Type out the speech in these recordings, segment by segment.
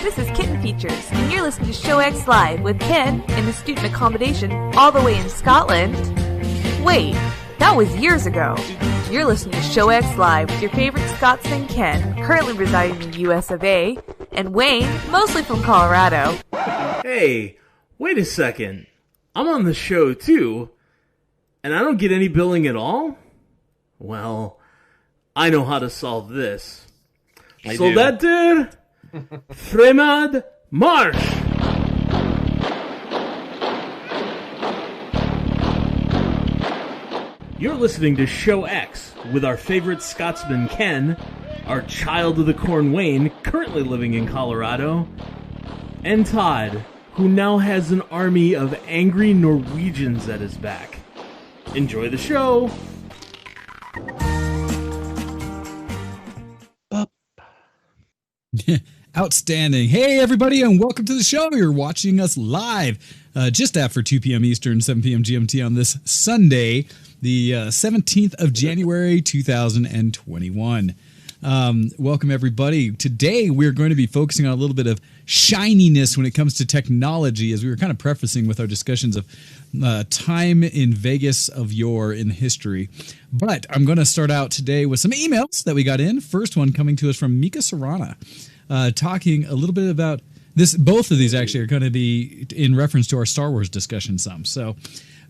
This is Kitten Features, and you're listening to ShowX Live with Ken in the student accommodation all the way in Scotland. Wait, that was years ago. You're listening to ShowX Live with your favorite Scotsman Ken, currently residing in the US of A, and Wayne, mostly from Colorado. Hey, wait a second. I'm on the show too, and I don't get any billing at all? Well, I know how to solve this. Soldater, Fremad, March! You're listening to Show X with our favorite Scotsman Ken, our child of the corn Wayne, currently living in Colorado, and Todd, who now has an army of angry Norwegians at his back. Enjoy the show! Outstanding. Hey, everybody, and welcome to the show. You're watching us live just after 2 p.m. Eastern, 7 p.m. GMT on this Sunday, the 17th of January, 2021. Welcome, everybody. Today, we're going to be focusing on a little bit of shininess when it comes to technology, as we were kind of prefacing with our discussions of time in Vegas of yore in history. But I'm going to start out today with some emails that we got in. First one coming to us from MikaSorano, talking a little bit about this. Both of these actually are going to be in reference to our Star Wars discussion some. So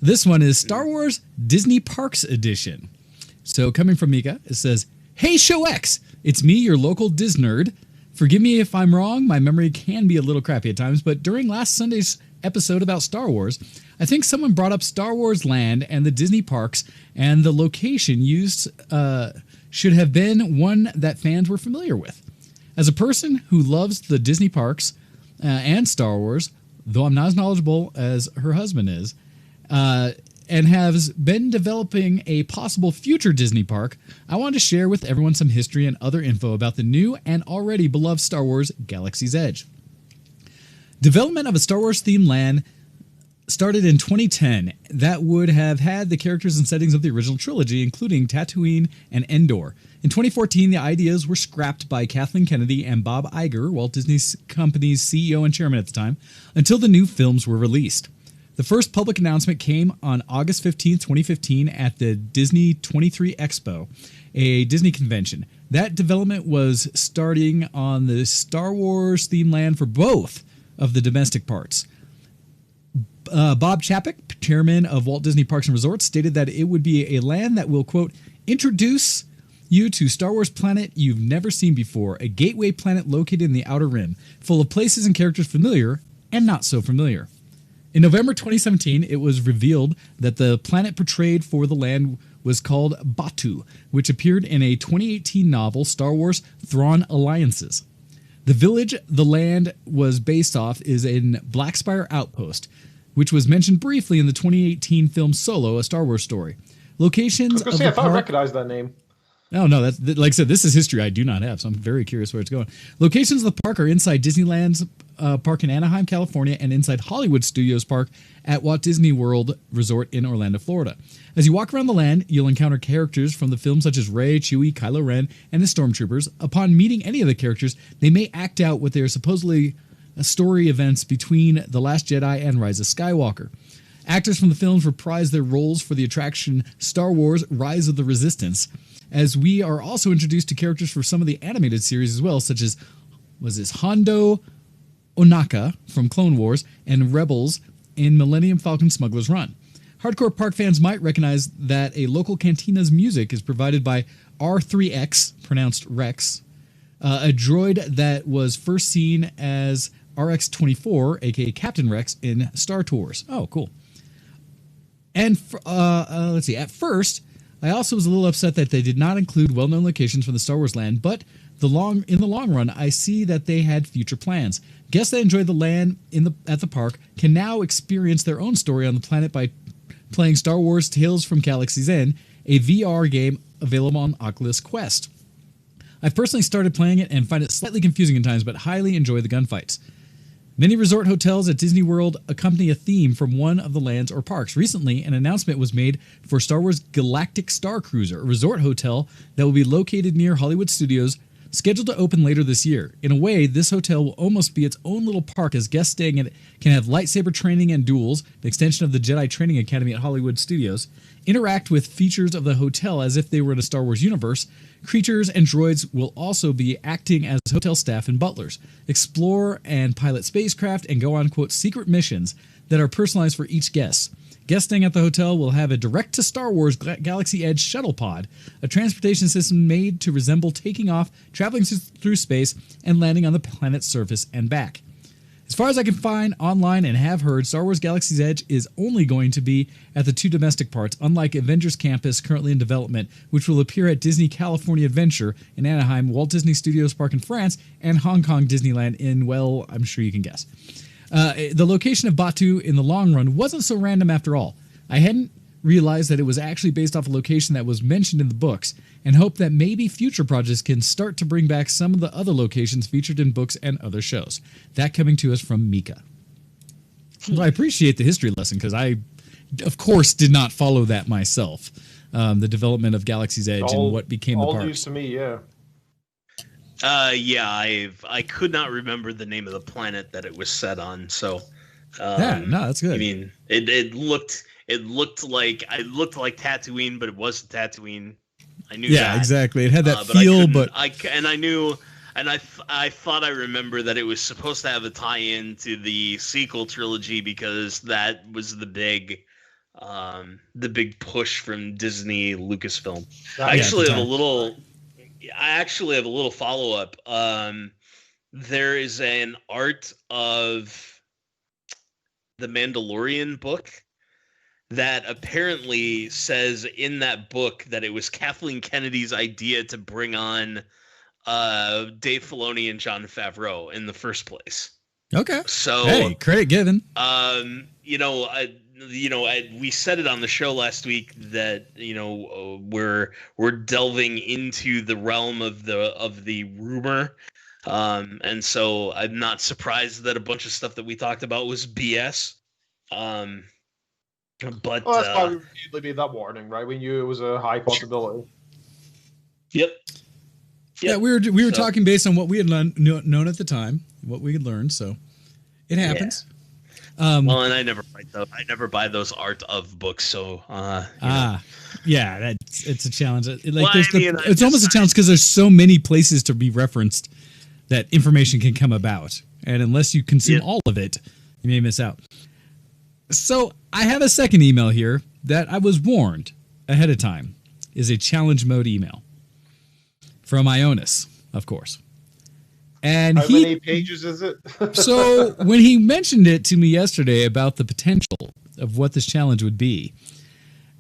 this one is Star Wars Disney Parks Edition. So coming from Mika, it says, "Hey, Show X, it's me, your local Disnerd. Forgive me if I'm wrong, my memory can be a little crappy at times, but during last Sunday's episode about Star Wars, I think someone brought up Star Wars Land and the Disney parks, and the location used should have been one that fans were familiar with. As a person who loves the Disney parks and Star Wars, though I'm not as knowledgeable as her husband is, and has been developing a possible future Disney park, I wanted to share with everyone some history and other info about the new and already beloved Star Wars Galaxy's Edge. Development of a Star Wars themed land started in 2010 that would have had the characters and settings of the original trilogy, including Tatooine and Endor. In 2014, the ideas were scrapped by Kathleen Kennedy and Bob Iger, Walt Disney Company's CEO and chairman at the time, until the new films were released. The first public announcement came on August 15, 2015 at the Disney 23 Expo, a Disney convention. That development was starting on the Star Wars themed land for both of the domestic parts. Bob Chapek, chairman of Walt Disney Parks and Resorts, stated that it would be a land that will, quote, introduce you to Star Wars planet you've never seen before, a gateway planet located in the Outer Rim, full of places and characters familiar and not so familiar. In November 2017, it was revealed that the planet portrayed for the land was called Batuu, which appeared in a 2018 novel, Star Wars Thrawn Alliances. The village the land was based off is in Blackspire Outpost, which was mentioned briefly in the 2018 film Solo, A Star Wars Story. Locations I was going to say, I thought I recognized that name. No, that's, like I said, this is history I do not have, so I'm very curious where it's going. Locations of the park are inside Disneyland's park in Anaheim, California, and inside Hollywood Studios Park at Walt Disney World Resort in Orlando, Florida. As you walk around the land, you'll encounter characters from the films such as Rey, Chewie, Kylo Ren, and the Stormtroopers. Upon meeting any of the characters, they may act out what they are supposedly story events between The Last Jedi and Rise of Skywalker. Actors from the films reprise their roles for the attraction Star Wars Rise of the Resistance, as we are also introduced to characters for some of the animated series as well, such as, Hondo Onaka from Clone Wars and Rebels in Millennium Falcon Smuggler's Run. Hardcore park fans might recognize that a local cantina's music is provided by R3X, pronounced Rex, a droid that was first seen as RX-24, aka Captain Rex, in Star Tours. Oh, cool. And let's see, at first, I also was a little upset that they did not include well-known locations from the Star Wars land, but in the long run, I see that they had future plans. Guests that enjoy the land at the park can now experience their own story on the planet by playing Star Wars Tales from Galaxy's Edge, a VR game available on Oculus Quest. I've personally started playing it and find it slightly confusing at times, but highly enjoy the gunfights. Many resort hotels at Disney World accompany a theme from one of the lands or parks. Recently, an announcement was made for Star Wars Galactic Star Cruiser, a resort hotel that will be located near Hollywood Studios scheduled to open later this year. In a way, this hotel will almost be its own little park, as guests staying in it can have lightsaber training and duels, an extension of the Jedi Training Academy at Hollywood Studios, interact with features of the hotel as if they were in a Star Wars universe. Creatures and droids will also be acting as hotel staff and butlers, explore and pilot spacecraft, and go on, quote, secret missions that are personalized for each guest. Guests staying at the hotel will have a direct-to-Star Wars Galaxy Edge shuttle pod, a transportation system made to resemble taking off, traveling through space, and landing on the planet's surface and back. As far as I can find online and have heard, Star Wars Galaxy's Edge is only going to be at the 2 domestic parts, unlike Avengers Campus currently in development, which will appear at Disney California Adventure in Anaheim, Walt Disney Studios Park in France, and Hong Kong Disneyland in, well, I'm sure you can guess. The location of Batuu in the long run wasn't so random after all. I hadn't realized that it was actually based off a location that was mentioned in the books, and hope that maybe future projects can start to bring back some of the other locations featured in books and other shows. That coming to us from Mika. Well, I appreciate the history lesson, because I, of course, did not follow that myself. The development of Galaxy's Edge and what became the parks. All news to me, yeah. I could not remember the name of the planet that it was set on. So, yeah, no, that's good. I mean, it looked like Tatooine, but it wasn't Tatooine. I knew that. Yeah, exactly. It had that feel, but I thought I remember that it was supposed to have a tie-in to the sequel trilogy, because that was the big push from Disney Lucasfilm. I actually have a little follow-up. There is an art of the Mandalorian book that apparently says in that book that it was Kathleen Kennedy's idea to bring on Dave Filoni and Jon Favreau in the first place. Okay. So, hey, credit given. We said it on the show last week that we're delving into the realm of the rumor, and so I'm not surprised that a bunch of stuff that we talked about was BS. But that's why we usually be that warning, right? We knew it was a high possibility. Yep. Yeah, we were talking based on what we had known at the time, what we had learned. So it happens. Yeah. Well, and I never buy those art of books. So yeah, it's a challenge. It's almost a challenge because there's so many places to be referenced that information can come about, and unless you consume all of it, you may miss out. So I have a second email here that I was warned ahead of time is a challenge mode email from Ionis, of course. And how many pages is it? So when he mentioned it to me yesterday about the potential of what this challenge would be,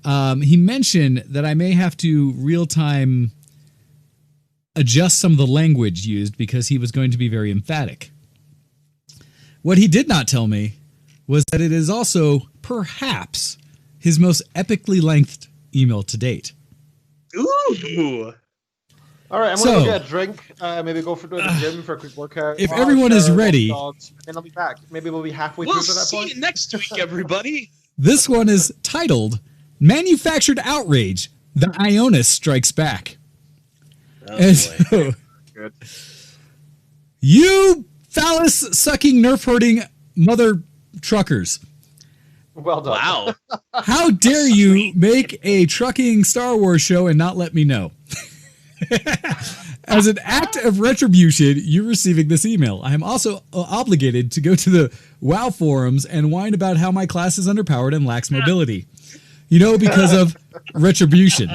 he mentioned that I may have to real-time adjust some of the language used because he was going to be very emphatic. What he did not tell me was that it is also, perhaps, his most epically lengthed email to date. Ooh! All right, I'm going to go get a drink, maybe go to the gym for a quick workout. If everyone is ready... And I'll be back. Maybe we'll be halfway through to that point. We'll see you next week, everybody! This one is titled, Manufactured Outrage, The Ionis Strikes Back. Oh, boy. Good. You phallus-sucking, nerf-hurting mother truckers. Well done. Wow. How dare you make a trucking Star Wars show and not let me know? As an act of retribution, you're receiving this email. I am also obligated to go to the WoW forums and whine about how my class is underpowered and lacks mobility. Because of retribution.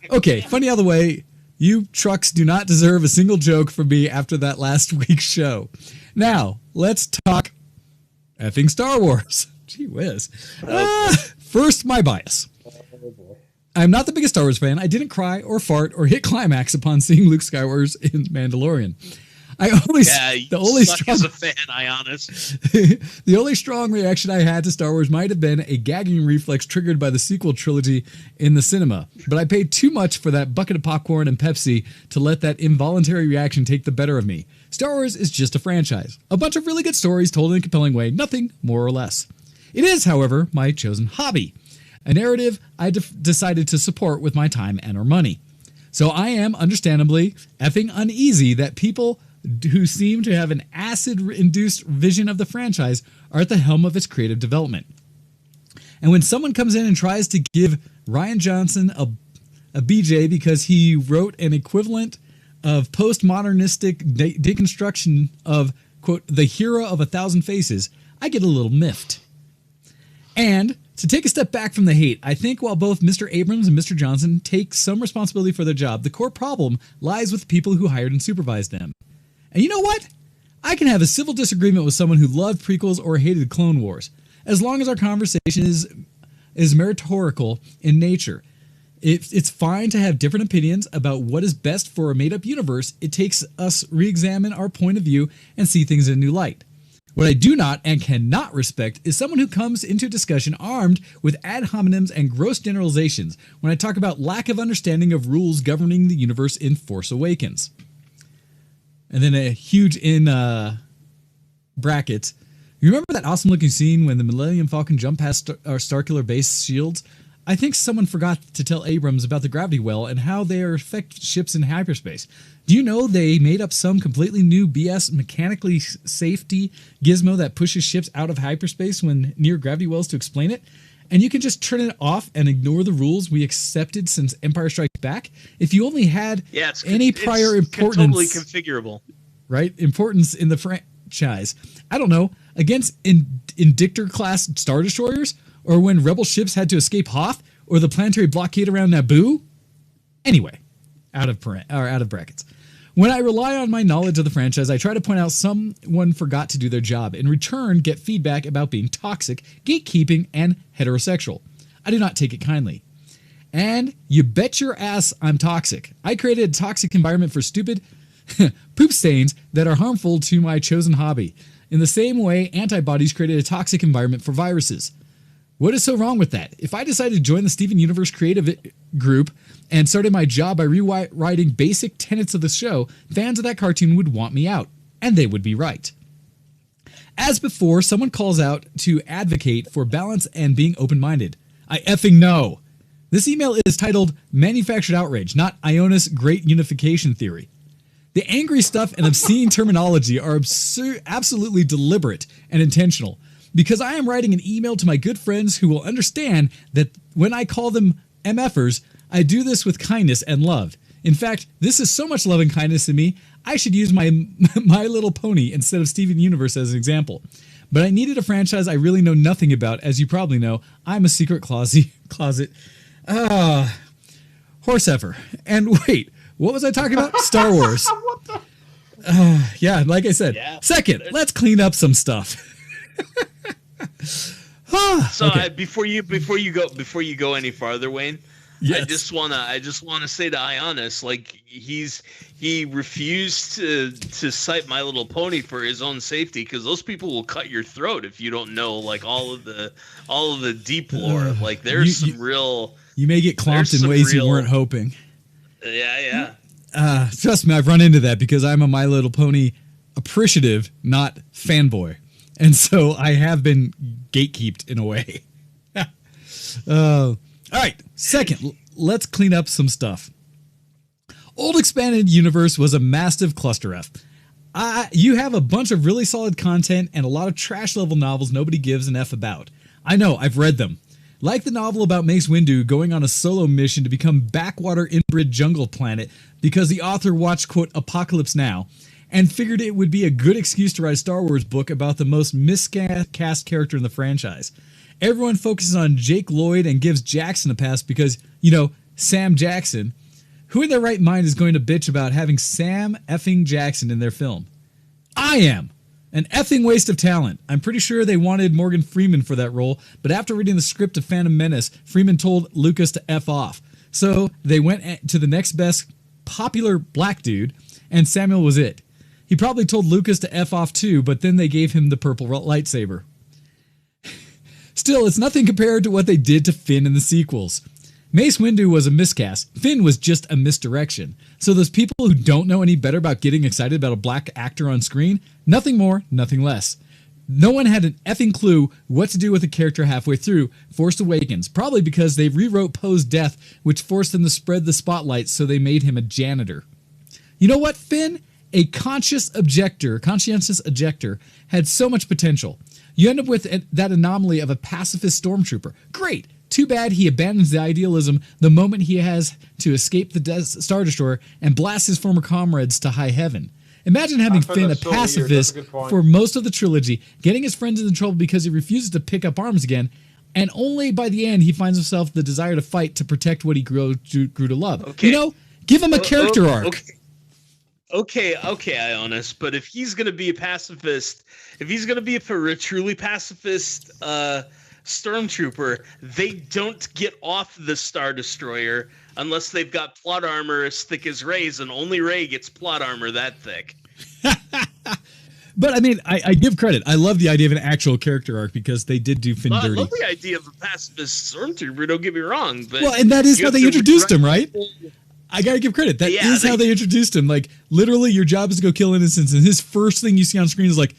Okay, funny other way, you trucks do not deserve a single joke from me after that last week's show. Now, let's talk effing Star Wars. Gee whiz. First, my bias. I'm not the biggest Star Wars fan. I didn't cry or fart or hit climax upon seeing Luke Skywalker in Mandalorian. The only strong reaction I had to Star Wars might have been a gagging reflex triggered by the sequel trilogy in the cinema. But I paid too much for that bucket of popcorn and Pepsi to let that involuntary reaction take the better of me. Star Wars is just a franchise. A bunch of really good stories told in a compelling way, nothing more or less. It is, however, my chosen hobby. A narrative I decided to support with my time and or money. So I am understandably effing uneasy that people who seem to have an acid-induced vision of the franchise are at the helm of its creative development. And when someone comes in and tries to give Rian Johnson a BJ because he wrote an equivalent of postmodernistic deconstruction of, quote, the hero of 1,000 faces, I get a little miffed. And to take a step back from the hate, I think while both Mr. Abrams and Mr. Johnson take some responsibility for their job, the core problem lies with the people who hired and supervised them. And you know what? I can have a civil disagreement with someone who loved prequels or hated Clone Wars, as long as our conversation is meritorical in nature. It's fine to have different opinions about what is best for a made-up universe. It takes us re-examine our point of view and see things in a new light. What I do not and cannot respect is someone who comes into a discussion armed with ad hominems and gross generalizations when I talk about lack of understanding of rules governing the universe in Force Awakens. And then a huge in brackets. You remember that awesome looking scene when the Millennium Falcon jumped past our Starkiller base shields? I think someone forgot to tell Abrams about the gravity well and how they affect ships in hyperspace. Do you know they made up some completely new BS mechanically safety gizmo that pushes ships out of hyperspace when near gravity wells to explain it? And you can just turn it off and ignore the rules we accepted since Empire Strikes Back? If you only had any prior importance... totally configurable. Right? Importance in the franchise. I don't know. Against Indictor-class Star Destroyers? Or when Rebel ships had to escape Hoth? Or the planetary blockade around Naboo? Anyway, out of brackets. When I rely on my knowledge of the franchise, I try to point out someone forgot to do their job. In return, get feedback about being toxic, gatekeeping, and heterosexual. I do not take it kindly. And you bet your ass I'm toxic. I created a toxic environment for stupid poop stains that are harmful to my chosen hobby. In the same way, antibodies created a toxic environment for viruses. What is so wrong with that? If I decided to join the Steven Universe creative group and started my job by rewriting basic tenets of the show, fans of that cartoon would want me out. And they would be right. As before, someone calls out to advocate for balance and being open-minded. I effing know. This email is titled Manufactured Outrage, not Ionis Great Unification Theory. The angry stuff and obscene terminology are absolutely deliberate and intentional, because I am writing an email to my good friends who will understand that when I call them MFers, I do this with kindness and love. In fact, this is so much love and kindness in me, I should use my Little Pony instead of Steven Universe as an example. But I needed a franchise I really know nothing about. As you probably know, I'm a secret closet horse effer. And wait, what was I talking about? Star Wars. What the? Yeah, like I said. Yeah. Second, let's clean up some stuff. So okay. Before you go any farther, Wayne, yes. I just wanna say to Ionis, like he refused to cite My Little Pony for his own safety, because those people will cut your throat if you don't know like all of the deep lore. Like there's some real. You may get clomped in ways you weren't hoping. Yeah. Trust me, I've run into that because I'm a My Little Pony appreciative, not fanboy. And so I have been gatekeeped in a way. All right, second, let's clean up some stuff. Old Expanded Universe was a massive cluster F. You have a bunch of really solid content and a lot of trash-level novels nobody gives an F about. I know, I've read them. Like the novel about Mace Windu going on a solo mission to become backwater inbred jungle planet because the author watched, quote, Apocalypse Now, and figured it would be a good excuse to write a Star Wars book about the most miscast character in the franchise. Everyone focuses on Jake Lloyd and gives Jackson a pass because, you know, Sam Jackson. Who in their right mind is going to bitch about having Sam effing Jackson in their film? I am! An effing waste of talent. I'm pretty sure they wanted Morgan Freeman for that role, but after reading the script of Phantom Menace, Freeman told Lucas to F off. So they went to the next best popular black dude, and Samuel was it. He probably told Lucas to F off too, but then they gave him the purple lightsaber. Still, it's nothing compared to what they did to Finn in the sequels. Mace Windu was a miscast. Finn was just a misdirection. So those people who don't know any better about getting excited about a black actor on screen, nothing more, nothing less. No one had an effing clue what to do with the character halfway through Force Awakens, probably because they rewrote Poe's death, which forced them to spread the spotlight, so they made him a janitor. You know what, Finn? A conscientious ejector had so much potential. You end up with that anomaly of a pacifist stormtrooper. Great. Too bad he abandons the idealism the moment he has to escape the Star Destroyer and blast his former comrades to high heaven. Imagine having Finn a pacifist for most of the trilogy, getting his friends into trouble because he refuses to pick up arms again, and only by the end he finds himself the desire to fight to protect what he grew to love. Okay. You know, give him a character arc. Okay, Ionis, but if he's going to be a pacifist, if he's going to be a truly pacifist stormtrooper, they don't get off the Star Destroyer unless they've got plot armor as thick as Rey's, and only Rey gets plot armor that thick. But I mean, I give credit. I love the idea of an actual character arc because they did do Finn dirty. I love the idea of a pacifist stormtrooper, don't get me wrong. But well, and that is how they introduced him, right? I gotta give credit. That is how they introduced him. Like, literally, your job is to go kill innocents, and his first thing you see on screen is like,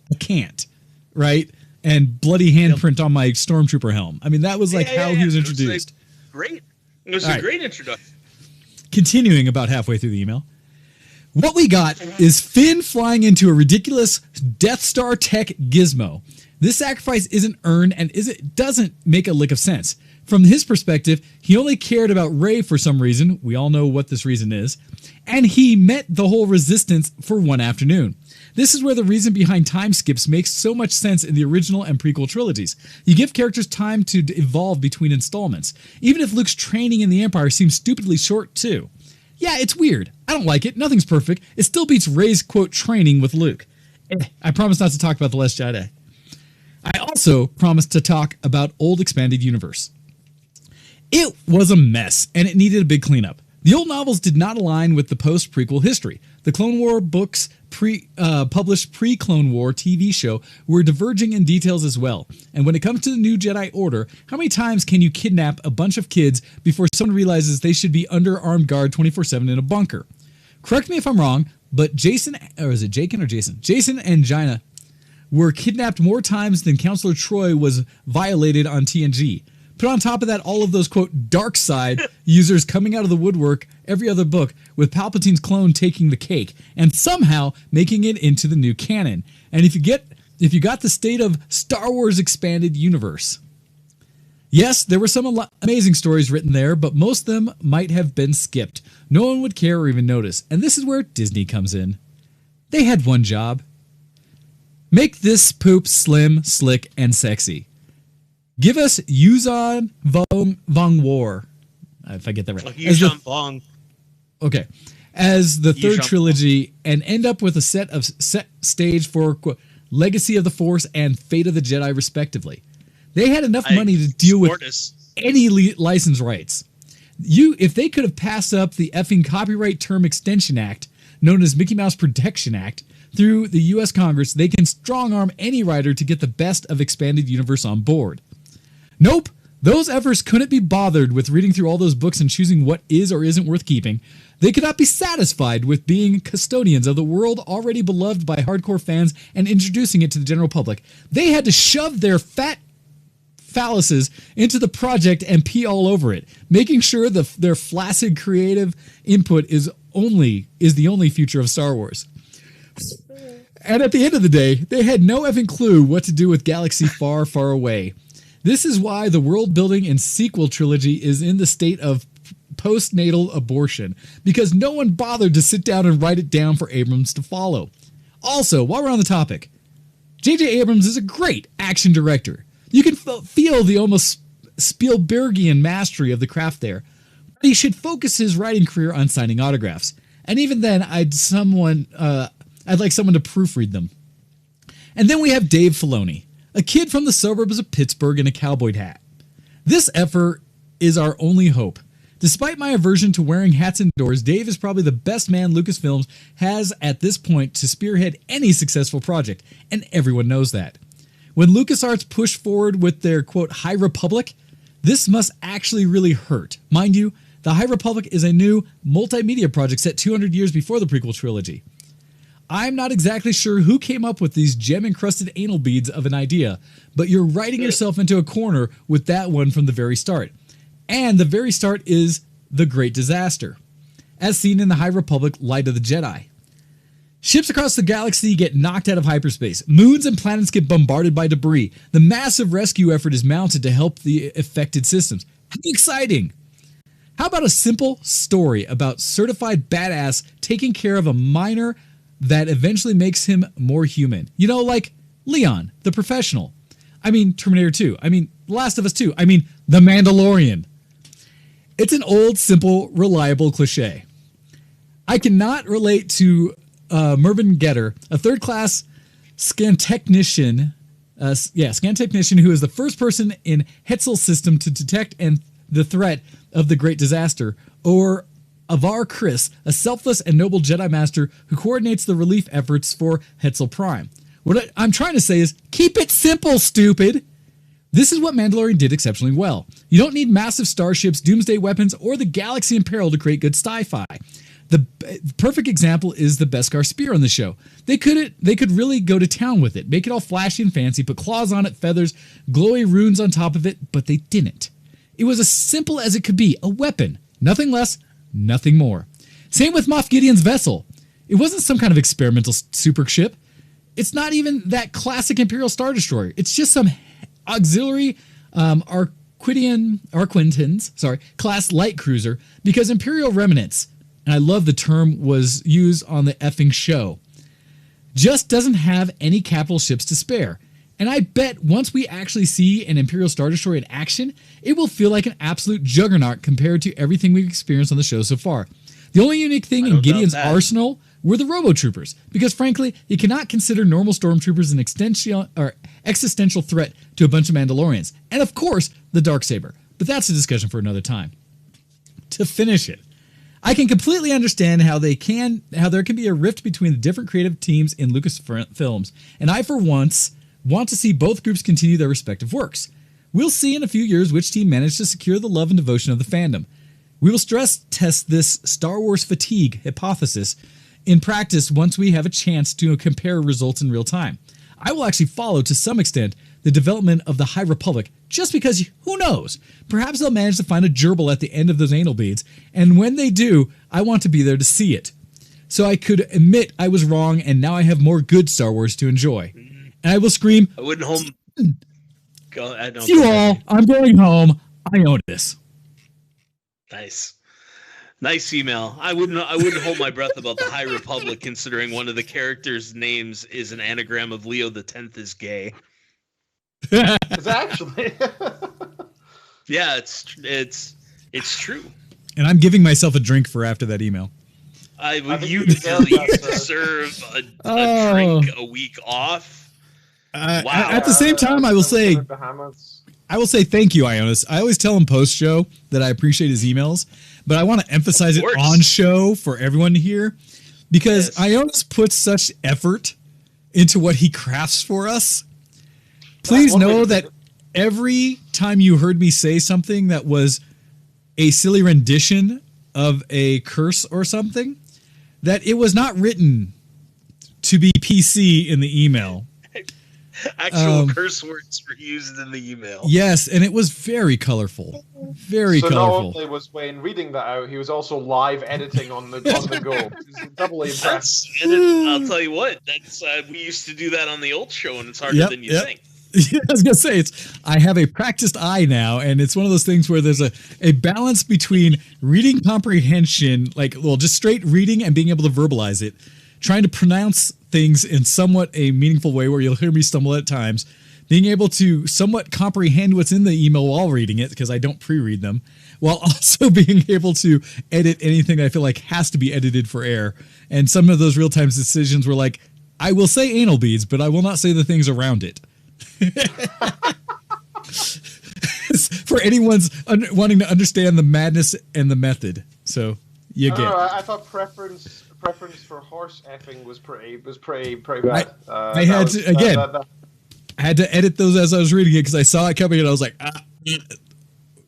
I can't, right? And bloody handprint on my stormtrooper helm. I mean, that was like how he was introduced. Great. It was a great introduction. Continuing about halfway through the email. What we got is Finn flying into a ridiculous Death Star tech gizmo. This sacrifice isn't earned and doesn't make a lick of sense. From his perspective, he only cared about Rey for some reason. We all know what this reason is. And he met the whole resistance for one afternoon. This is where the reason behind time skips makes so much sense in the original and prequel trilogies. You give characters time to evolve between installments. Even if Luke's training in the Empire seems stupidly short too. Yeah, it's weird. I don't like it. Nothing's perfect. It still beats Rey's, quote, training with Luke. I promise not to talk about The Last Jedi. I also promised to talk about Old Expanded Universe. It was a mess, and it needed a big cleanup. The old novels did not align with the post-prequel history. The Clone War books published pre-Clone War TV show were diverging in details as well. And when it comes to the new Jedi Order, how many times can you kidnap a bunch of kids before someone realizes they should be under armed guard 24/7 in a bunker? Correct me if I'm wrong, but Jason and Jaina were kidnapped more times than Counselor Troy was violated on TNG. Put on top of that all of those, quote, dark side users coming out of the woodwork every other book, with Palpatine's clone taking the cake and somehow making it into the new canon. And if you got the state of Star Wars Expanded Universe. Yes, there were some amazing stories written there, but most of them might have been skipped. No one would care or even notice. And this is where Disney comes in. They had one job. Make this poop slim, slick, and sexy. Give us Yuuzhan Vong War, if I get that right. Yuuzhan Vong. Okay. As the third trilogy, and end up with a set stage for, quote, Legacy of the Force and Fate of the Jedi, respectively. They had enough money to deal with any license rights. If they could have passed up the effing Copyright Term Extension Act, known as Mickey Mouse Protection Act, through the U.S. Congress, they can strong-arm any writer to get the best of Expanded Universe on board. Nope, those efforts couldn't be bothered with reading through all those books and choosing what is or isn't worth keeping. They could not be satisfied with being custodians of the world already beloved by hardcore fans and introducing it to the general public. They had to shove their fat phalluses into the project and pee all over it, making sure their flaccid creative input is the only future of Star Wars. And at the end of the day, they had no effing clue what to do with Galaxy Far, Far Away. This is why the world building in sequel trilogy is in the state of postnatal abortion, because no one bothered to sit down and write it down for Abrams to follow. Also, while we're on the topic, J.J. Abrams is a great action director. You can feel the almost Spielbergian mastery of the craft there. But he should focus his writing career on signing autographs. And even then, I'd like someone to proofread them. And then we have Dave Filoni, a kid from the suburbs of Pittsburgh in a cowboy hat. This effort is our only hope. Despite my aversion to wearing hats indoors, Dave is probably the best man Lucasfilms has at this point to spearhead any successful project, and everyone knows that. When LucasArts pushed forward with their, quote, High Republic, this must actually really hurt. Mind you, the High Republic is a new multimedia project set 200 years before the prequel trilogy. I'm not exactly sure who came up with these gem-encrusted anal beads of an idea, but you're writing yourself into a corner with that one from the very start. And the very start is the Great Disaster, as seen in the High Republic Light of the Jedi. Ships across the galaxy get knocked out of hyperspace. Moons and planets get bombarded by debris. The massive rescue effort is mounted to help the affected systems. How exciting! How about a simple story about certified badass taking care of a minor that eventually makes him more human? You know, like Leon, the professional. I mean, Terminator 2. I mean, Last of Us 2. I mean, The Mandalorian. It's an old, simple, reliable cliche. I cannot relate to Mervyn Getter, a third-class scan technician who is the first person in Hetzel's system to detect the threat of the Great Disaster, or Avar Kriss, a selfless and noble Jedi Master who coordinates the relief efforts for Hetzel Prime. What I'm trying to say is, keep it simple, stupid! This is what Mandalorian did exceptionally well. You don't need massive starships, doomsday weapons, or the galaxy in peril to create good sci-fi. The perfect example is the Beskar spear on the show. They could really go to town with it, make it all flashy and fancy, put claws on it, feathers, glowy runes on top of it, but they didn't. It was as simple as it could be, a weapon. Nothing less, nothing more. Same with Moff Gideon's vessel. It wasn't some kind of experimental super ship. It's not even that classic Imperial Star Destroyer. It's just some auxiliary Arquintans class light cruiser, because Imperial remnants, and I love the term was used on the effing show, just doesn't have any capital ships to spare. And I bet once we actually see an Imperial Star Destroyer in action, it will feel like an absolute juggernaut compared to everything we've experienced on the show so far. The only unique thing in Gideon's arsenal were the Robo-Troopers, because frankly, you cannot consider normal Stormtroopers an existential threat to a bunch of Mandalorians. And of course, the Darksaber. But that's a discussion for another time. To finish it, I can completely understand how there can be a rift between the different creative teams in Lucasfilms, and I for once want to see both groups continue their respective works. We'll see in a few years which team managed to secure the love and devotion of the fandom. We will stress test this Star Wars fatigue hypothesis in practice once we have a chance to compare results in real time. I will actually follow to some extent the development of the High Republic, just because, who knows, perhaps they'll manage to find a gerbil at the end of those anal beads, and when they do, I want to be there to see it. So I could admit I was wrong, and now I have more good Star Wars to enjoy. And I will scream, I wouldn't home. Go. I don't. You all, I'm going home. I own this. Nice email. I wouldn't hold my breath about the High Republic, considering one of the characters' names is an anagram of Leo the Tenth is gay. It's actually. Yeah, it's true. And I'm giving myself a drink for after that email. You deserve a drink a week off. Wow. At the same time, I will say thank you, Ionis. I always tell him post-show that I appreciate his emails, but I want to emphasize it on show for everyone to hear, because Ionis puts such effort into what he crafts for us. Please know that every time you heard me say something that was a silly rendition of a curse or something, that it was not written to be PC in the email. Actual curse words were used in the email. Yes, and it was very colorful. Very colorful. Not only was Wayne reading that out, he was also live editing on the go. He's doubly impressed. I'll tell you what, that's we used to do that on the old show, and it's harder than you think. I was gonna say I have a practiced eye now, and it's one of those things where there's a balance between reading comprehension, just straight reading and being able to verbalize it, trying to pronounce things in somewhat a meaningful way where you'll hear me stumble at times, being able to somewhat comprehend what's in the email while reading it, because I don't pre-read them, while also being able to edit anything I feel like has to be edited for air. And some of those real-time decisions were like, I will say anal beads, but I will not say the things around it. For anyone's wanting to understand the madness and the method. So you get. I thought preference for horse effing was pretty bad. I had to edit those as I was reading it, because I saw it coming and I was like,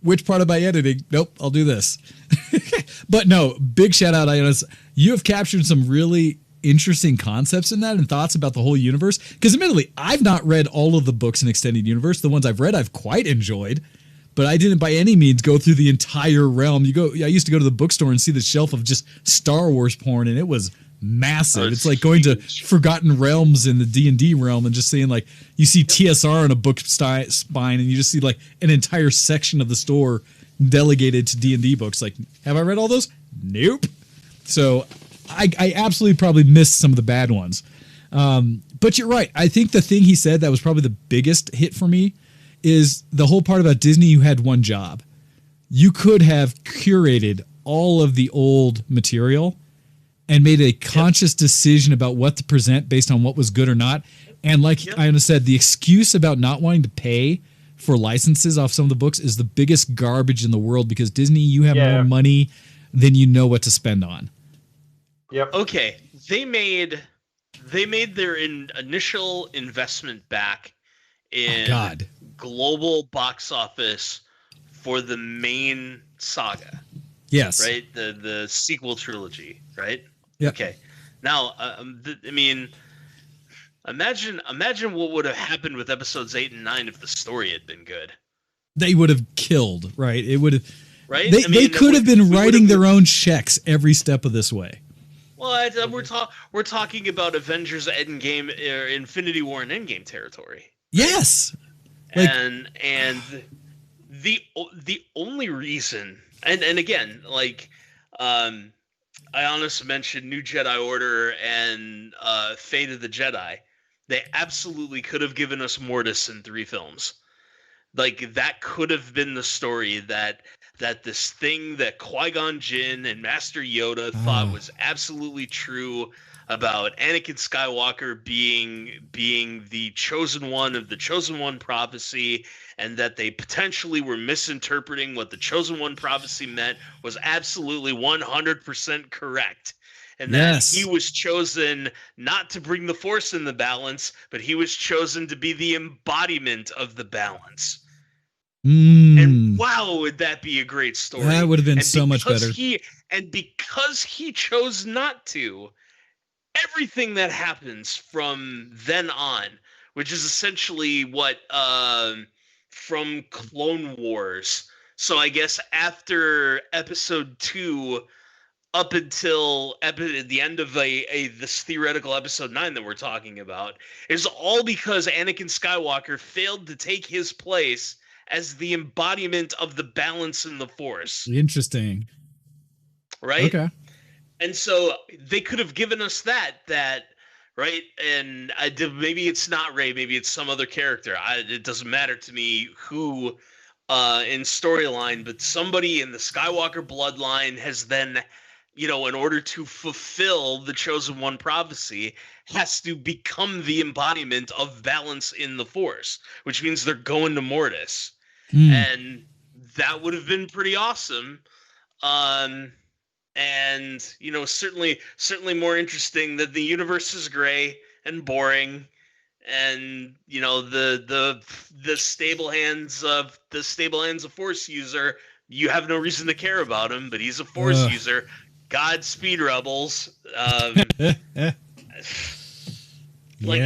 which part am I editing? Nope, I'll do this. But no, big shout out, Ionis. You have captured some really interesting concepts in that and thoughts about the whole universe. Because admittedly, I've not read all of the books in Extended Universe. The ones I've read, I've quite enjoyed. But I didn't by any means go through the entire realm. I used to go to the bookstore and see the shelf of just Star Wars porn, and it was massive. It's like going to Forgotten Realms in the D&D realm and just seeing like you see TSR on a book spine, and you just see like an entire section of the store delegated to D&D books. Like, have I read all those? Nope. So I absolutely probably missed some of the bad ones. But you're right. I think the thing he said that was probably the biggest hit for me is the whole part about Disney. You had one job. You could have curated all of the old material and made a conscious decision about what to present based on what was good or not. And like I said, the excuse about not wanting to pay for licenses off some of the books is the biggest garbage in the world, because Disney, you have more money than you know what to spend on. Yep. Okay, they made their initial investment back in global box office for the main saga. Yes. Right? The sequel trilogy, right? Yeah. Okay. Now, I mean, imagine what would have happened with episodes 8 and 9 if the story had been good. They would have killed, right? It would have. Right? They could have been writing their own checks every step of this way. Well, we're talking about Avengers Endgame, Infinity War, and Endgame territory. Yes. And the only reason, and again, like, I honestly mentioned New Jedi Order and Fate of the Jedi. They absolutely could have given us Mortis in 3 films. Like, that could have been the story that this thing that Qui-Gon Jinn and Master Yoda thought was absolutely true about Anakin Skywalker being the chosen one of the chosen one prophecy, and that they potentially were misinterpreting what the chosen one prophecy meant was absolutely 100% correct. And that he was chosen not to bring the Force in the balance, but he was chosen to be the embodiment of the balance. And wow, would that be a great story? That would have been so much better. Because he chose not to, everything that happens from then on, which is essentially what from Clone Wars. So I guess after episode 2 up until the end of this theoretical episode 9 that we're talking about is all because Anakin Skywalker failed to take his place as the embodiment of the balance in the Force. Interesting. Right? Okay. And so they could have given us that, right? And maybe it's not Rey, maybe it's some other character. It doesn't matter to me who in storyline, but somebody in the Skywalker bloodline has then, in order to fulfill the chosen one prophecy, has to become the embodiment of balance in the Force, which means they're going to Mortis. And that would have been pretty awesome. And certainly more interesting that the universe is gray and boring, and the stable hands of Force user, you have no reason to care about him, but he's a Force user. Godspeed, Rebels. I like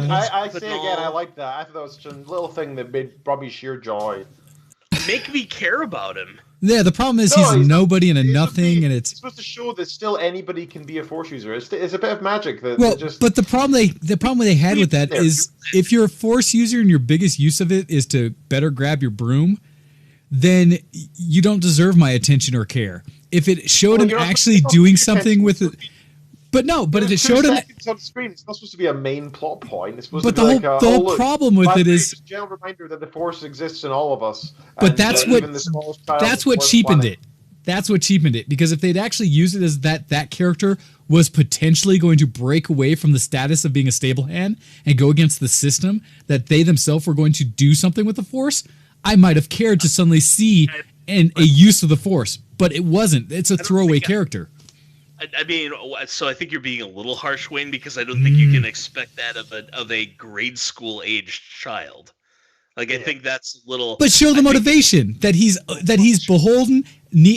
that. I thought that was just a little thing that brought me sheer joy. Make me care about him. Yeah, the problem is he's nobody and a nothing, and it's supposed to show that still anybody can be a Force user. It's a bit of magic. But the problem they had with that is if you're a Force user and your biggest use of it is to better grab your broom, then you don't deserve my attention or care. If it showed him actually doing something with it. But if it showed him on the screen, it's not supposed to be a main plot point. It's supposed to be the whole problem with it is a general reminder that the Force exists in all of us. But that's what cheapened it. That's what cheapened it, because if they'd actually used it as that character was potentially going to break away from the status of being a stable hand and go against the system, that they themselves were going to do something with the Force, I might have cared to suddenly see a use of the Force. But it wasn't. It's a throwaway character. I mean, so I think you're being a little harsh, Wayne, because I don't think you can expect that of a grade school aged child. Like, I think that's a little. But show the motivation that he's beholden,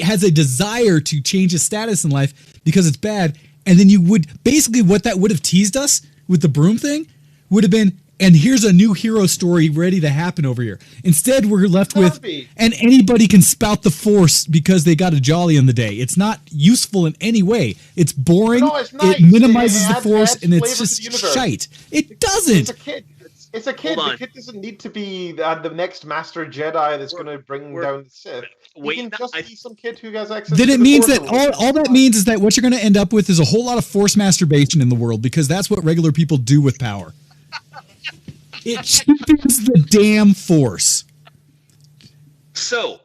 has a desire to change his status in life because it's bad, And then you would, basically what that would have teased us with the broom thing would have been, and here's a new hero story ready to happen over here. Instead, we're left with, and anybody can spout the Force because they got a jolly in the day. It's not useful in any way. It's boring. No, it's nice. It minimizes the adds Force, and it's flavor to the just universe. shite. It doesn't. It's a kid. It's a kid. The kid doesn't need to be the next Master Jedi that's going to bring down the Sith. He can just be some kid who has access then to it the means Force that all that means is that what you're going to end up with is a whole lot of Force masturbation in the world, because that's what regular people do with power. It cheapens the damn Force. So,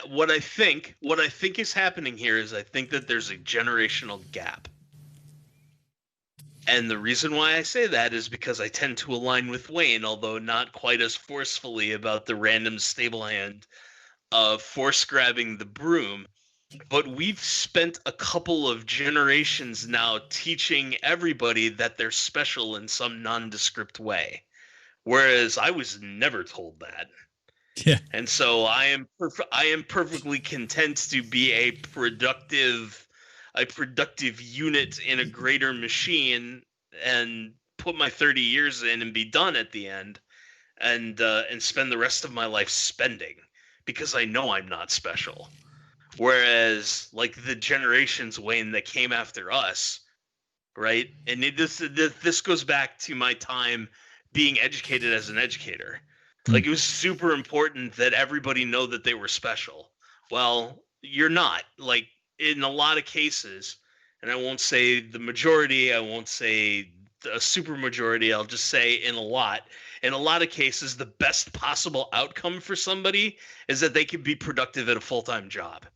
what I think is happening here is I think that there's a generational gap. And the reason why I say that is because I tend to align with Wayne, although not quite as forcefully about the random stable hand of force grabbing the broom. But we've spent a couple of generations now teaching everybody that they're special in some nondescript way. Whereas I was never told that. Yeah. And so I am perfectly content to be a productive unit in a greater machine and put my 30 years in and be done at the end, and spend the rest of my life spending, because I know I'm not special. Whereas like the generations, Wayne, that came after us, right? And this goes back to my time being educated as an educator. Like, it was super important that everybody know that they were special. Well, you're not. Like, in a lot of cases, and I won't say the majority, I won't say a super majority, I'll just say in a lot of cases, the best possible outcome for somebody is that they can be productive at a full-time job.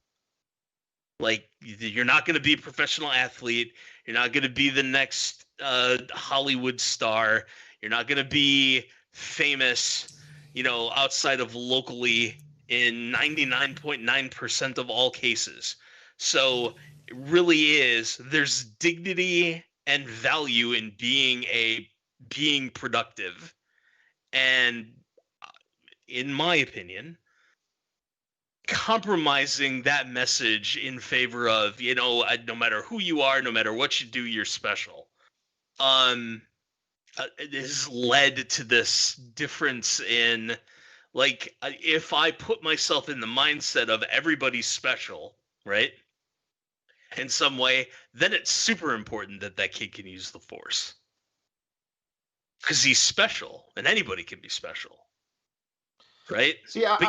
Like, you're not going to be a professional athlete. You're not going to be the next Hollywood star. You're not going to be famous, outside of locally in 99.9% of all cases. So it really is, there's dignity and value in being productive. And in my opinion, compromising that message in favor of, no matter who you are, no matter what you do, you're special. It has led to this difference in, like, if I put myself in the mindset of everybody's special, right, in some way, then it's super important that kid can use the Force. Because he's special, and anybody can be special, right? See, I'm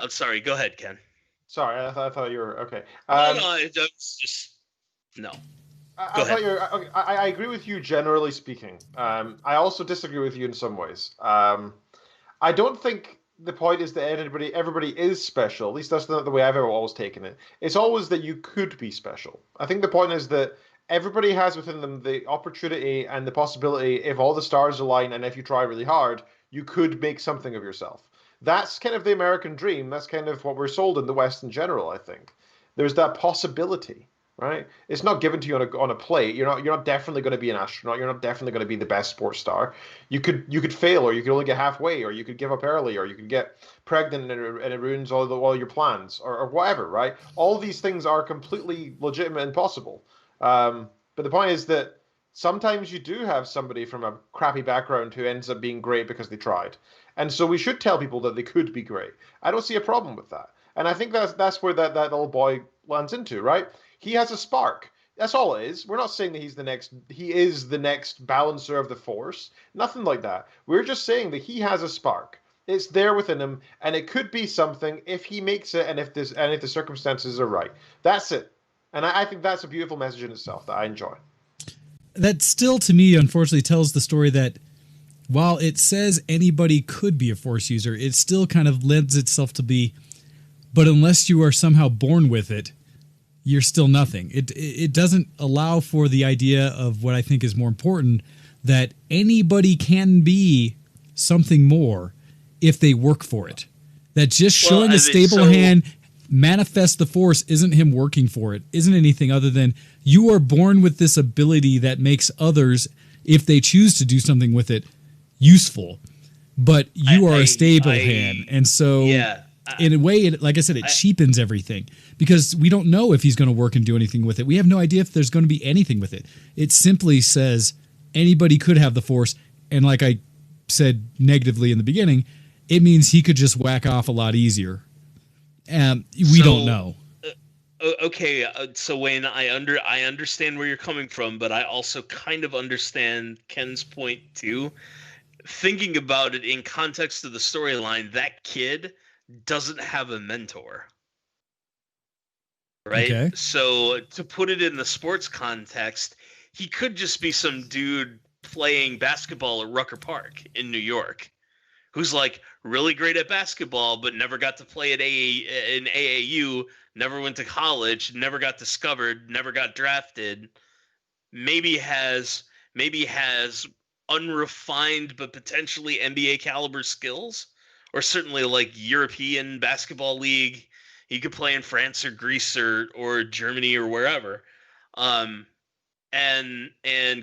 sorry, go ahead, Ken. Sorry, I thought you were okay. No, it's just no. I agree with you generally speaking. I also disagree with you in some ways. I don't think the point is that everybody is special. At least that's not the way I've ever always taken it. It's always that you could be special. I think the point is that everybody has within them the opportunity and the possibility, if all the stars align and if you try really hard, you could make something of yourself. That's kind of the American dream. That's kind of what we're sold in the West in general, I think. There's that possibility. Right? It's not given to you on a plate. You're not definitely going to be an astronaut. You're not definitely going to be the best sports star. You could fail, or you could only get halfway, or you could give up early, or you could get pregnant and it ruins all your plans, or whatever. Right? All these things are completely legitimate and possible. But the point is that sometimes you do have somebody from a crappy background who ends up being great because they tried, and so we should tell people that they could be great. I don't see a problem with that, and I think that's where that little boy lands into, right? He has a spark. That's all it is. We're not saying that he is the next balancer of the Force. Nothing like that. We're just saying that he has a spark. It's there within him, and it could be something if he makes it, and if the circumstances are right. That's it. And I think that's a beautiful message in itself that I enjoy. That still, to me, unfortunately, tells the story that while it says anybody could be a Force user, it still kind of lends itself to be, but unless you are somehow born with it, you're still nothing. It doesn't allow for the idea of what I think is more important, that anybody can be something more if they work for it. That just showing a stable hand manifest the Force isn't him working for it, isn't anything other than you are born with this ability that makes others, if they choose to do something with it, useful. But you are a stable hand. And so in a way, like I said, it cheapens everything because we don't know if he's going to work and do anything with it. We have no idea if there's going to be anything with it. It simply says anybody could have the Force. And like I said negatively in the beginning, it means he could just whack off a lot easier. We don't know. Okay, so Wayne, I understand where you're coming from, but I also kind of understand Ken's point too. Thinking about it in context of the storyline, that kid doesn't have a mentor, right? Okay. So to put it in the sports context, he could just be some dude playing basketball at Rucker Park in New York who's like really great at basketball but never got to play at in AAU, never went to college, never got discovered, never got drafted, maybe has unrefined but potentially NBA caliber skills, or certainly like European basketball league. He could play in France or Greece or Germany or wherever, and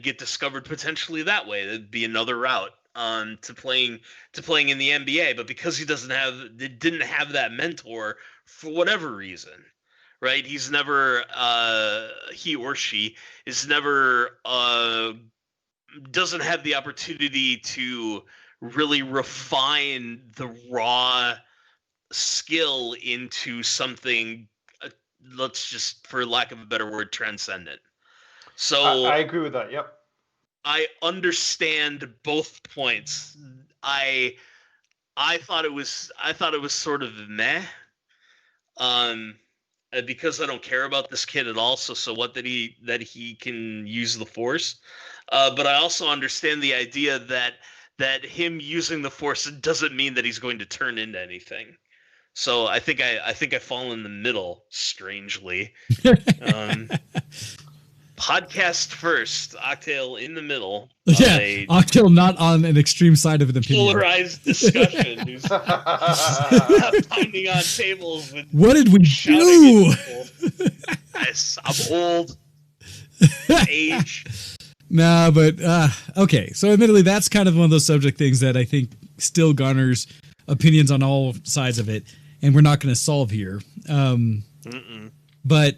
get discovered potentially that way. That'd be another route to playing in the NBA. But because he didn't have that mentor for whatever reason, right? He's never he or she is never doesn't have the opportunity to really refine the raw skill into something, let's just, for lack of a better word, transcendent. So I agree with that. Yep. I understand both points. I thought it was sort of meh. Because I don't care about this kid at all. So what that he can use the Force. But I also understand the idea that him using the Force doesn't mean that he's going to turn into anything. So I think I fall in the middle, strangely. Podcast first, Octail in the middle. Yeah, Octail not on an extreme side of an opinion. Polarized discussion. Who's pounding on tables. What did we do? I'm old. Age. Nah, but okay. So admittedly, that's kind of one of those subject things that I think still garners opinions on all sides of it, and we're not going to solve here. But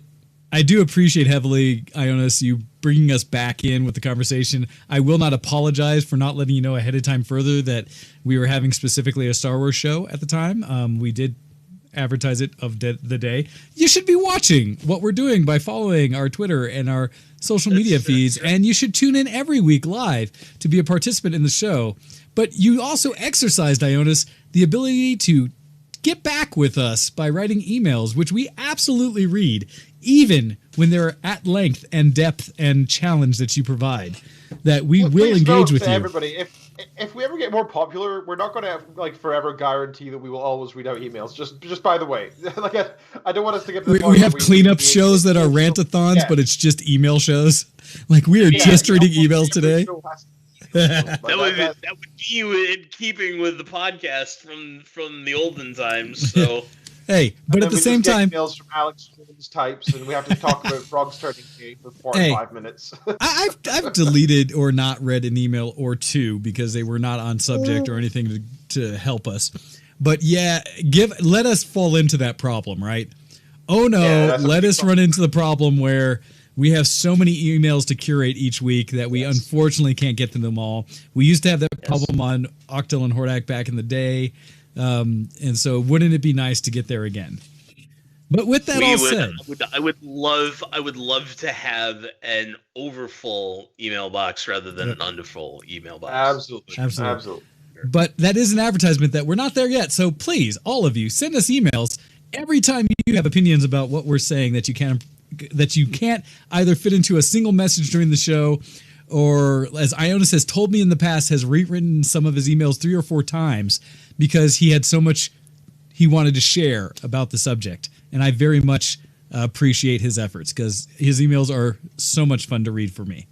I do appreciate heavily, Ionis, you bringing us back in with the conversation. I will not apologize for not letting you know ahead of time further that we were having specifically a Star Wars show at the time. We did advertise it of the day. You should be watching what we're doing by following our Twitter and our social media feeds, and you should tune in every week live to be a participant in the show. But you also exercised, Ionis, the ability to get back with us by writing emails, which we absolutely read, even when they're at length and depth and challenge that you provide, that we will engage with you. Everybody, if we ever get more popular, we're not going to like forever guarantee that we will always read out emails. Just by the way, like I don't want us to get to the point we have cleanup shows that are rant-a-thons, but it's just email shows. Like we are just reading emails today. That would be in keeping with the podcast from the olden times. So hey, but at the same time, emails from Alex Jones types, and we have to talk about frogs turning gay for 45 minutes. I've deleted or not read an email or two because they were not on subject or anything to help us. But yeah, let us fall into that problem, right? Oh no, let us run into the problem where we have so many emails to curate each week that we unfortunately can't get to them all. We used to have that problem on Octal and Hordak back in the day. And so wouldn't it be nice to get there again? But with that said, I would love to have an overfull email box rather than an underfull email box. Absolutely. But that is an advertisement that we're not there yet. So please, all of you, send us emails every time you have opinions about what we're saying that you can't either fit into a single message during the show, or as Ionis has told me in the past, has rewritten some of his emails 3 or 4 times because he had so much he wanted to share about the subject. And I very much appreciate his efforts because his emails are so much fun to read for me.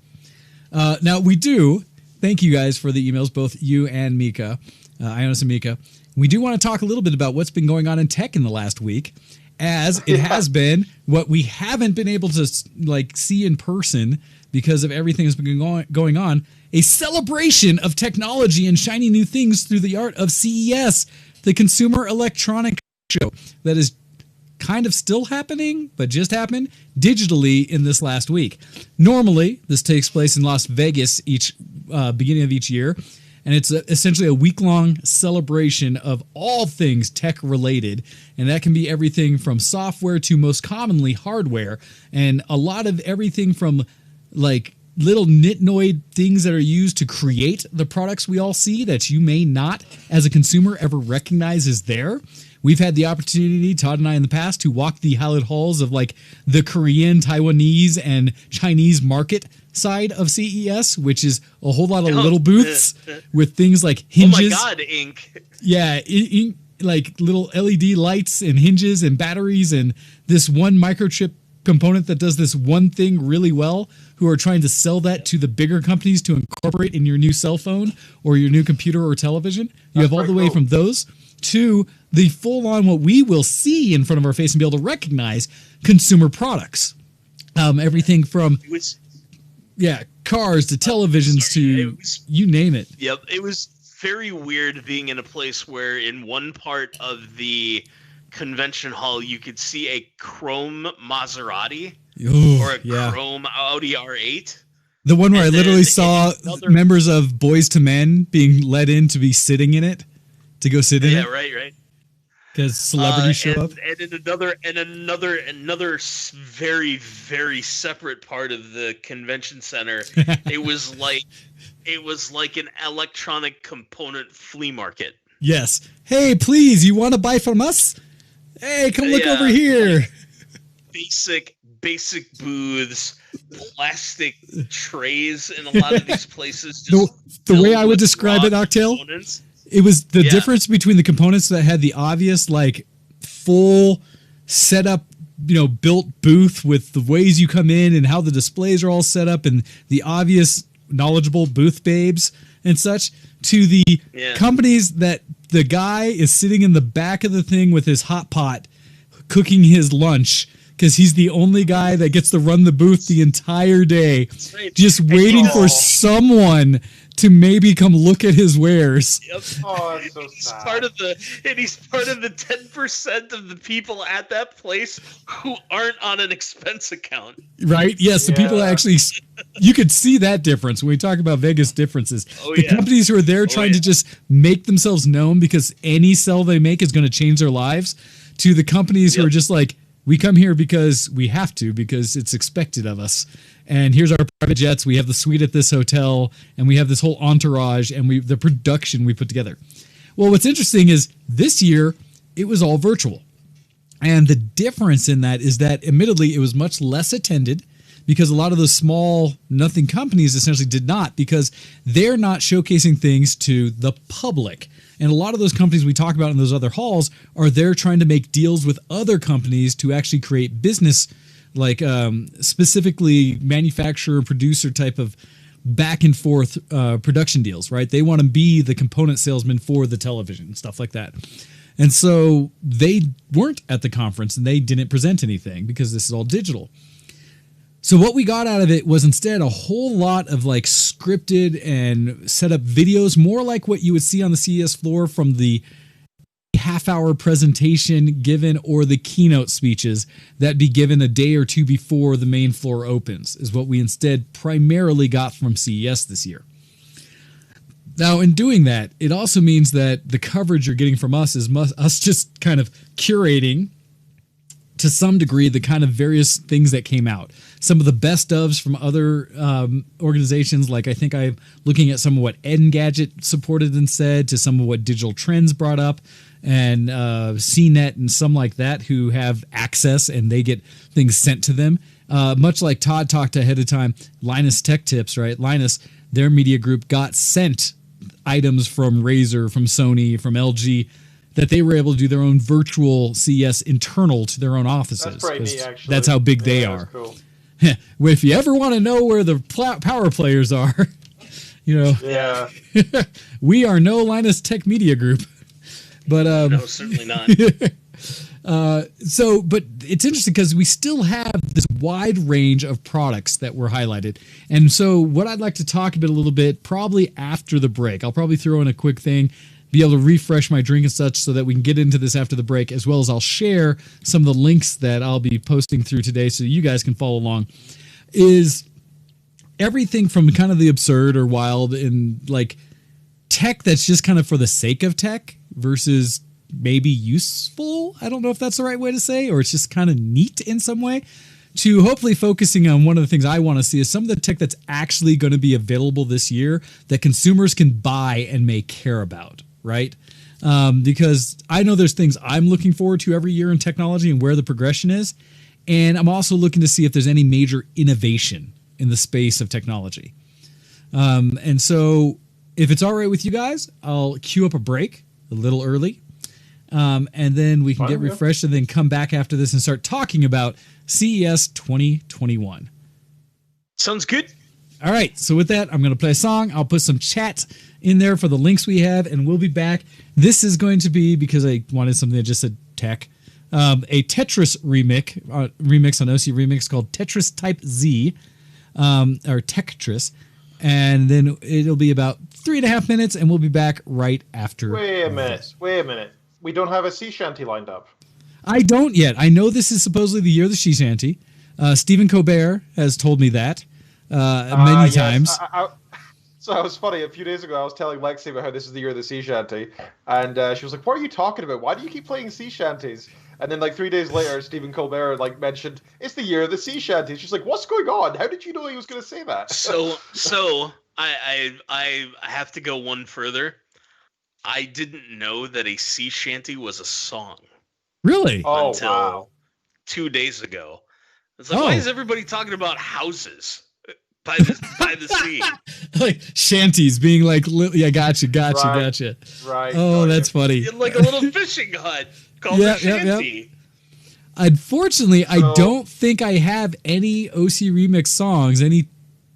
Now, we do thank you guys for the emails, both you and Mika, Ionis and Mika. We do want to talk a little bit about what's been going on in tech in the last week, as it has been what we haven't been able to see in person because of everything that's been going on, a celebration of technology and shiny new things through the art of CES, the Consumer Electronic show that is kind of still happening, but just happened digitally in this last week. Normally, this takes place in Las Vegas each beginning of each year, and it's essentially a week-long celebration of all things tech-related, and that can be everything from software to most commonly hardware, and a lot of everything from like little nitnoid things that are used to create the products we all see that you may not, as a consumer, ever recognize is there. We've had the opportunity, Todd and I in the past, to walk the hallowed halls of like the Korean, Taiwanese, and Chinese market side of CES, which is a whole lot of little booths with things like hinges. Oh my God, ink. Yeah, like little LED lights and hinges and batteries and this one microchip component that does this one thing really well, who are trying to sell that to the bigger companies to incorporate in your new cell phone or your new computer or television. You have all the way from those to the full-on what we will see in front of our face and be able to recognize consumer products. Everything from cars to televisions to you name it. Yep, it was very weird being in a place where in one part of the convention hall you could see a chrome Maserati or a chrome Audi R8. The one where I literally saw members of Boys to Men being let in to be sitting in it, to go sit in it. Yeah, right. Because celebrities show up. And in another very, very separate part of the convention center, it was like an electronic component flea market. Yes. Hey, please, you want to buy from us? Hey, come look over here. Basic booths, plastic trays in a lot of these places. The way I would describe it, Octail, it was the difference between the components that had the obvious, like, full setup, built booth with the ways you come in and how the displays are all set up and the obvious knowledgeable booth babes and such, to the companies that the guy is sitting in the back of the thing with his hot pot cooking his lunch because he's the only guy that gets to run the booth the entire day, just waiting for someone to maybe come look at his wares. Yep. Oh, that's so sad. He's part of the 10% of the people at that place who aren't on an expense account. Right? Yes, the people actually, you could see that difference when we talk about Vegas differences. The companies who are there trying to just make themselves known because any sell they make is going to change their lives, to the companies who are just like, we come here because we have to, because it's expected of us. And here's our private jets. We have the suite at this hotel, and we have this whole entourage, and the production we put together. Well, what's interesting is this year it was all virtual, and the difference in that is that, admittedly, it was much less attended because a lot of those small nothing companies essentially did not, because they're not showcasing things to the public. And a lot of those companies we talk about in those other halls are there trying to make deals with other companies to actually create business, like specifically manufacturer, producer type of back and forth production deals, right? They want to be the component salesman for the television and stuff like that. And so they weren't at the conference and they didn't present anything because this is all digital. So what we got out of it was instead a whole lot of like scripted and set up videos, more like what you would see on the CES floor from the half-hour presentation given or the keynote speeches that be given a day or two before the main floor opens, is what we instead primarily got from CES this year. Now, in doing that, it also means that the coverage you're getting from us is us just kind of curating to some degree the kind of various things that came out. Some of the best ofs from other organizations, like I think I'm looking at some of what Engadget supported and said, to some of what Digital Trends brought up, and CNET and some like that who have access and they get things sent to them. Much like Todd talked ahead of time, Linus Tech Tips, right? Linus, their media group, got sent items from Razer, from Sony, from LG, that they were able to do their own virtual CES internal to their own offices. That's pretty neat, actually. That's how big they are. Cool. If you ever want to know where the power players are, we are no Linus Tech Media Group. But no, certainly not. But it's interesting because we still have this wide range of products that were highlighted. And so what I'd like to talk about a little bit, probably after the break, I'll probably throw in a quick thing. be able to refresh my drink and such so that we can get into this after the break, as well as I'll share some of the links that I'll be posting through today so you guys can follow along, is everything from kind of the absurd or wild in like tech that's just kind of for the sake of tech versus maybe useful. I don't know if that's the right way to say, or it's just kind of neat in some way, to hopefully focusing on one of the things I want to see is some of the tech that's actually going to be available this year that consumers can buy and may care about, right? Because I know there's things I'm looking forward to every year in technology and where the progression is. And I'm also looking to see if there's any major innovation in the space of technology. And so if it's all right with you guys, I'll queue up a break a little early. And then we can get refreshed and then come back after this and start talking about CES 2021. Sounds good. All right. So with that, I'm going to play a song. I'll put some chat in there for the links we have, and we'll be back. This is going to be, because I wanted something that just said tech, a Tetris remix on OC Remix called Tetris Type Z, or Tetris. And then it'll be about 3.5 minutes, and we'll be back right after. Wait a minute. We don't have a sea shanty lined up. I don't yet. I know this is supposedly the year of the sea shanty. Stephen Colbert has told me that many times. So it was funny. A few days ago, I was telling Lexi about how this is the year of the sea shanty, and she was like, "What are you talking about? Why do you keep playing sea shanties?" And then, like 3 days later, Stephen Colbert mentioned it's the year of the sea shanty. She's like, "What's going on? How did you know he was going to say that?" So I have to go one further. I didn't know that a sea shanty was a song. Really? Oh, until wow. 2 days ago. It's like, why is everybody talking about houses by the sea? Like shanties being like, yeah, gotcha. Right. Oh, that's funny. Like a little fishing hut called a shanty. Unfortunately, I don't think I have any OC Remix songs, any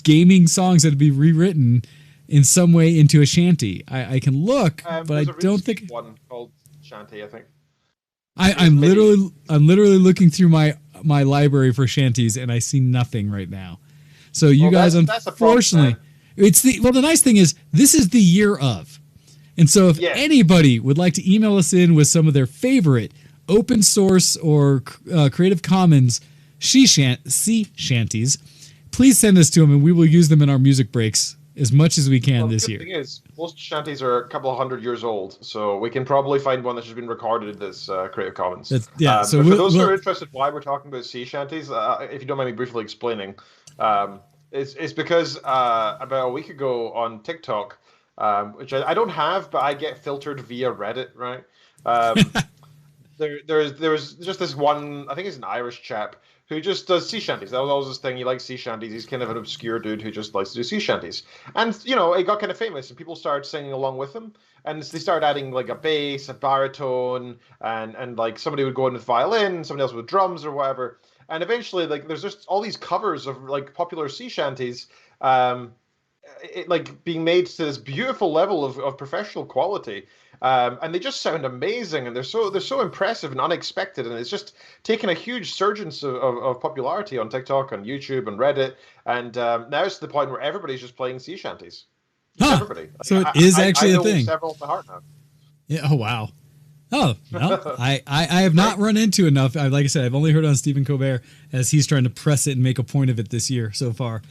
gaming songs that would be rewritten in some way into a shanty. I can look, but I don't think one called shanty. I think I'm literally looking through my library for shanties, and I see nothing right now. So you guys, unfortunately, the nice thing is this is the year of, and so if anybody would like to email us in with some of their favorite open source or Creative Commons sea shanties, please send us to them, and we will use them in our music breaks as much as we can this year. The thing is, most shanties are a couple of 100 years old, so we can probably find one that's just been recorded as Creative Commons. So but for those who are interested why we're talking about sea shanties, if you don't mind me briefly explaining, it's because about a week ago on TikTok, which I don't have, but I get filtered via Reddit, right? There's just this one, I think he's an Irish chap, who just does sea shanties. That was always his thing. He likes sea shanties. He's kind of an obscure dude who just likes to do sea shanties. And, it got kind of famous, and people started singing along with him. And they started adding, like, a bass, a baritone, and like, somebody would go in with violin, somebody else with drums or whatever. And eventually, like, there's just all these covers of, like, popular sea shanties, being made to this beautiful level of professional quality. And they just sound amazing, and they're so impressive and unexpected, and it's just taken a huge surgence of popularity on TikTok, on YouTube, and Reddit, and now it's to the point where everybody's just playing sea shanties. Everybody. So it is actually a thing. Several by heart now. Yeah. Oh wow. Oh no, I have not run into enough. Like I said, I've only heard on Stephen Colbert as he's trying to press it and make a point of it this year so far.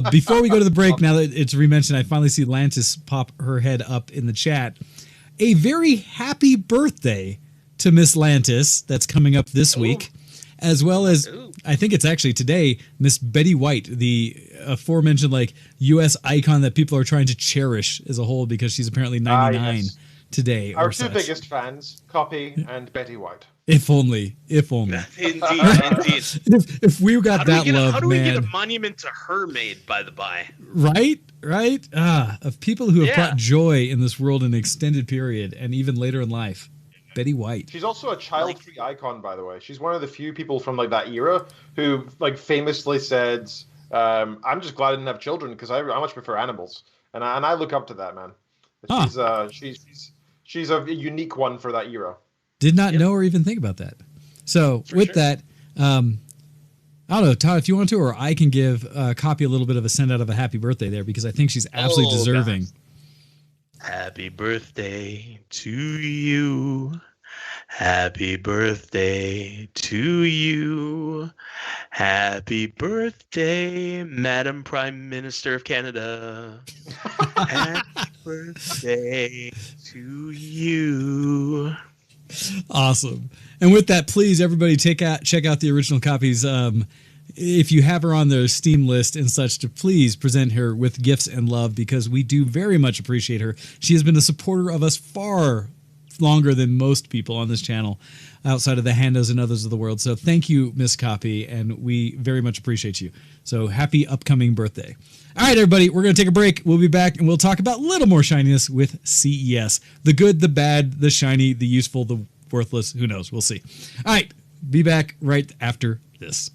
Before we go to the break, now that it's re-mentioned, I finally see Lantis pop her head up in the chat. A very happy birthday to Miss Lantis that's coming up this week, as well as, I think it's actually today, Miss Betty White, the aforementioned U.S. icon that people are trying to cherish as a whole because she's apparently 99 today. Our two biggest fans, Kopii and Betty White. If only. Indeed. If we got that love, man. How do we get a monument to her made, by the by? Right? Of people who have brought joy in this world in an extended period and even later in life. Betty White. She's also a child-free icon, by the way. She's one of the few people from that era who famously said, "I'm just glad I didn't have children because I much prefer animals," and I look up to that, man. She's a unique one for that era. Did not know or even think about that. So that, I don't know, Todd, if you want to, or I can give Kopii a little bit of a send out of a happy birthday there because I think she's absolutely deserving. Happy birthday to you. Happy birthday to you. Happy birthday, Madam Prime Minister of Canada. Happy birthday to you. Awesome. And with that, please, everybody, check out the original copies. If you have her on the Steam list and such, to please present her with gifts and love, because we do very much appreciate her. She has been a supporter of us far longer than most people on this channel outside of the Handos and others of the world. So thank you, Miss Kopii, and we very much appreciate you. So happy upcoming birthday. All right, everybody, we're going to take a break. We'll be back, and we'll talk about a little more shininess with CES. The good, the bad, the shiny, the useful, the worthless. Who knows? We'll see. All right, be back right after this.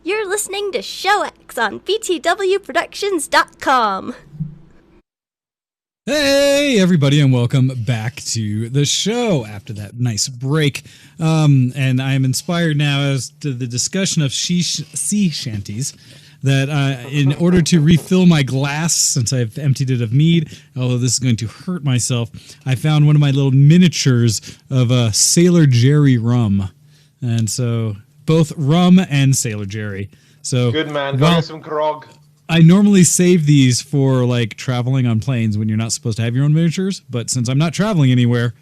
You're listening to ShowX on VtWProductions.com. Hey, everybody, and welcome back to the show after that nice break. And I am inspired now as to the discussion of sea shanties that in order to refill my glass, since I've emptied it of mead, although this is going to hurt myself, I found one of my little miniatures of Sailor Jerry rum. And so both rum and Sailor Jerry. So good man, go get some grog. I normally save these for like traveling on planes when you're not supposed to have your own miniatures, but since I'm not traveling anywhere,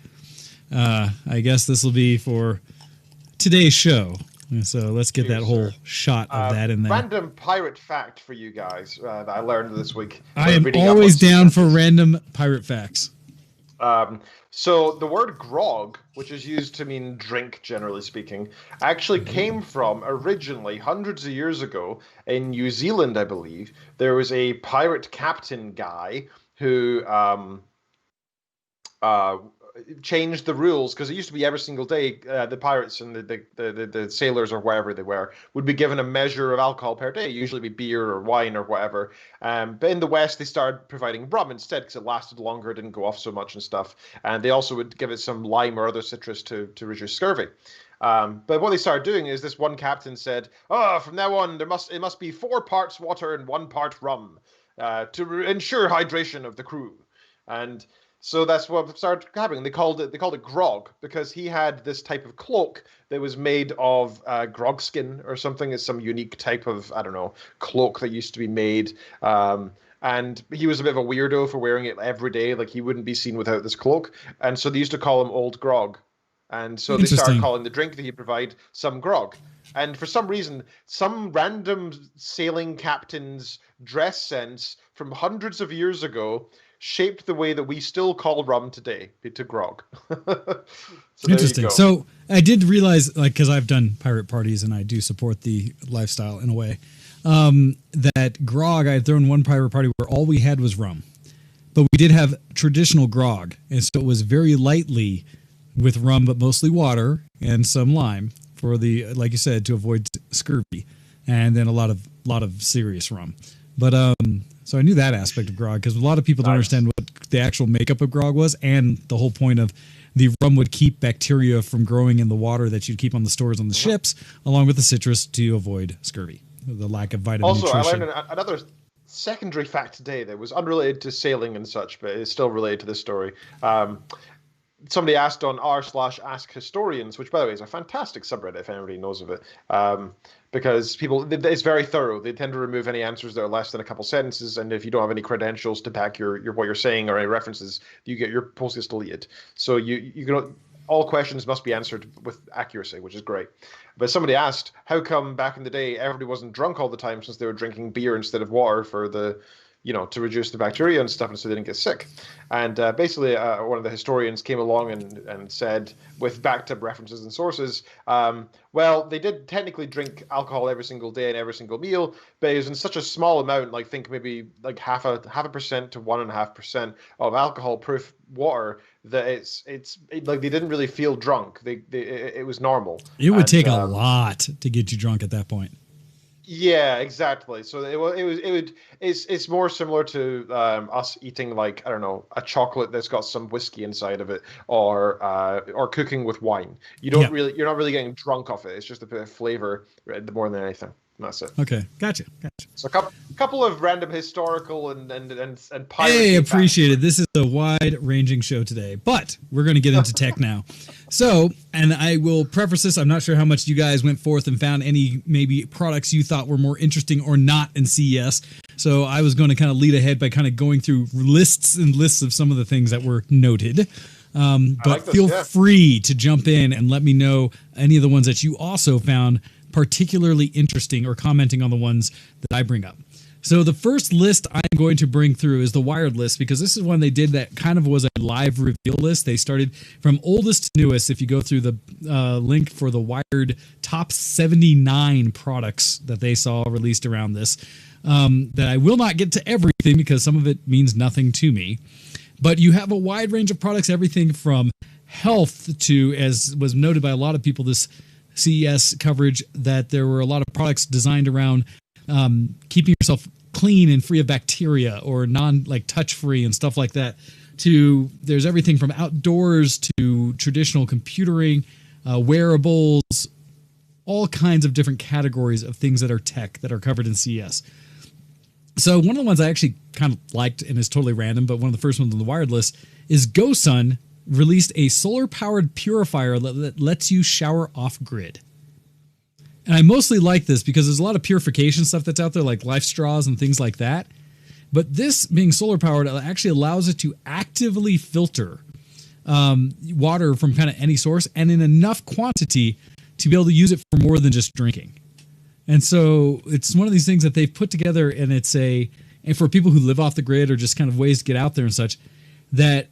I guess this will be for today's show. So let's get that whole shot of that in there. Random pirate fact for you guys that I learned this week. I am always down for random pirate facts. So the word grog, which is used to mean drink, generally speaking, actually came from originally hundreds of years ago in New Zealand, I believe. There was a pirate captain guy who changed the rules, because it used to be every single day the pirates and the sailors or wherever they were would be given a measure of alcohol per day, usually be beer or wine or whatever. But in the West, they started providing rum instead because it lasted longer, didn't go off so much and stuff. And they also would give it some lime or other citrus to reduce scurvy. But what they started doing is this one captain said, from now on, it must be 4 parts water and 1 part rum to ensure hydration of the crew. And so that's what started happening. They called it grog because he had this type of cloak that was made of grog skin or something. It's some unique type of, I don't know, cloak that used to be made. And he was a bit of a weirdo for wearing it every day. Like, he wouldn't be seen without this cloak. And so they used to call him Old Grog. And so they started calling the drink that he provided some grog. And for some reason, some random sailing captain's dress sense from hundreds of years ago shaped the way that we still call rum today, to grog. So interesting. So I did realize, like, because I've done pirate parties and I do support the lifestyle in a way, that grog, I had thrown one pirate party where all we had was rum, but we did have traditional grog. And so it was very lightly with rum, but mostly water and some lime for the, like you said, to avoid scurvy, and then a lot of serious rum. But so I knew that aspect of grog, because a lot of people don't understand what the actual makeup of grog was, and the whole point of the rum would keep bacteria from growing in the water that you'd keep on the stores on the ships, along with the citrus to avoid scurvy, the lack of vitamin nutrition. Also, I learned another secondary fact today that was unrelated to sailing and such, but it's still related to this story. Somebody asked on r/askhistorians, which, by the way, is a fantastic subreddit if anybody knows of it, because it's very thorough. They tend to remove any answers that are less than a couple sentences, and if you don't have any credentials to back your what you're saying or any references, you get your post gets deleted. So you can, all questions must be answered with accuracy, which is great. But somebody asked, how come back in the day everybody wasn't drunk all the time, since they were drinking beer instead of water for the, to reduce the bacteria and stuff, and so they didn't get sick. And basically, one of the historians came along and said, with backed up references and sources, well, they did technically drink alcohol every single day and every single meal, but it was in such a small amount, like think maybe like half a percent to 1.5% of alcohol-proof water, that it's like they didn't really feel drunk. It was normal. It would take a lot to get you drunk at that point. Yeah, exactly. So it's more similar to us eating, like, I don't know, a chocolate that's got some whiskey inside of it, or cooking with wine. You're not really getting drunk off it. It's just a bit of flavor more than anything. And that's it. Okay, gotcha. So a couple of random historical and pirate. Hey, appreciate it. This is a wide-ranging show today, but we're going to get into tech now. So, and I will preface this, I'm not sure how much you guys went forth and found any maybe products you thought were more interesting or not in CES. So I was going to kind of lead ahead by kind of going through lists and lists of some of the things that were noted. But feel free to jump in and let me know any of the ones that you also found particularly interesting, or commenting on the ones that I bring up. So the first list I'm going to bring through is the Wired list, because this is one they did that kind of was a live reveal list. They started from oldest to newest. If you go through the link for the Wired top 79 products that they saw released around this, that I will not get to everything because some of it means nothing to me. But you have a wide range of products, everything from health to, as was noted by a lot of people this CES coverage, that there were a lot of products designed around keeping yourself clean and free of bacteria, or touch free and stuff like that, to there's everything from outdoors to traditional computering, wearables, all kinds of different categories of things that are tech that are covered in CES. So one of the ones I actually kind of liked, and is totally random, but one of the first ones on the Wired list, is GoSun released a solar-powered purifier that lets you shower off-grid. And I mostly like this because there's a lot of purification stuff that's out there, like Life Straws and things like that. But this, being solar-powered, actually allows it to actively filter water from kind of any source, and in enough quantity to be able to use it for more than just drinking. And so it's one of these things that they've put together, and and for people who live off the grid or just kind of ways to get out there and such, that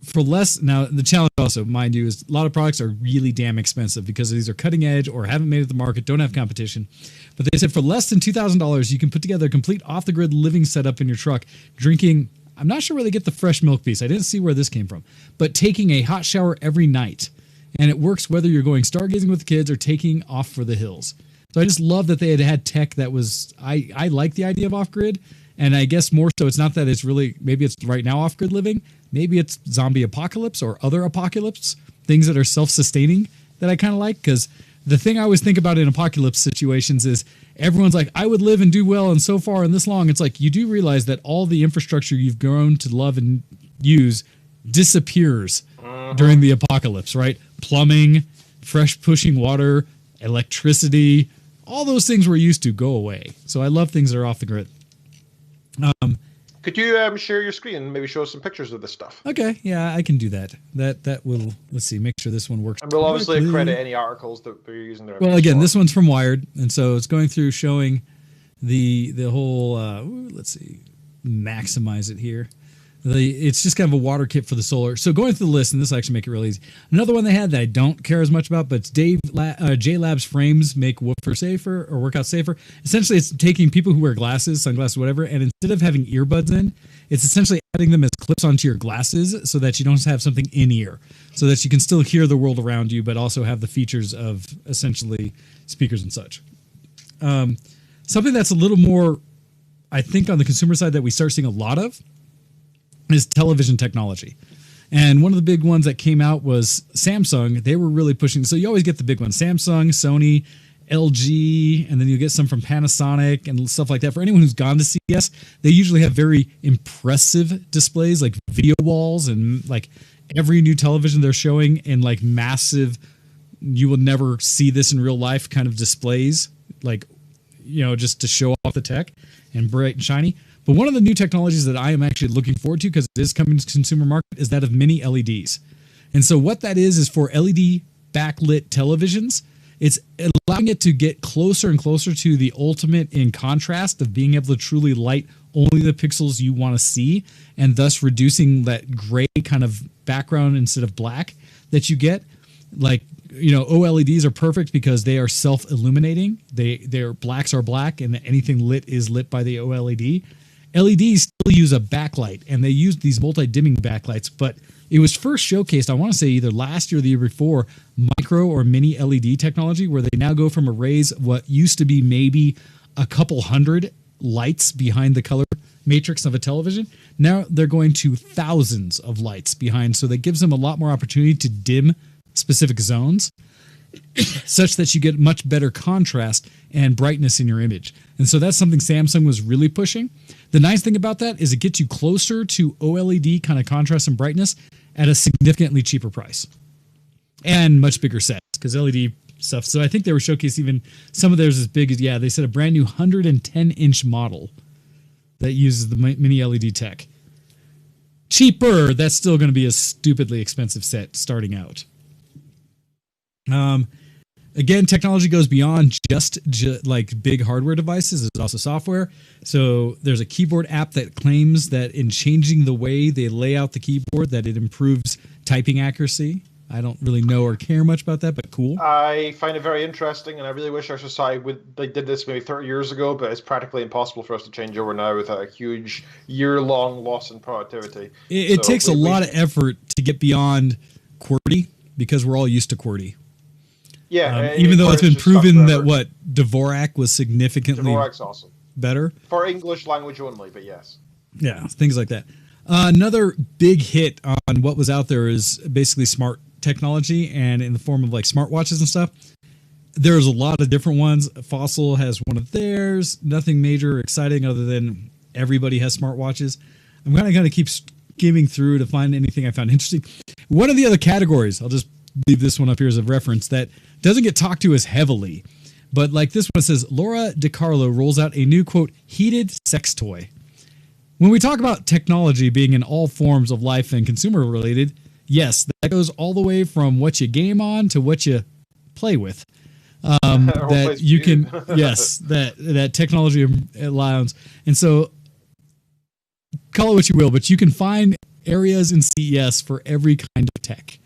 for less, now the challenge also, mind you, is a lot of products are really damn expensive because these are cutting edge or haven't made it to the market, don't have competition. But they said for less than $2,000, you can put together a complete off the grid living setup in your truck, drinking, I'm not sure where they get the fresh milk piece. I didn't see where this came from, but taking a hot shower every night. And it works whether you're going stargazing with the kids or taking off for the hills. So I just love that they had tech that was, I like the idea of off-grid. And I guess more so, it's not that it's really, maybe it's right now off-grid living. Maybe it's zombie apocalypse or other apocalypse, things that are self-sustaining that I kind of like. Because the thing I always think about in apocalypse situations is everyone's like, I would live and do well and so far and this long. It's like, you do realize that all the infrastructure you've grown to love and use disappears during the apocalypse, right? Plumbing, fresh pushing water, electricity, all those things we're used to go away. So I love things that are off the grid. Could you share your screen and maybe show us some pictures of this stuff? Okay, yeah, I can do that. That will, let's see, make sure this one works. And we'll obviously credit any articles that we're using there. Well, again, this one's from Wired, and so it's going through showing the whole, let's see, maximize it here. It's just kind of a water kit for the solar. So going through the list, and this will actually make it real easy. Another one they had that I don't care as much about, but it's J-Labs frames make woofer safer or workout safer. Essentially, it's taking people who wear glasses, sunglasses, whatever, and instead of having earbuds in, it's essentially adding them as clips onto your glasses so that you don't have something in ear, so that you can still hear the world around you, but also have the features of essentially speakers and such. Something that's a little more, I think, on the consumer side that we start seeing a lot of is television technology. And one of the big ones that came out was Samsung. They were really pushing. So you always get the big ones, Samsung, Sony, LG, and then you get some from Panasonic and stuff like that. For anyone who's gone to CES, they usually have very impressive displays, like video walls, and like every new television they're showing in like massive, you will never see this in real life kind of displays, like, you know, just to show off the tech and bright and shiny. But one of the new technologies that I am actually looking forward to, because it is coming to the consumer market, is that of mini LEDs. And so what that is for LED backlit televisions, it's allowing it to get closer and closer to the ultimate in contrast of being able to truly light only the pixels you want to see, and thus reducing that gray kind of background instead of black that you get. Like, you know, OLEDs are perfect because they are self-illuminating. Their blacks are black, and anything lit is lit by the OLED. LEDs still use a backlight, and they use these multi-dimming backlights, but it was first showcased, I want to say either last year or the year before, micro or mini LED technology, where they now go from arrays of what used to be maybe a couple hundred lights behind the color matrix of a television. Now they're going to thousands of lights behind, so that gives them a lot more opportunity to dim specific zones such that you get much better contrast and brightness in your image. And so that's something Samsung was really pushing. The nice thing about that is it gets you closer to OLED kind of contrast and brightness at a significantly cheaper price and much bigger sets, because LED stuff. So I think they were showcasing even some of theirs as big as, yeah, they said a brand new 110-inch model that uses the mini LED tech. Cheaper, that's still going to be a stupidly expensive set starting out. Again, technology goes beyond just like big hardware devices. There's also software. So there's a keyboard app that claims that in changing the way they lay out the keyboard, that it improves typing accuracy. I don't really know or care much about that, but cool. I find it very interesting, and I really wish our society they did this maybe 30 years ago, but it's practically impossible for us to change over now without a huge year-long loss in productivity. It takes a lot of effort to get beyond QWERTY, because we're all used to QWERTY. Yeah, even though it's been proven that Dvorak was significantly Dvorak's awesome. Better for English language only, but yes. Yeah, things like that. Another big hit on what was out there is basically smart technology, and in the form of like smartwatches and stuff. There's a lot of different ones. Fossil has one of theirs. Nothing major or exciting other than everybody has smartwatches. I'm kind of going to keep skimming through to find anything I found interesting. One of the other categories, I'll just leave this one up here as a reference, that doesn't get talked to as heavily, but like this one says, Laura DiCarlo rolls out a new, quote, heated sex toy. When we talk about technology being in all forms of life and consumer related, yes, that goes all the way from what you game on to what you play with. that you can, yes, that technology allows. And so call it what you will, but you can find areas in CES for every kind of tech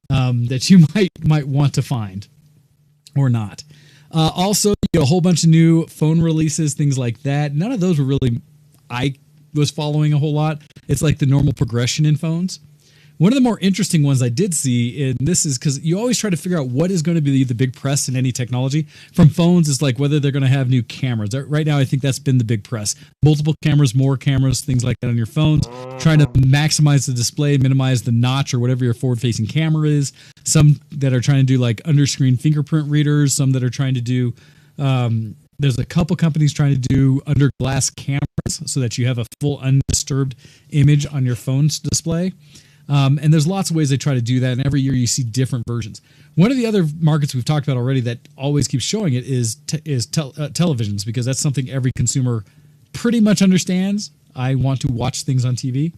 that you might want to find or not. Also, you get a whole bunch of new phone releases, things like that. None of those were really, I was following a whole lot. It's like the normal progression in phones. One of the more interesting ones I did see, and this is because you always try to figure out what is going to be the big press in any technology. From phones is like whether they're going to have new cameras. Right now, I think that's been the big press. Multiple cameras, more cameras, things like that on your phones. Trying to maximize the display, minimize the notch or whatever your forward-facing camera is. Some that are trying to do like under-screen fingerprint readers. Some that are trying to do... there's a couple companies trying to do under-glass cameras so that you have a full undisturbed image on your phone's display. And there's lots of ways they try to do that, and every year you see different versions. One of the other markets we've talked about already that always keeps showing it is televisions, because that's something every consumer pretty much understands. I want to watch things on TV.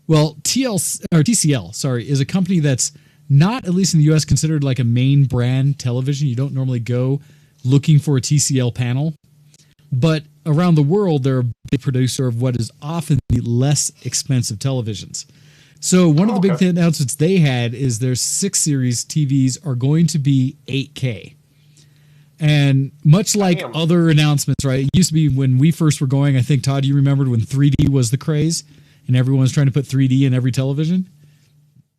Well, TCL, is a company that's not, at least in the U.S., considered like a main brand television. You don't normally go looking for a TCL panel. But around the world, they're a big producer of what is often the less expensive televisions. So one of the big announcements they had is their 6 series TVs are going to be 8K. And much like other announcements, right? It used to be when we first were going, I think, Todd, you remembered when 3D was the craze and everyone was trying to put 3D in every television?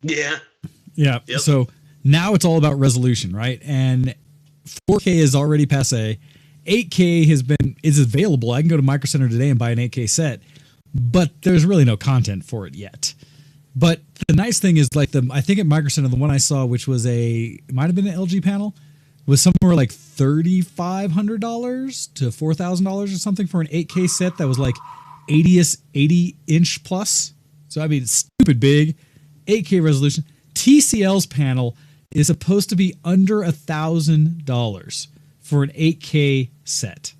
Yeah. Yeah. Yep. So now it's all about resolution, right? And 4K is already passé. 8K is available. I can go to Micro Center today and buy an 8K set, but there's really no content for it yet. But the nice thing is, like, I think at Micro Center, the one I saw, which was it might have been an LG panel, was somewhere like $3,500 to $4,000 or something for an 8K set that was like 80 inch plus. So I mean, it's stupid big, 8K resolution. TCL's panel is supposed to be under $1,000 for an 8K set,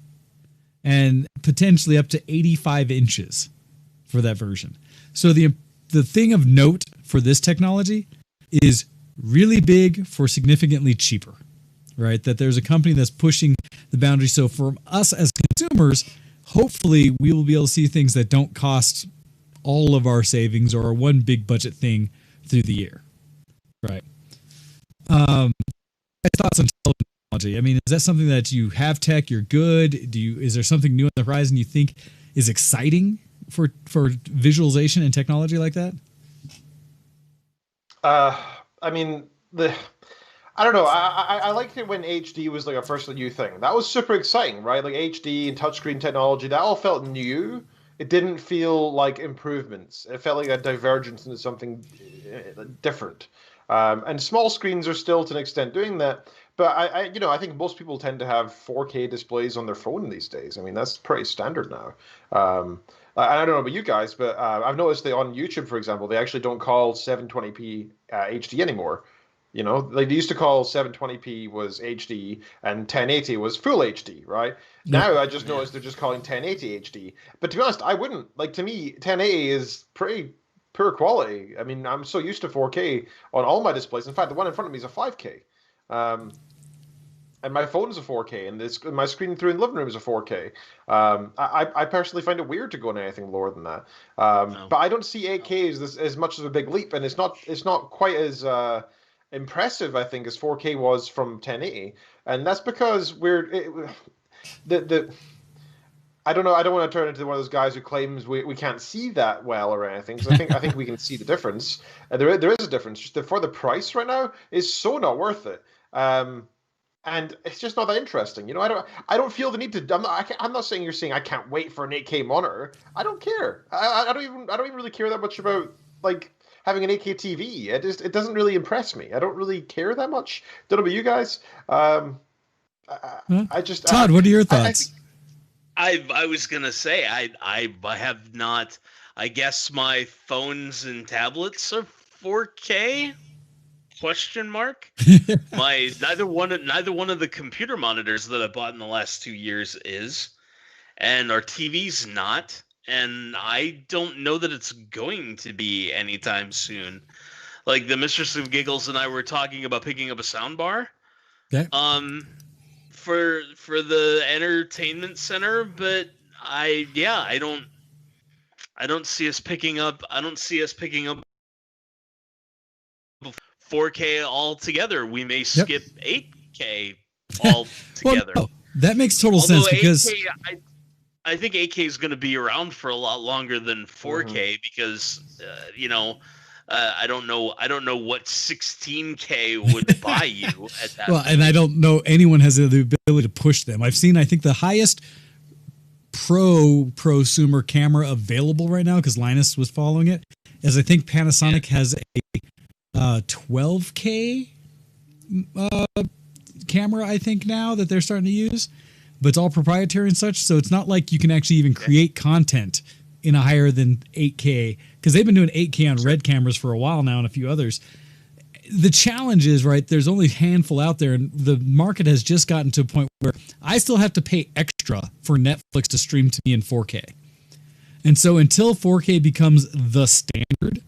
and potentially up to 85 inches for that version. So the thing of note for this technology is really big for significantly cheaper, right? That there's a company that's pushing the boundary. So for us as consumers, hopefully we will be able to see things that don't cost all of our savings or one big budget thing through the year, right? Thoughts on technology? I mean, is that something that you have tech, you're good? Is there something new on the horizon you think is exciting for visualization and technology like that? I mean, I don't know. I liked it when HD was like a first new thing. That was super exciting, right? Like HD and touchscreen technology, that all felt new. It didn't feel like improvements. It felt like a divergence into something different. And small screens are still to an extent doing that. But I think most people tend to have 4K displays on their phone these days. I mean, that's pretty standard now. I don't know about you guys, but I've noticed that on YouTube, for example, they actually don't call 720p HD anymore. You know, like they used to call 720p was HD and 1080 was full HD, right? Now I just noticed they're just calling 1080 HD. But to be honest, I wouldn't. Like, to me, 1080 is pretty poor quality. I mean, I'm so used to 4K on all my displays. In fact, the one in front of me is a 5K. And my phone is a 4K, and my screen through in the living room is a 4K. I personally find it weird to go on anything lower than that. But I don't see 8K as much of a big leap, and it's not quite as impressive, I think, as 4K was from 1080, and that's because I don't know. I don't want to turn into one of those guys who claims we can't see that well or anything. So I think we can see the difference. There is a difference. Just for the price right now is so not worth it. And it's just not that interesting. You know, I don't feel the need to. I'm not saying you're saying I can't wait for an 8K monitor. I don't care. I don't even really care that much about like having an 8K TV. It doesn't really impress me. I don't really care that much. Don't know about you guys. Todd, what are your thoughts? I was gonna say I have not. I guess my phones and tablets are 4K. Question mark. Neither one of the computer monitors that I bought in the last 2 years is, and our TV's not, and I don't know that it's going to be anytime soon. Like the Mistress of Giggles and I were talking about picking up a soundbar. Okay. for the entertainment center, but I don't see us picking up 4K altogether. We may skip 8K altogether. Well, no, that makes total Although sense because 8K, I think 8K is going to be around for a lot longer than 4K because I don't know what 16K would buy you at that point. and I don't know anyone has the ability to push them. I think the highest prosumer camera available right now, because Linus was following it, is I think Panasonic has a 12K camera, I think, now that they're starting to use, but it's all proprietary and such, so it's not like you can actually even create content in a higher than 8K, because they've been doing 8K on Red cameras for a while now and a few others. The challenge is, right, there's only a handful out there, and the market has just gotten to a point where I still have to pay extra for Netflix to stream to me in 4K. And so until 4K becomes the standard,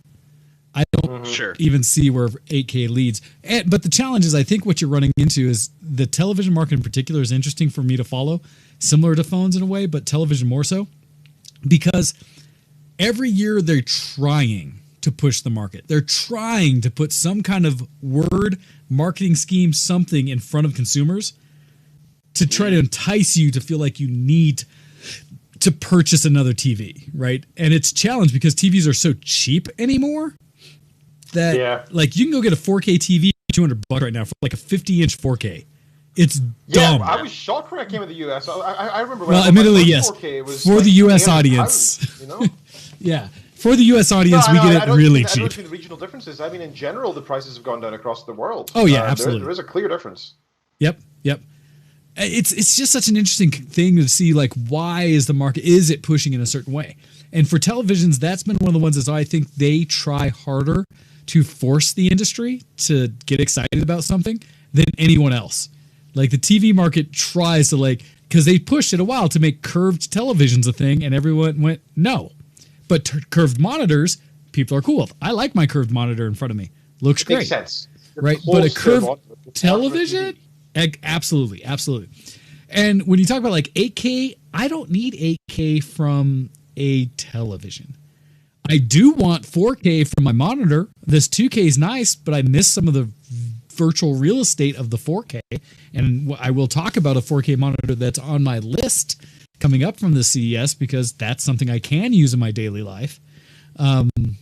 I don't even see where 8K leads. But the challenge is, I think what you're running into is the television market in particular is interesting for me to follow, similar to phones in a way, but television more so, because every year they're trying to push the market. They're trying to put some kind of word, marketing scheme, something in front of consumers to try to entice you to feel like you need to purchase another TV, right? And it's a challenge because TVs are so cheap anymore that like you can go get a 4K TV for $200 right now for like a 50-inch 4K. It's dumb. I was shocked when I came to the US. I remember when well, admittedly, yes. 4K, it was for like the US audience. £800, you know? Yeah. For the US audience, we get it really cheap. I don't see the regional differences. I mean, in general, the prices have gone down across the world. Oh, yeah, absolutely. There is a clear difference. Yep. It's just such an interesting thing to see, like, why is it pushing in a certain way? And for televisions, that's been one of the ones that I think they try harder to force the industry to get excited about something than anyone else. Like, the TV market tries to, like, because they pushed it a while to make curved televisions a thing, and everyone went, no. But curved monitors, people are cool with. I like my curved monitor in front of me. Looks great. Makes sense. Right? But a curved television? Absolutely. And when you talk about like 8K, I don't need 8K from a television. I do want 4K from my monitor. This 2K is nice, but I miss some of the virtual real estate of the 4K. And I will talk about a 4K monitor that's on my list coming up from the CES because that's something I can use in my daily life. And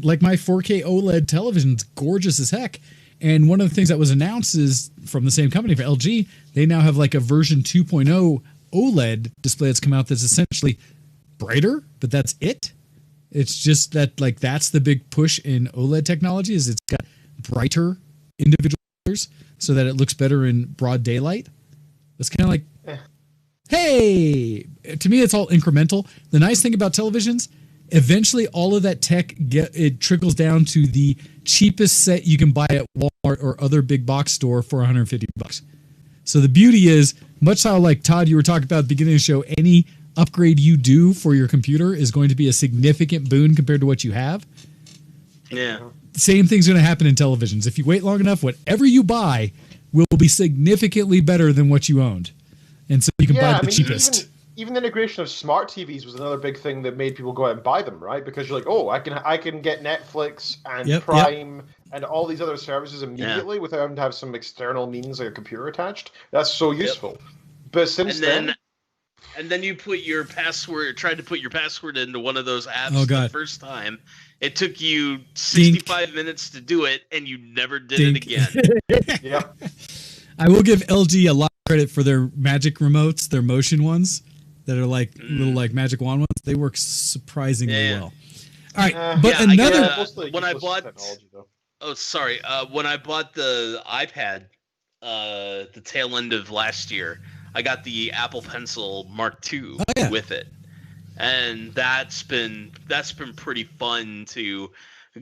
like my 4K OLED television's gorgeous as heck. And one of the things that was announced is from the same company for LG, they now have like a version 2.0 OLED display that's come out that's essentially brighter, but that's it. It's just that like that's the big push in OLED technology is it's got brighter individual colors so that it looks better in broad daylight. It's kind of like, hey, to me it's all incremental. The nice thing about televisions, eventually all of that tech it trickles down to the cheapest set you can buy at Walmart or other big box store for $150. So the beauty is, much how like Todd you were talking about at the beginning of the show, any upgrade you do for your computer is going to be a significant boon compared to what you have. Yeah. Same thing's going to happen in televisions. If you wait long enough, whatever you buy will be significantly better than what you owned. And so you can buy the cheapest. Even the integration of smart TVs was another big thing that made people go out and buy them, right? Because you're like, oh, I can get Netflix and Prime and all these other services immediately without having to have some external means like a computer attached. That's so useful. But since then... And then you put your password, tried to put your password into one of those apps the first time. It took you 65 minutes to do it, and you never did it again. Yep. I will give LG a lot of credit for their magic remotes, their motion ones that are like little like magic wand ones. They work surprisingly well. All right, but another when I bought when I bought the iPad the tail end of last year, I got the Apple Pencil Mark II with it, and that's been pretty fun to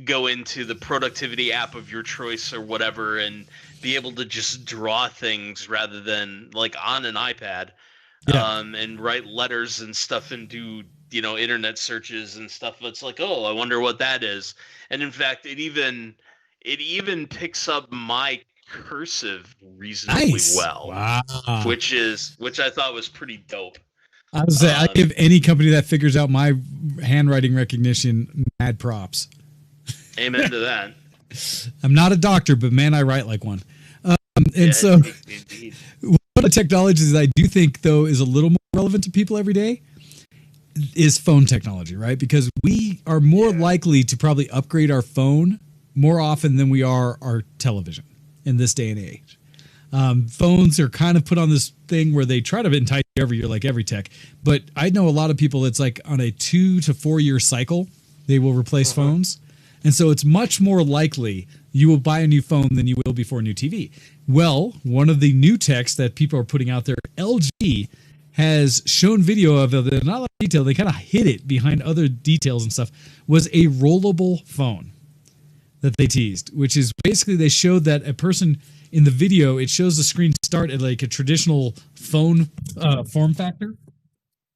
go into the productivity app of your choice or whatever and be able to just draw things rather than like on an iPad, and write letters and stuff and do internet searches and stuff. It's like, oh, I wonder what that is. And in fact, it even picks up my cursive reasonably well. Wow. Which I thought was pretty dope. I would say I give any company that figures out my handwriting recognition mad props. Amen to that. I'm not a doctor, but man, I write like one. So indeed. one of the technologies that I do think, though, is a little more relevant to people every day is phone technology, right? Because we are more likely to probably upgrade our phone more often than we are our television in this day and age. Phones are kind of put on this thing where they try to entice you every year, like every tech. But I know a lot of people, it's like on a 2 to 4 year cycle, they will replace phones. And so it's much more likely you will buy a new phone than you will before a new TV. Well, one of the new techs that people are putting out there, LG, has shown video of it, not a lot of detail, they kind of hid it behind other details and stuff, was a rollable phone that they teased, which is basically they showed that a person in the video, it shows the screen start at like a traditional phone form factor,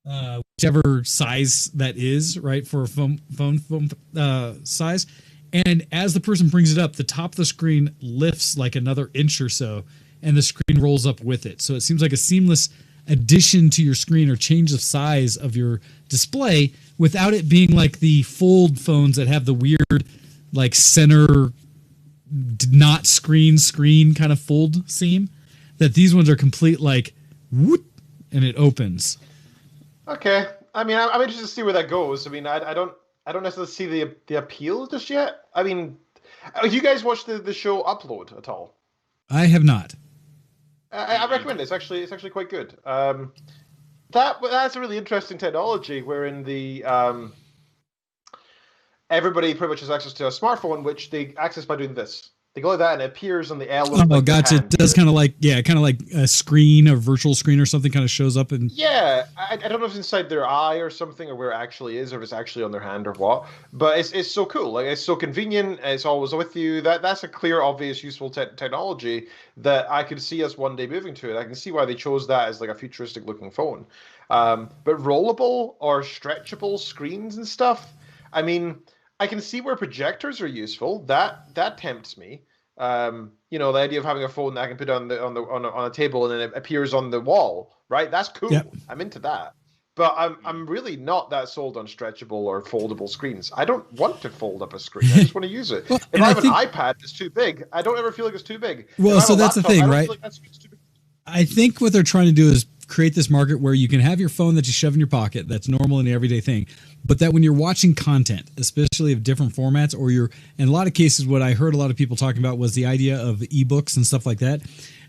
whichever size that is, right, for a phone size. And as the person brings it up, the top of the screen lifts like another inch or so, and the screen rolls up with it. So it seems like a seamless addition to your screen or change of size of your display without it being like the fold phones that have the weird like center not screen kind of fold seam. That these ones are complete like whoop, and it opens. Okay, I mean, I'm interested to see where that goes. I mean, I don't necessarily see the appeal just yet. I mean, you guys watched the show Upload at all? I have not. I recommend it. It's actually quite good. That's a really interesting technology wherein the everybody pretty much has access to a smartphone, which they access by doing this. They go like that, and it appears on the L. Oh, gotcha. It does kind of like a screen, a virtual screen or something kind of shows up. And yeah, I don't know if it's inside their eye or something, or where it actually is, or if it's actually on their hand or what. But it's so cool. Like, it's so convenient. It's always with you. That's a clear, obvious, useful technology that I could see us one day moving to it. I can see why they chose that as like a futuristic looking phone. But rollable or stretchable screens and stuff. I mean, I can see where projectors are useful. That tempts me. The idea of having a phone that I can put on a table and then it appears on the wall, right? That's cool. Yep. I'm into that. But I'm really not that sold on stretchable or foldable screens. I don't want to fold up a screen. I just want to use it. Well, if I have an iPad that's too big, I don't ever feel like it's too big. Well, so that's the thing, right? I think what they're trying to do is create this market where you can have your phone that you shove in your pocket. That's normal and everyday thing. But that when you're watching content, especially of different formats, or in a lot of cases, what I heard a lot of people talking about was the idea of ebooks and stuff like that,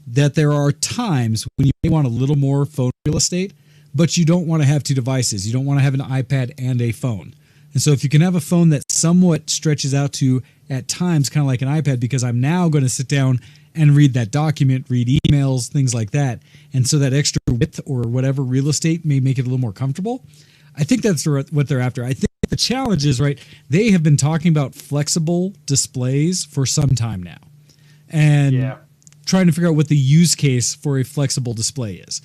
that there are times when you may want a little more phone real estate, but you don't want to have two devices. You don't want to have an iPad and a phone. And so if you can have a phone that somewhat stretches out to, at times, kind of like an iPad, because I'm now going to sit down and read that document, read emails, things like that. And so that extra width or whatever real estate may make it a little more comfortable. I think that's what they're after. I think the challenge is, right, they have been talking about flexible displays for some time now. And trying to figure out what the use case for a flexible display is.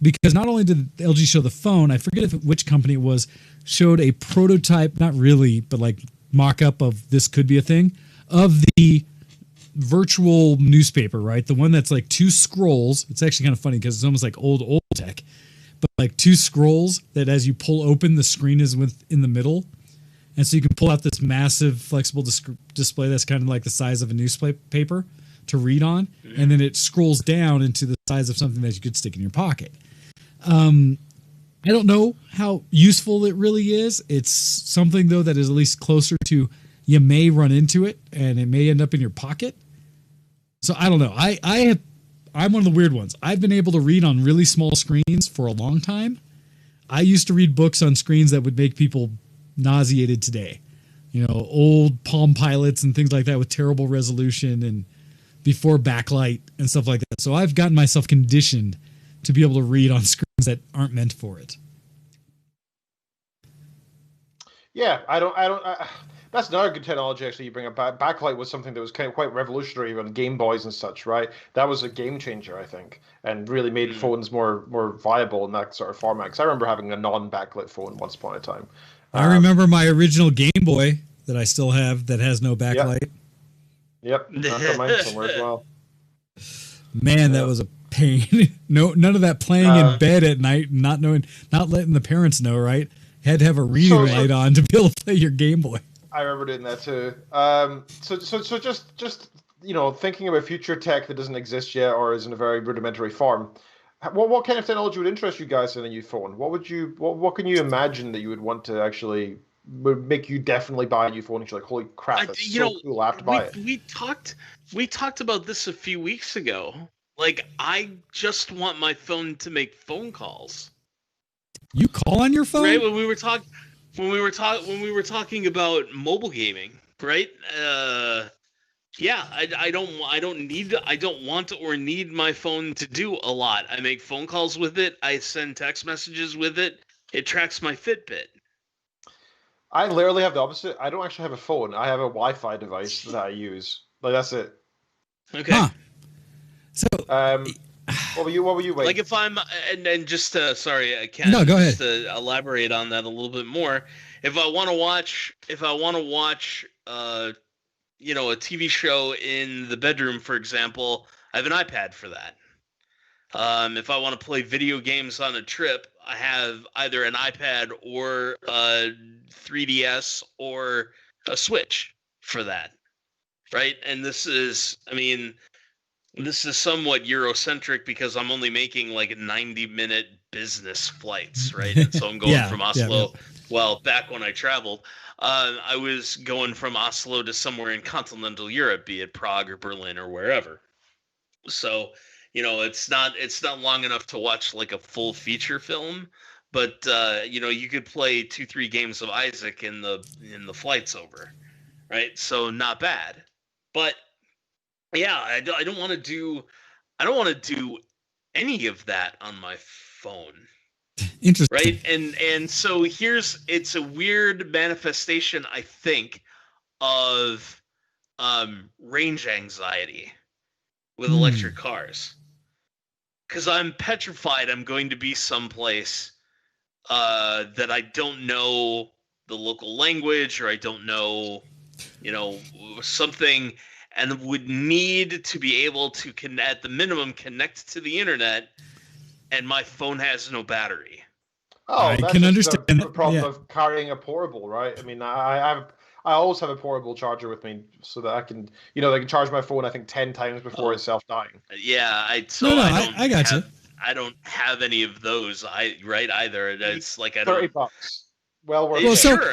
Because not only did LG show the phone, I forget which company it was, showed a prototype, not really, but like mock-up of this could be a thing, of the virtual newspaper, right? The one that's like two scrolls. It's actually kind of funny because it's almost like old tech, but like two scrolls that as you pull open, the screen is in the middle. And so you can pull out this massive flexible display that's kind of like the size of a newspaper to read on. And then it scrolls down into the size of something that you could stick in your pocket. I don't know how useful it really is. It's something, though, that is at least closer to you may run into it and it may end up in your pocket. So I don't know. I'm one of the weird ones. I've been able to read on really small screens for a long time. I used to read books on screens that would make people nauseated today. Old Palm Pilots and things like that with terrible resolution and before backlight and stuff like that. So I've gotten myself conditioned to be able to read on screens that aren't meant for it. Yeah, that's another good technology, actually, you bring up. Backlight was something that was kind of quite revolutionary on Game Boys and such, right? That was a game changer, I think, and really made phones more viable in that sort of format. Because I remember having a non-backlit phone once upon a time. I remember my original Game Boy that I still have that has no backlight. Yep. I've got mine somewhere as well. Man, that was a pain. No, none of that playing in bed at night, not letting the parents know, right? Had to have a reading light on to be able to play your Game Boy. I remember doing that too. So just thinking about future tech that doesn't exist yet or is in a very rudimentary form. What kind of technology would interest you guys in a new phone? What can you imagine that you would want to actually would make you definitely buy a new phone? And you're like, holy crap, that's cool! I have to buy it. We talked about this a few weeks ago. Like, I just want my phone to make phone calls. You call on your phone? Right, when we were talking about mobile gaming, right? Yeah, I don't want or need my phone to do a lot. I make phone calls with it. I send text messages with it. It tracks my Fitbit. I literally have the opposite. I don't actually have a phone. I have a Wi-Fi device that I use. Like, that's it. Okay. Huh. So, what were you waiting? Like, if I'm and just sorry, Ken. No, go ahead. Just to elaborate on that a little bit more. If I want to watch, a TV show in the bedroom, for example, I have an iPad for that. If I want to play video games on a trip, I have either an iPad or a 3DS or a Switch for that, right? And this is somewhat Eurocentric because I'm only making like 90-minute business flights, right? And so I'm going from Oslo. Yeah. Well, back when I traveled, I was going from Oslo to somewhere in continental Europe, be it Prague or Berlin or wherever. So, it's not long enough to watch like a full feature film, but you could play 2-3 games of Isaac in the flights over, right? So not bad, but yeah, I don't want to do any of that on my phone. Interesting. Right? And so it's a weird manifestation, I think, of range anxiety with electric cars. Because I'm petrified I'm going to be someplace that I don't know the local language or I don't know, something, and would need to be able to at the minimum connect to the internet, and my phone has no battery. Oh, I that's can just understand the problem of carrying a portable, right? I mean, I always have a portable charger with me so that I can, I can charge my phone, I think 10 times before it's self-dying. Yeah, I got you. I don't have any of those. Either. It's like $30. Well worth it. Well, sure.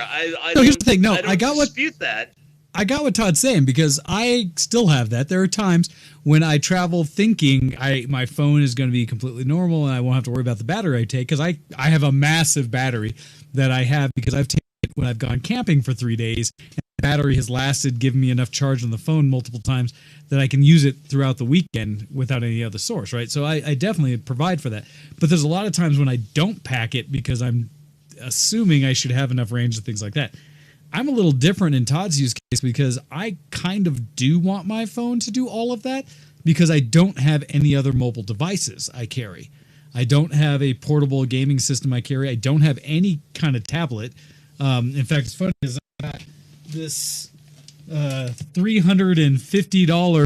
Here's the thing. No, I got dispute that. I got what Todd's saying because I still have that. There are times when I travel thinking my phone is going to be completely normal and I won't have to worry about the battery I take because I have a massive battery that I have because I've taken it when I've gone camping for 3 days. And the battery has lasted, given me enough charge on the phone multiple times that I can use it throughout the weekend without any other source, right? So I definitely provide for that. But there's a lot of times when I don't pack it because I'm assuming I should have enough range and things like that. I'm a little different in Todd's use case because I kind of do want my phone to do all of that because I don't have any other mobile devices I carry. I don't have a portable gaming system I carry. I don't have any kind of tablet. In fact, it's funny because I got this $350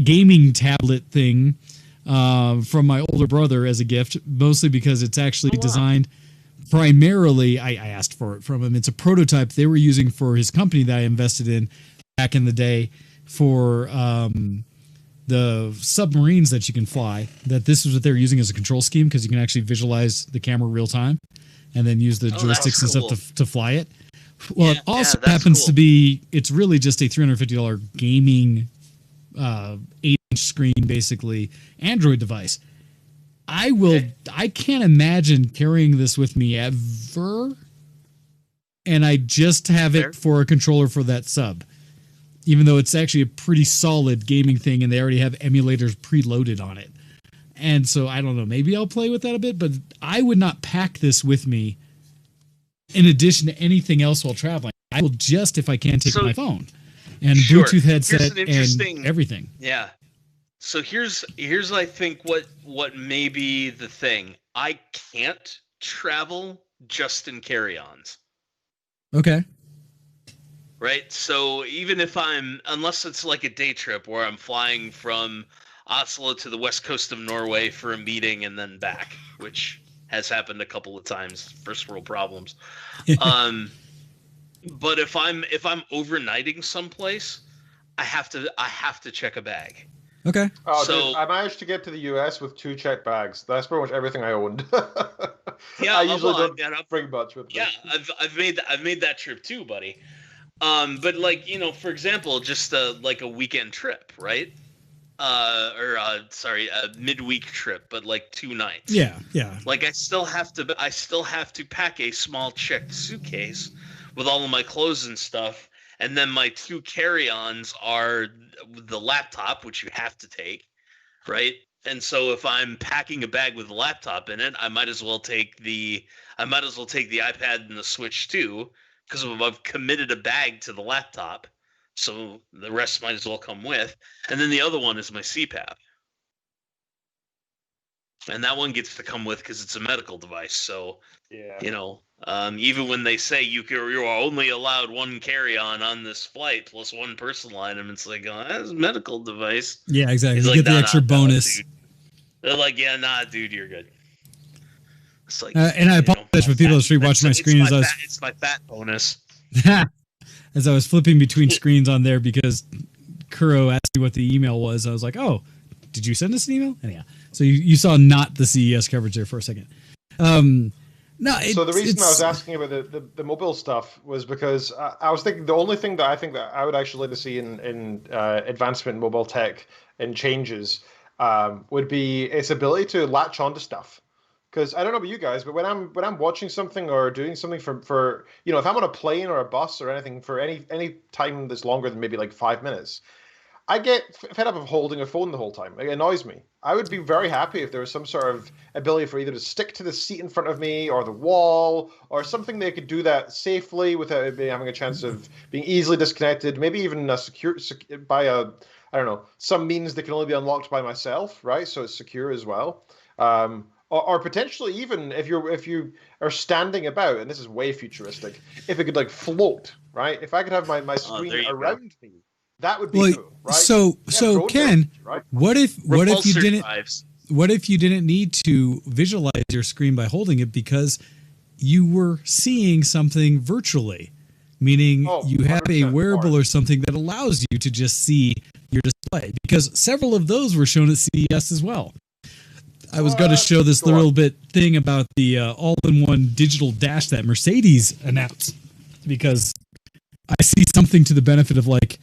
gaming tablet thing from my older brother as a gift, mostly because it's actually designed primarily, I asked for it from him. It's a prototype they were using for his company that I invested in back in the day for the submarines that you can fly. That this is what they're using as a control scheme because you can actually visualize the camera real time and then use the joysticks and stuff to fly it. Well, it also happens to be, it's really just a $350 gaming 8-inch screen, basically, Android device. I can't imagine carrying this with me ever, and I just have it for a controller for that sub, even though it's actually a pretty solid gaming thing, and they already have emulators preloaded on it. And so, I don't know, maybe I'll play with that a bit, but I would not pack this with me in addition to anything else while traveling. I will just, if I can, take my phone and Bluetooth headset and everything. Yeah. So here's I think what may be the thing. I can't travel just in carry-ons. Okay. Right? So even if unless it's like a day trip where I'm flying from Oslo to the west coast of Norway for a meeting and then back, which has happened a couple of times. First world problems. But if I'm overnighting someplace, I have to check a bag. Okay. Oh, So- dude, I managed to get to the US with 2 checked bags. That's pretty much everything I owned. Yeah, I usually well, don't bring much with me. Yeah, I've made that trip too, buddy. But like, you know, for example, just like a weekend trip, right? Sorry, a midweek trip, but like 2 nights. Yeah, yeah. Like I still have to pack a small checked suitcase with all of my clothes and stuff, and then my 2 carry-ons are the laptop, which you have to take, right? And so if I'm packing a bag with a laptop in it, I might as well take the iPad and the Switch too, because I've committed a bag to the laptop, so the rest might as well come with. And then the other one is my CPAP. And that one gets to come with because it's a medical device. So, Yeah. you know, even when they say you are only allowed 1 carry-on on this flight plus 1 personal item, it's like, oh, that's a medical device. Yeah, exactly. He's You like, get the "Nah, extra nah, bonus. dude." They're like, yeah, nah, dude, you're good. It's like, And I you know, apologize for people on the street watching my screen as I was it's my fat bonus. as I was flipping between screens on there because Kuro asked me what the email was. I was like, oh, did you send us an email? Anyhow, so you saw not the CES coverage there for a second. No, So the reason I was asking about the mobile stuff was because I was thinking the only thing that I think that I would actually like to see in advancement in mobile tech and changes would be its ability to latch onto stuff. Because I don't know about you guys, but when I'm watching something or doing something for you know, if I'm on a plane or a bus or anything for any time that's longer than maybe like 5 minutes, I get fed up of holding a phone the whole time. It annoys me. I would be very happy if there was some sort of ability for either to stick to the seat in front of me or the wall or something they could do that safely without it having a chance of being easily disconnected. Maybe even by a, I don't know, some means that can only be unlocked by myself, right? So it's secure as well. Or potentially even if you are standing about, and this is way futuristic, if it could like float, right? If I could have my screen around me. That would be cool, right? So Ken, right? what if you didn't need to visualize your screen by holding it because you were seeing something virtually, meaning you have a wearable or something that allows you to just see your display? Because several of those were shown at CES as well. I was going to show this little bit thing about the all-in-one digital dash that Mercedes announced, because I see something to the benefit of, like,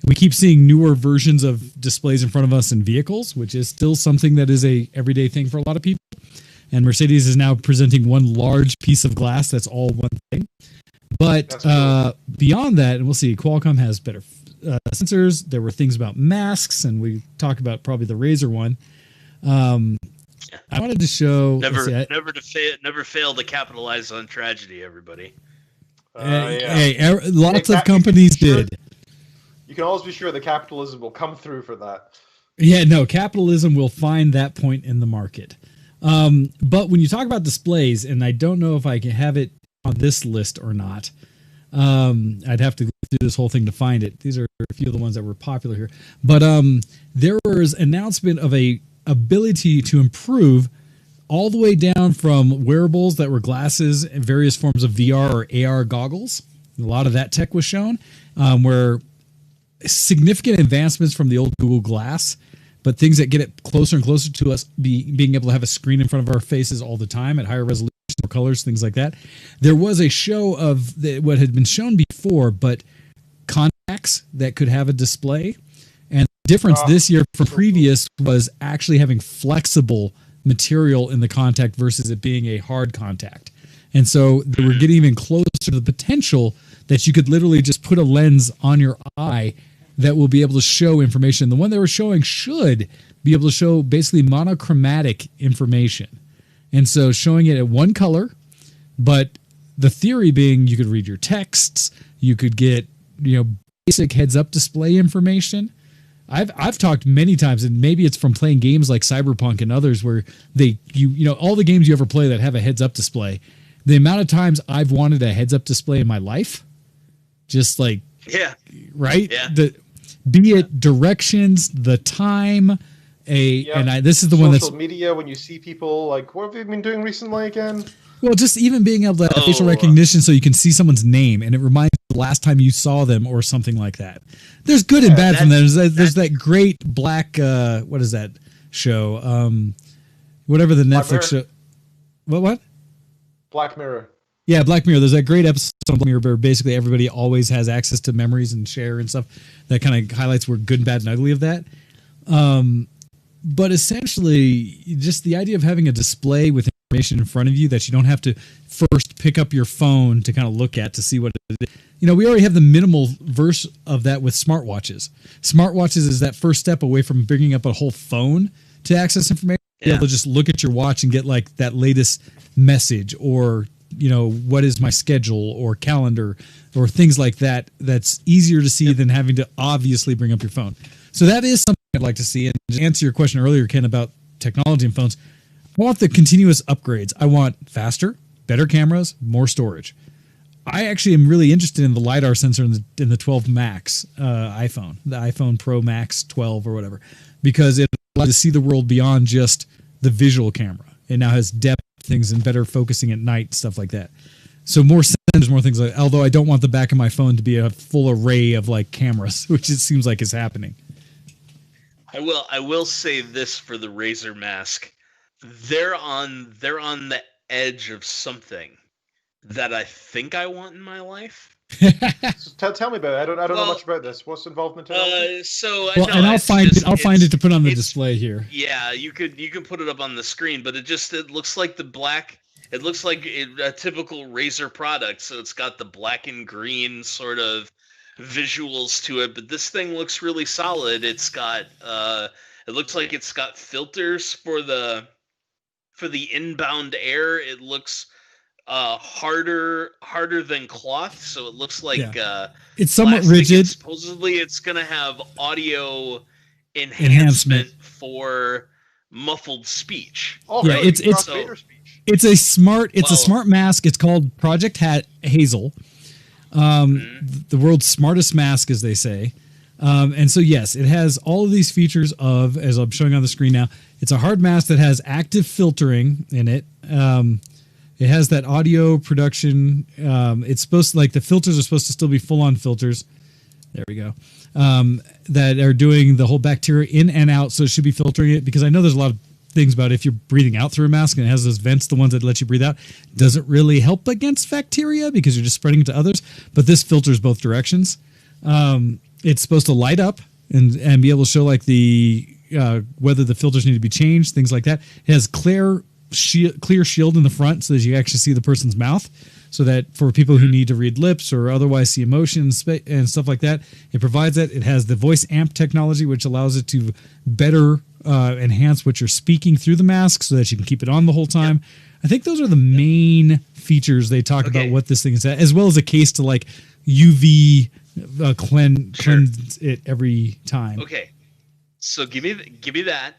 we keep seeing newer versions of displays in front of us in vehicles, which is still something that is a everyday thing for a lot of people. And Mercedes is now presenting one large piece of glass that's all one thing. But beyond that, and we'll see, Qualcomm has better sensors. There were things about masks, and we talked about probably the Razer one. I wanted to show. Never fail to capitalize on tragedy, everybody. Lots of companies did. You can always be sure that capitalism will come through for that. Yeah, no, capitalism will find that point in the market. But when you talk about displays, and I don't know if I can have it on this list or not, I'd have to go through this whole thing to find it. These are a few of the ones that were popular here. But there was announcement of a ability to improve all the way down from wearables that were glasses and various forms of VR or AR goggles. A lot of that tech was shown, where significant advancements from the old Google Glass, but things that get it closer and closer to us being able to have a screen in front of our faces all the time at higher resolution, more colors, things like that. There was a show of what had been shown before, but contacts that could have a display. And the difference this year from previous was actually having flexible material in the contact versus it being a hard contact. And so they were getting even closer to the potential that you could literally just put a lens on your eye that will be able to show information. The one they were showing should be able to show basically monochromatic information. And so showing it at one color, but the theory being you could read your texts, you could get, basic heads-up display information. I've talked many times, and maybe it's from playing games like Cyberpunk and others where all the games you ever play that have a heads-up display, the amount of times I've wanted a heads-up display in my life, just like, right? Yeah. Be it directions, the time, This is the one that's social media. When you see people, like, what have you been doing recently again? Well, just even being able to have facial recognition so you can see someone's name and it reminds you the last time you saw them or something like that. There's good and bad from that. There's that great black, what is that show? Whatever the Netflix show. What? Black Mirror. Yeah, Black Mirror. There's that great episode of Black Mirror where basically everybody always has access to memories and share and stuff. That kind of highlights where good, bad, and ugly of that. But essentially, just the idea of having a display with information in front of you that you don't have to first pick up your phone to kind of look at to see what it is. You know, we already have the minimal verse of that with smartwatches. Smartwatches is that first step away from bringing up a whole phone to access information. Yeah. Be able to just look at your watch and get like that latest message or, you know, what is my schedule or calendar or things like that. That's easier to see than having to obviously bring up your phone. So that is something I'd like to see. And to answer your question earlier, Ken, about technology and phones, I want the continuous upgrades. I want faster, better cameras, more storage. I actually am really interested in the LiDAR sensor in the 12 Max iPhone, the iPhone Pro Max 12 or whatever, because it allows you to see the world beyond just the visual camera. It now has depth things and better focusing at night, stuff like that. So more sensors, more things like. Although I don't want the back of my phone to be a full array of like cameras, which it seems like is happening. I will say this for the Razer mask. They're on the edge of something that I think I want in my life. So tell me about it. I don't know much about this. What's involvement in it? And I'll find it to put on the display here. Yeah, you can put it up on the screen, but it looks like the black. It looks like a typical Razer product, so it's got the black and green sort of visuals to it, but this thing looks really solid. It's got it looks like it's got filters for the inbound air. It looks harder than cloth, so it looks like it's somewhat rigid. Supposedly it's gonna have audio enhancement for muffled speech. Oh, yeah, it's a smart mask. It's called Project Hazel. The world's smartest mask, as they say. And so, yes, it has all of these features of, as I'm showing on the screen now, it's a hard mask that has active filtering in it. It has that audio production. It's supposed to, like, the filters are supposed to still be full-on filters. There we go. That are doing the whole bacteria in and out, so it should be filtering it, because I know there's a lot of things about if you're breathing out through a mask and it has those vents, the ones that let you breathe out, doesn't really help against bacteria because you're just spreading it to others. But this filters both directions. It's supposed to light up and be able to show like the whether the filters need to be changed, things like that. It has clear shield in the front so that you actually see the person's mouth, so that for people who need to read lips or otherwise see emotions and stuff like that, it provides that. It has the voice amp technology, which allows it to better enhance what you're speaking through the mask so that you can keep it on the whole time. Yep. I think those are the main features they talk about what this thing is at, as well as a case to like UV cleanse it every time. Okay, so give me that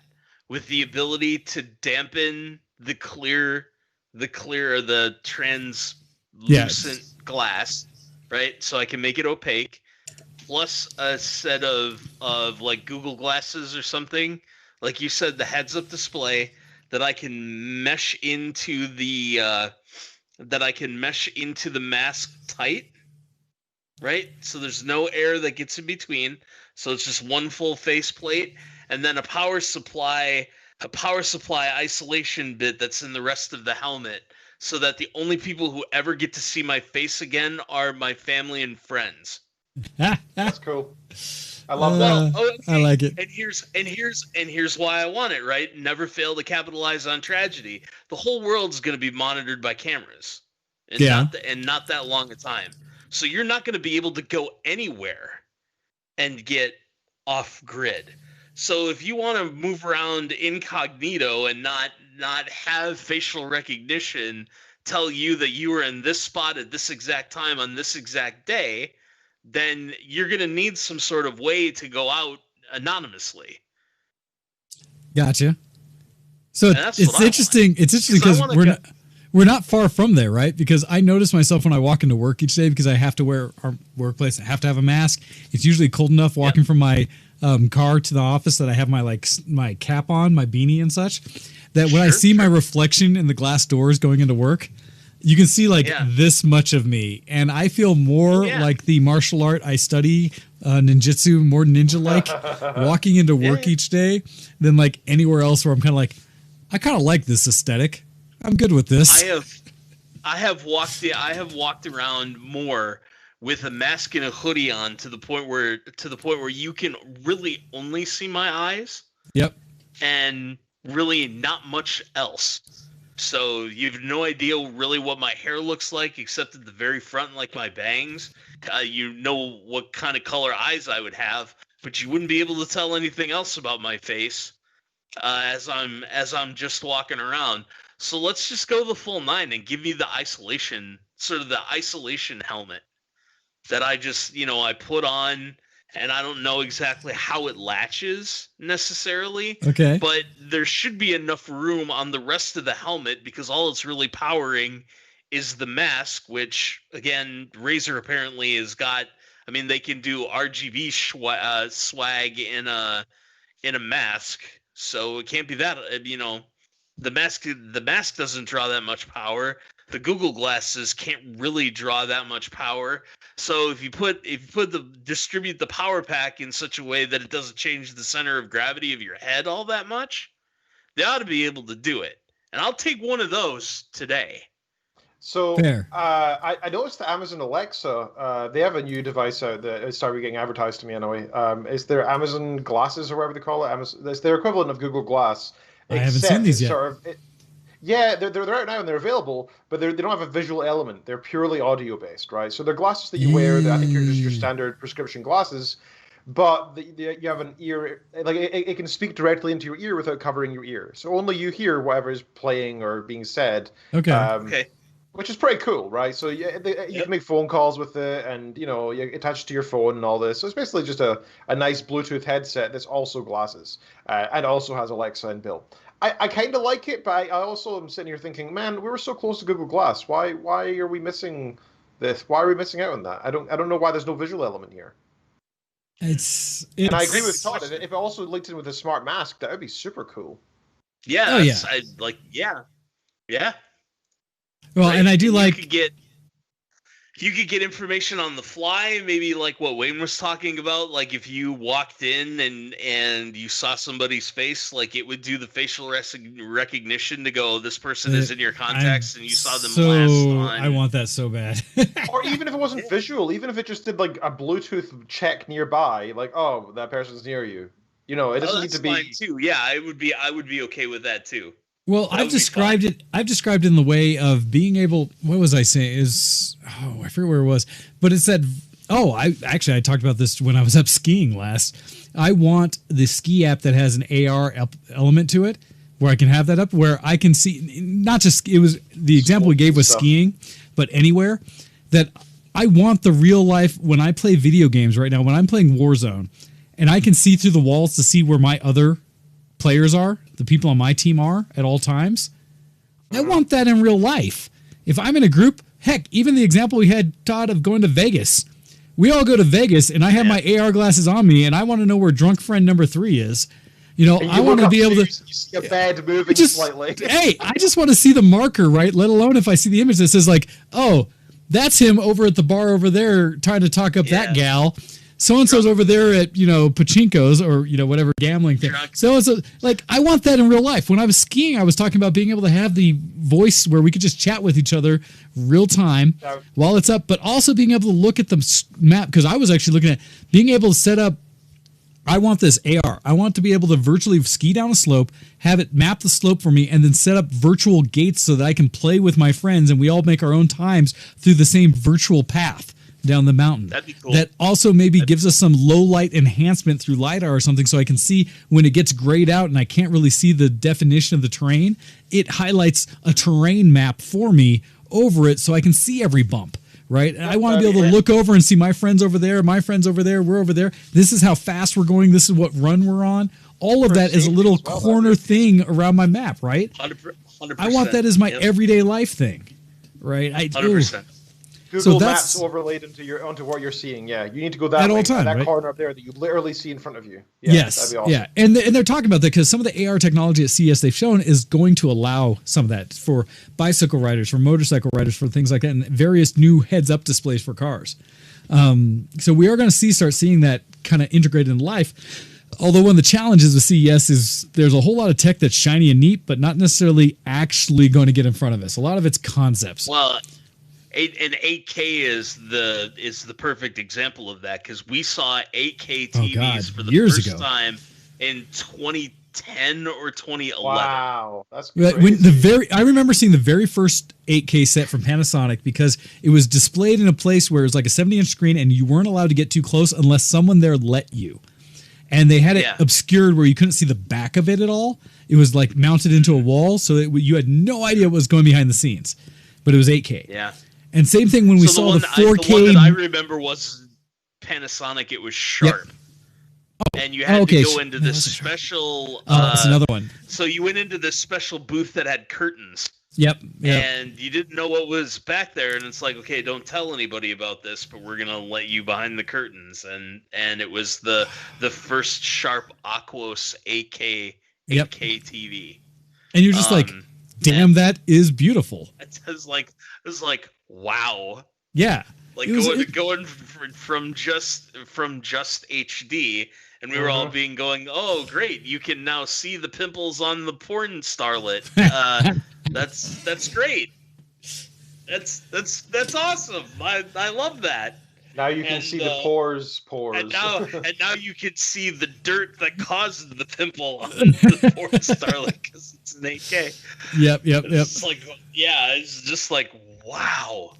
with the ability to dampen the translucent glass, right? So I can make it opaque, plus a set of like Google glasses or something, like you said, the heads-up display that I can mesh into the mask tight, right? So there's no air that gets in between. So it's just one full faceplate, and then a power supply isolation bit that's in the rest of the helmet, so that the only people who ever get to see my face again are my family and friends. That's cool. I love that. Okay. I like it. And here's why I want it, right? Never fail to capitalize on tragedy. The whole world's going to be monitored by cameras. And not that long a time. So you're not going to be able to go anywhere and get off grid. So if you want to move around incognito and not have facial recognition tell you that you were in this spot at this exact time on this exact day, then you're going to need some sort of way to go out anonymously. Gotcha. So it's interesting. It's interesting because we're not far from there, right? Because I notice myself when I walk into work each day, because I have to wear our workplace. I have to have a mask. It's usually cold enough walking from my car to the office that I have my cap on, my beanie and such, that when I see my reflection in the glass doors going into work, you can see this much of me. And I feel more like the martial art I study, ninjutsu, more ninja-like, walking into work each day than like anywhere else where I'm kind of like, I kind of like this aesthetic. I'm good with this. I have walked around more with a mask and a hoodie on to the point where you can really only see my eyes. Yep. And really not much else. So you have no idea really what my hair looks like, except at the very front, like my bangs. You know what kind of color eyes I would have, but you wouldn't be able to tell anything else about my face as I'm just walking around. So let's just go the full 9 and give me the isolation helmet that I just, I put on, and I don't know exactly how it latches necessarily. Okay. But there should be enough room on the rest of the helmet because all it's really powering is the mask, which, again, Razer apparently has got. I mean, they can do RGB swag in a mask, so it can't be that. The mask doesn't draw that much power. The Google glasses can't really draw that much power. So if you distribute the power pack in such a way that it doesn't change the center of gravity of your head all that much, they ought to be able to do it. And I'll take one of those today. So I noticed that Amazon Alexa, they have a new device out that started getting advertised to me anyway. It's their Amazon Glasses or whatever they call it. It's their equivalent of Google Glass. I haven't seen these yet. Yeah, they're out now and they're available, but they don't have a visual element. They're purely audio based, right? So they're glasses that you wear. That I think are just your standard prescription glasses, but you have an ear, like it can speak directly into your ear without covering your ear. So only you hear whatever is playing or being said. Okay. Okay. Which is pretty cool, right? So you can make phone calls with it, and you attach it to your phone and all this. So it's basically just a nice Bluetooth headset that's also glasses, and also has Alexa inbuilt. I kind of like it, but I also am sitting here thinking, man, we were so close to Google Glass. Why are we missing this? Why are we missing out on that? I don't know why there's no visual element here. It's and I agree with Todd. If it also linked in with a smart mask, that would be super cool. Yeah. Yeah. Well, right? And I do you could get information on the fly, maybe like what Wayne was talking about. Like if you walked in and you saw somebody's face, like it would do the facial recognition to go, this person is in your contacts, and you saw them last on. I want that so bad. Or even if it wasn't visual, even if it just did like a Bluetooth check nearby, like, oh, that person's near you. It doesn't need to be. Fine too. Yeah, I would be okay with that too. Well, I've described it in the way of being able. What was I saying? I forget where it was, but it said. I talked about this when I was up skiing last. I want the ski app that has an AR element to it, where I can have that up, where I can see not just it was the example we gave was skiing, but anywhere that I want the real life when I play video games right now. When I'm playing Warzone, and I can see through the walls to see where my other players are, the people on my team are at all times. I want that in real life. If I'm in a group, heck, even the example we had, Todd, of going to Vegas. We all go to Vegas, and I have my AR glasses on me, and I want to know where drunk friend number 3 is. I want to be able to... You see a bed moving slightly. Hey, I just want to see the marker, right? Let alone if I see the image that says like, oh, that's him over at the bar over there trying to talk up that gal. So-and-so's over there at, Pachinko's or, whatever gambling thing. So-and-so, like, I want that in real life. When I was skiing, I was talking about being able to have the voice where we could just chat with each other real time while it's up, but also being able to look at the map, because I was actually looking at being able to set up, I want this AR. I want to be able to virtually ski down a slope, have it map the slope for me, and then set up virtual gates so that I can play with my friends and we all make our own times through the same virtual path down the mountain. That'd be cool. That also maybe gives us some low light enhancement through LiDAR or something, so I can see when it gets grayed out and I can't really see the definition of the terrain. It highlights a terrain map for me over it so I can see every bump, right? And I want to be able to look over and see my friends over there, my friends over there, we're over there. This is how fast we're going. This is what run we're on. All of that is a little corner thing around my map, right? 100%. I want that as my everyday life thing, right? 100%. Google Maps overlaid onto what you're seeing. Yeah, you need to go that way, that corner up there that you literally see in front of you. Yeah, yes, that'd be awesome. Yeah, and they're talking about that because some of the AR technology at CES they've shown is going to allow some of that for bicycle riders, for motorcycle riders, for things like that, and various new heads-up displays for cars. So we are going to start seeing that kind of integrated in life. Although one of the challenges with CES is there's a whole lot of tech that's shiny and neat, but not necessarily actually going to get in front of us. A lot of it's concepts. Well, and 8K is the perfect example of that because we saw 8K TVs for the first time in 2010 or 2011. Wow, that's crazy. I remember seeing the very first 8K set from Panasonic because it was displayed in a place where it was like a 70-inch screen and you weren't allowed to get too close unless someone there let you. And they had it obscured where you couldn't see the back of it at all. It was like mounted into a wall, so you had no idea what was going behind the scenes. But it was 8K. Yeah. And same thing when we saw the 4K. The one that I remember was Panasonic. It was Sharp. Yep. And you had to go into this special... that's another one. So you went into this special booth that had curtains. Yep. And you didn't know what was back there, and it's like, okay, don't tell anybody about this, but we're gonna let you behind the curtains. And it was the first Sharp Aquos 8K TV. And you're just like, damn, that is beautiful. It was like, wow. Yeah. Like going from just HD. And we were all going, oh, great! You can now see the pimples on the porn starlet. That's great. That's awesome. I love that. Now you can see the pores. And now you can see the dirt that caused the pimple on the porn starlet because it's an 8K. Yep. It's like, it's just like, wow.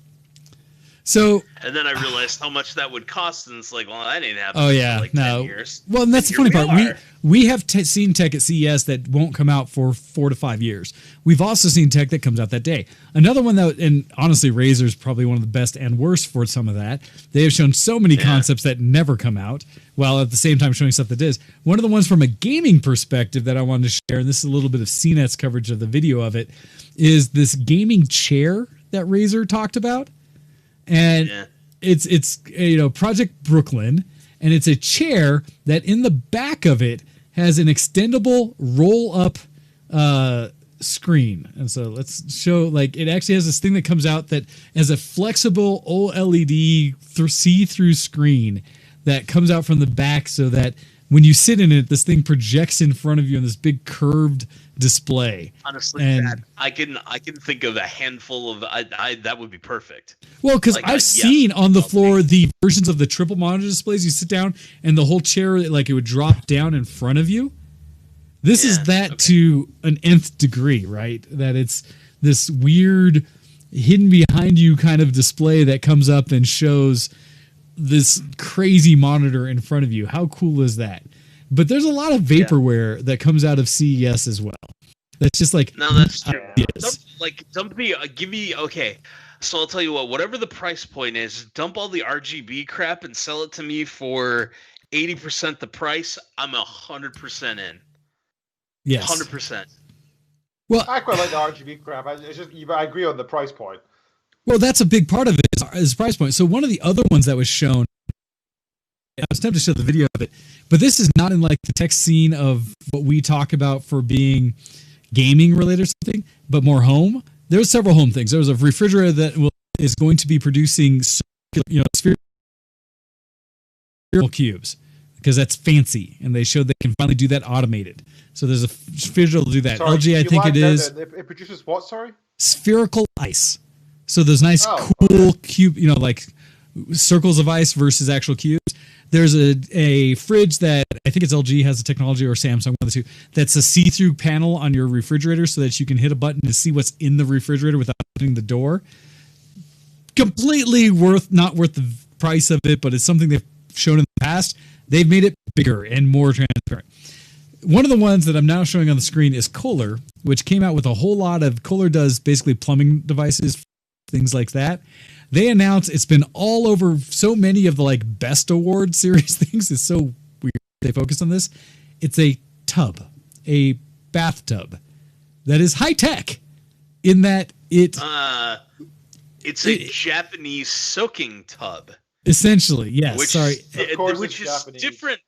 So, and then I realized how much that would cost, and it's like, well, that ain't happening for like 10 years. Well, and that's the funny part. We have seen tech at CES that won't come out for 4 to 5 years. We've also seen tech that comes out that day. Another one that, and honestly, Razer's probably one of the best and worst for some of that. They have shown so many concepts that never come out, while at the same time showing stuff that is. One of the ones from a gaming perspective that I wanted to share, and this is a little bit of CNET's coverage of the video of it, is this gaming chair that Razer talked about. And it's Project Brooklyn, and it's a chair that in the back of it has an extendable roll-up screen. And so let's show, like, it actually has this thing that comes out that has a flexible OLED see-through screen that comes out from the back so that when you sit in it, this thing projects in front of you in this big curved display. Honestly, and I can think of a handful of that would be perfect. Well, because I've seen on the floor the versions of the triple monitor displays. You sit down and the whole chair, like, it would drop down in front of you. This is that to an nth degree, right? That it's this weird hidden behind you kind of display that comes up and shows this crazy monitor in front of you. How cool is that? But there's a lot of vaporware that comes out of CES as well. That's just like, no, that's true. Give me okay. So I'll tell you what. Whatever the price point is, dump all the RGB crap and sell it to me for 80% the price. I'm 100% in. Yes, 100%. Well, I quite like the RGB crap. I agree on the price point. Well, that's a big part of it is price point. So one of the other ones that was shown, I was tempted to show the video of it, but this is not in like the tech scene of what we talk about for being gaming related or something, but more home. There's several home things. There's a refrigerator that is going to be producing, spherical cubes because that's fancy, and they showed they can finally do that automated. So there's a refrigerator to do that. Sorry, LG, I think it is. It produces what? Sorry. Spherical ice. So those nice, cool cube, like circles of ice versus actual cubes. There's a fridge that I think it's LG has the technology, or Samsung, one of the two, that's a see-through panel on your refrigerator so that you can hit a button to see what's in the refrigerator without opening the door. Completely not worth the price of it, but it's something they've shown in the past. They've made it bigger and more transparent. One of the ones that I'm now showing on the screen is Kohler, which came out with a whole lot of, Kohler does basically plumbing devices, things like that. They announced it's been all over so many of the like best award series things. It's so weird they focus on this. It's a bathtub that is high tech in that it It's a Japanese soaking tub. Essentially, yes. Which, Sorry. Which is Japanese. different.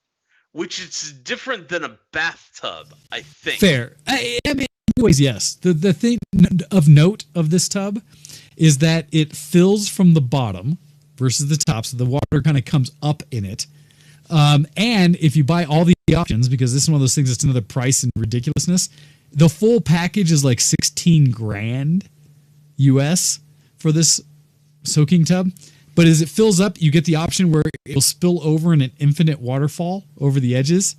Which is different than a bathtub, I think. Fair. I mean, anyways, yes. The thing of note of this tub is that it fills from the bottom versus the top, so the water kind of comes up in it. And if you buy all the options, because this is one of those things that's another price and ridiculousness, the full package is like 16 grand US for this soaking tub. But as it fills up, you get the option where it'll spill over in an infinite waterfall over the edges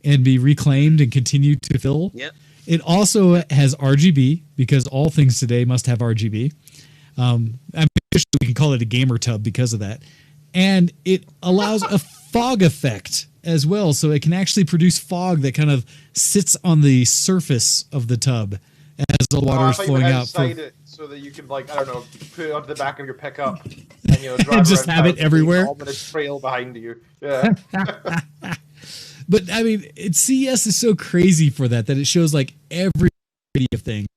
and be reclaimed and continue to fill. Yep. It also has RGB, because all things today must have RGB. I mean, we can call it a gamer tub because of that. And it allows a fog effect as well, so it can actually produce fog that kind of sits on the surface of the tub as the water is flowing out. It so that you can, like, I don't know, put it onto the back of your pickup and, you know, drive just have it everywhere. Ominous trail behind you. Yeah. But I mean, CES is so crazy for that it shows like every of thing.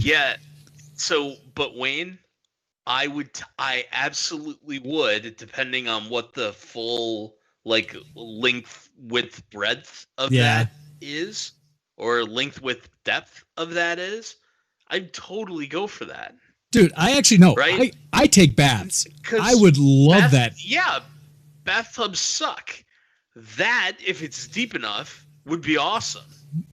Yeah. So, but Wayne, I absolutely would, depending on what the full like length, width, breadth of that is, or length, width, depth of that is. I'd totally go for that. Dude, I actually know. Right? I take baths. I would love that. Yeah, bathtubs suck. That, if it's deep enough, would be awesome.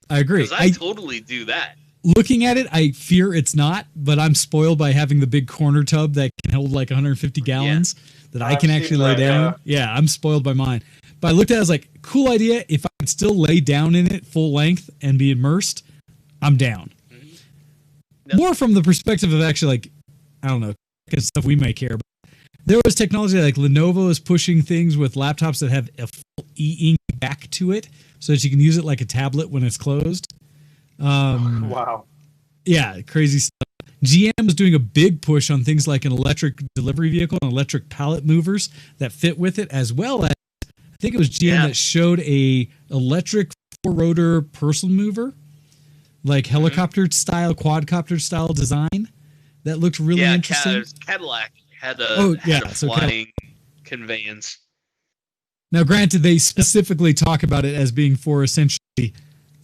I agree. Because I totally do that. Looking at it, I fear it's not, but I'm spoiled by having the big corner tub that can hold like 150 gallons that I can actually lay down. Yeah, I'm spoiled by mine. But I looked at it, I was like, cool idea. If I could still lay down in it full length and be immersed, I'm down. No. More from the perspective of actually, like, I don't know, stuff we may care about. There was technology like Lenovo is pushing things with laptops that have a full e-ink back to it so that you can use it like a tablet when it's closed. Wow. Yeah, crazy stuff. GM is doing a big push on things like an electric delivery vehicle and electric pallet movers that fit with it, as well as, I think it was GM that showed a electric four-rotor parcel mover, like helicopter style, quadcopter style design that looked really interesting. Cadillac had a flying conveyance. Now, granted, they specifically talk about it as being for essentially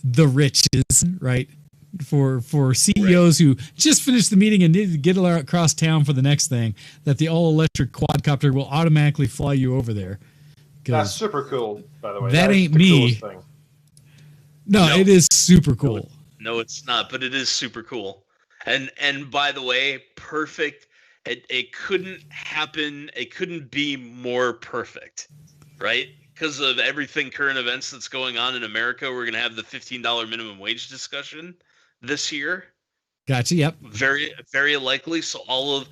the riches, right? For CEOs who just finished the meeting and need to get across town for the next thing, that the all-electric quadcopter will automatically fly you over there. That's super cool, by the way. That ain't me. No, it is super cool. No, it's not, but it is super cool. And by the way, perfect. It couldn't happen. It couldn't be more perfect, right? Because of everything current events that's going on in America, we're going to have the $15 minimum wage discussion this year. Gotcha. Yep. Very, very likely. So all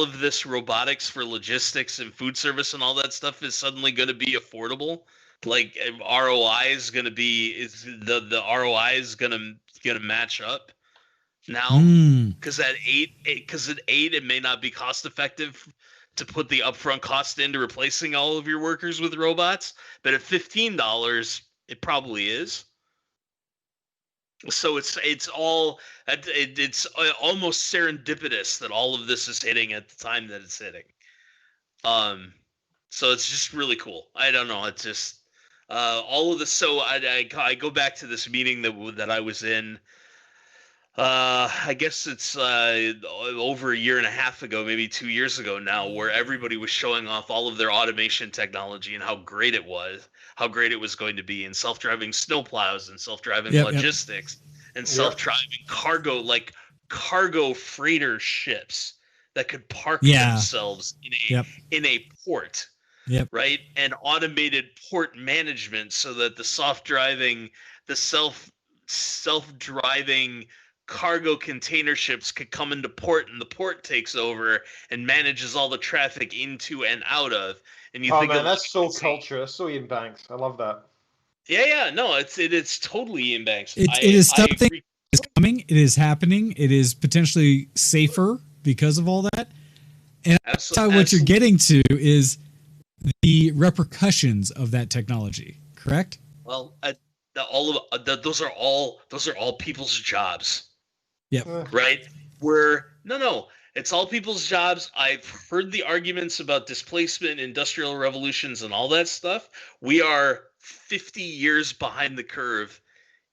of this robotics for logistics and food service and all that stuff is suddenly going to be affordable. Like ROI is going to be the ROI is going to match up now because at eight it may not be cost effective to put the upfront cost into replacing all of your workers with robots, but at $15 it probably is. So it's almost serendipitous that all of this is hitting at the time that it's hitting. So it's just really cool. I don't know. It's just all of this. So I go back to this meeting that I was in. I guess it's over a year and a half ago, maybe 2 years ago now, where everybody was showing off all of their automation technology and how great it was going to be, and self-driving snowplows and self-driving logistics and self-driving cargo freighter ships that could park themselves in a port. Yep. Right? And automated port management so that the self-driving cargo container ships could come into port and the port takes over and manages all the traffic into and out of. And that's so culture. That's so Ian Banks. I love that. Yeah. No, it's totally Ian Banks. It is something that is coming. It is happening. It is potentially safer because of all that. And what you're getting to is the repercussions of that technology. Correct? Well, those are all people's jobs. Yeah. Right? No. It's all people's jobs. I've heard the arguments about displacement, industrial revolutions, and all that stuff. We are 50 years behind the curve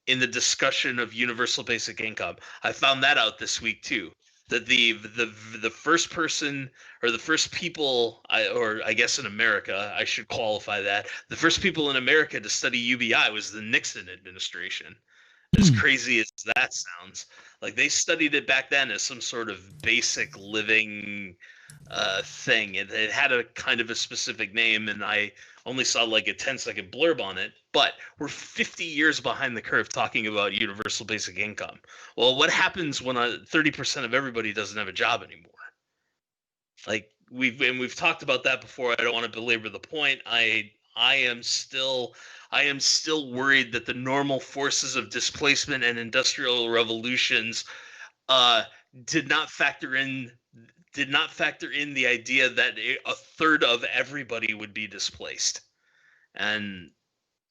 in the discussion of universal basic income. I found that out this week too. That the first person or the first people, or I guess in America, I should qualify that, the first people in America to study UBI was the Nixon administration. As crazy as that sounds, like they studied it back then as some sort of basic living thing. It had a kind of a specific name, and I only saw like a 10-second blurb on it. But we're 50 years behind the curve talking about universal basic income. Well, what happens when 30% of everybody doesn't have a job anymore? Like we've talked about that before. I don't want to belabor the point. I am still worried that the normal forces of displacement and industrial revolutions did not factor in the idea that a third of everybody would be displaced. And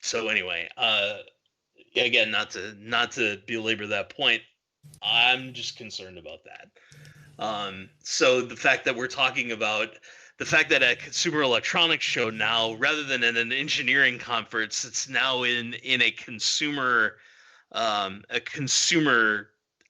so anyway, again, not to belabor that point, I'm just concerned about that. So the fact that we're talking about the fact that at Consumer Electronics Show now, rather than at an engineering conference, it's now in a consumer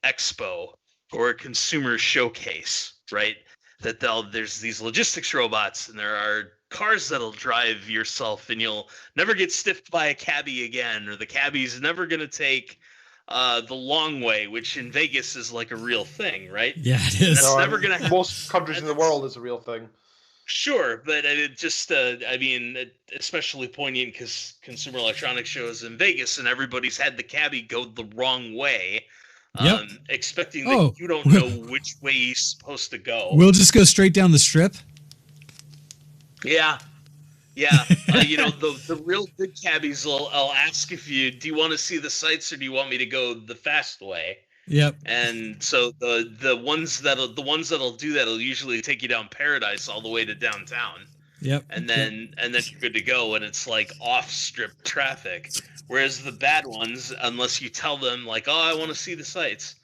expo or a consumer showcase, right? That there's these logistics robots, and there are cars that'll drive yourself, and you'll never get stiffed by a cabbie again, or the cabbie's never gonna take the long way, which in Vegas is like a real thing, right? Yeah, it is. That's never gonna happen. Most countries in the world is a real thing. Sure, but it just, I mean, especially poignant because Consumer Electronics Show is in Vegas, and everybody's had the cabbie go the wrong way, expecting that you don't know which way he's supposed to go. We'll just go straight down the strip. Yeah. The real good cabbies will ask if do you want to see the sights or do you want me to go the fast way? Yep. And so the ones that'll do that will usually take you down Paradise all the way to downtown. Yep. And then you're good to go, and it's like off strip traffic. Whereas the bad ones, unless you tell them like, oh, I want to see the sights,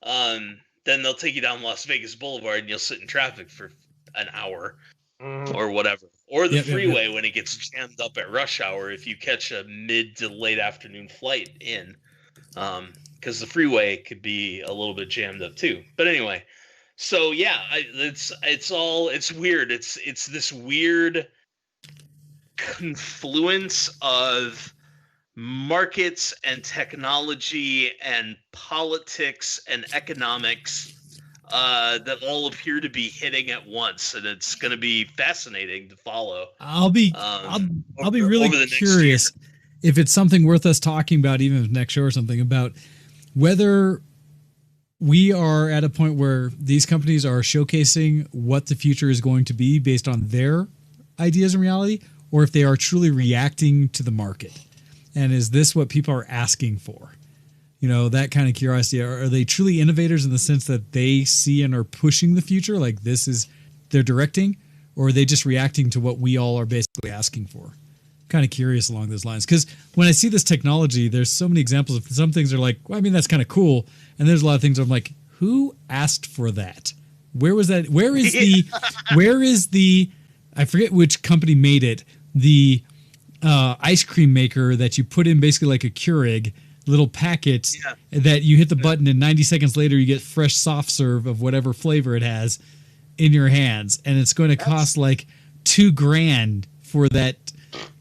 then they'll take you down Las Vegas Boulevard and you'll sit in traffic for an hour or whatever. Or the freeway when it gets jammed up at rush hour if you catch a mid to late afternoon flight in. Because the freeway could be a little bit jammed up too. But anyway, so yeah, it's weird. It's this weird confluence of markets and technology and politics and economics that all appear to be hitting at once, and it's going to be fascinating to follow. I'll be really curious if it's something worth us talking about, even if next show or something, about whether we are at a point where these companies are showcasing what the future is going to be based on their ideas and reality, or if they are truly reacting to the market. And is this what people are asking for? You know, that kind of curiosity. Are they truly innovators in the sense that they see and are pushing the future, like this is their directing, or are they just reacting to what we all are basically asking for? Kind of curious along those lines, because when I see this technology, there's so many examples of some things are like, well, I mean, that's kind of cool, and there's a lot of things where I'm like, who asked for that? Where was that? Where is the I forget which company made it, the ice cream maker that you put in basically like a Keurig little packet that you hit the button and 90 seconds later you get fresh soft serve of whatever flavor it has in your hands, and it's going to cost like $2,000 for that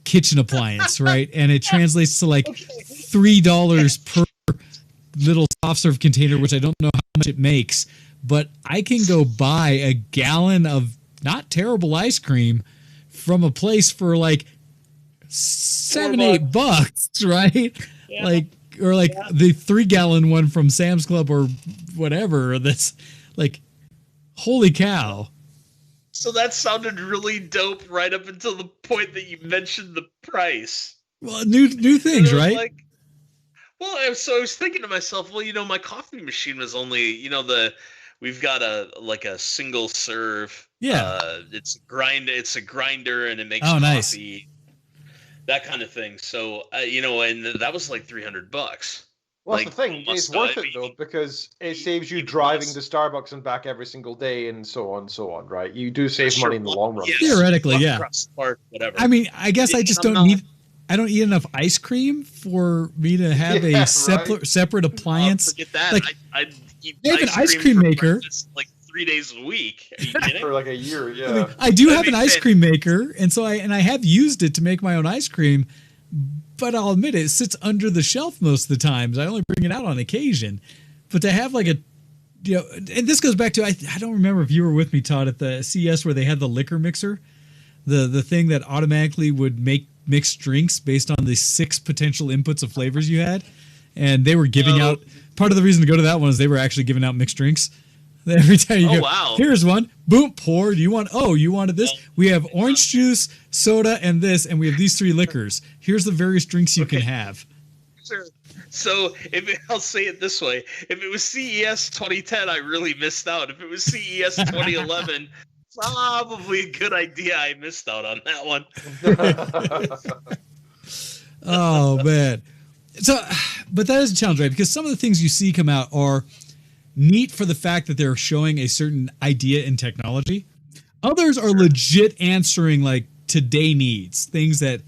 kitchen appliance, right? And it translates to like $3 per little soft serve container, which I don't know how much it makes, but I can go buy a gallon of not terrible ice cream from a place for like $7-8, right? Yeah. Like, or like the 3-gallon one from Sam's Club or whatever. That's like, holy cow. So that sounded really dope right up until the point that you mentioned the price. Well, new things, right? Like, well, I was thinking to myself, well, you know, my coffee machine was only, we've got a single serve. Yeah. It's a grinder and it makes coffee. Nice. That kind of thing. So, and that was like $300. Well, Like, that's the thing. It's worth it though because it saves you driving to Starbucks and back every single day, and so on, right? You do save money in the long run. Yes. Theoretically, Walk yeah. across the park, whatever. I mean, I guess I just I'm don't not- need. I don't eat enough ice cream for me to have Yeah, a separate appliance. Forget that. Like, I'd eat they have an ice cream cream for maker. breakfast, like 3 days a week. Are you kidding? For like a year, I yeah. mean, I do That'd have be an ice fantastic. cream maker, and so I have used it to make my own ice cream. But I'll admit it sits under the shelf most of the times. I only bring it out on occasion. But to have like a, and this goes back to I don't remember if you were with me, Todd, at the CES where they had the liquor mixer, the thing that automatically would make mixed drinks based on the 6 potential inputs of flavors you had, and they were giving out. Part of the reason to go to that one is they were actually giving out mixed drinks. Every time you go, wow. here's one, boom, pour. Do you want? Oh, you wanted this? We have orange juice, soda, and this, and we have these 3 liquors. Here's the various drinks you can have. Sure. So I'll say it this way: if it was CES 2010, I really missed out. If it was CES 2011, probably a good idea. I missed out on that one. Oh man. So, but that is a challenge, right? Because some of the things you see come out are neat for the fact that they're showing a certain idea in technology. Others are legit answering like today needs, things that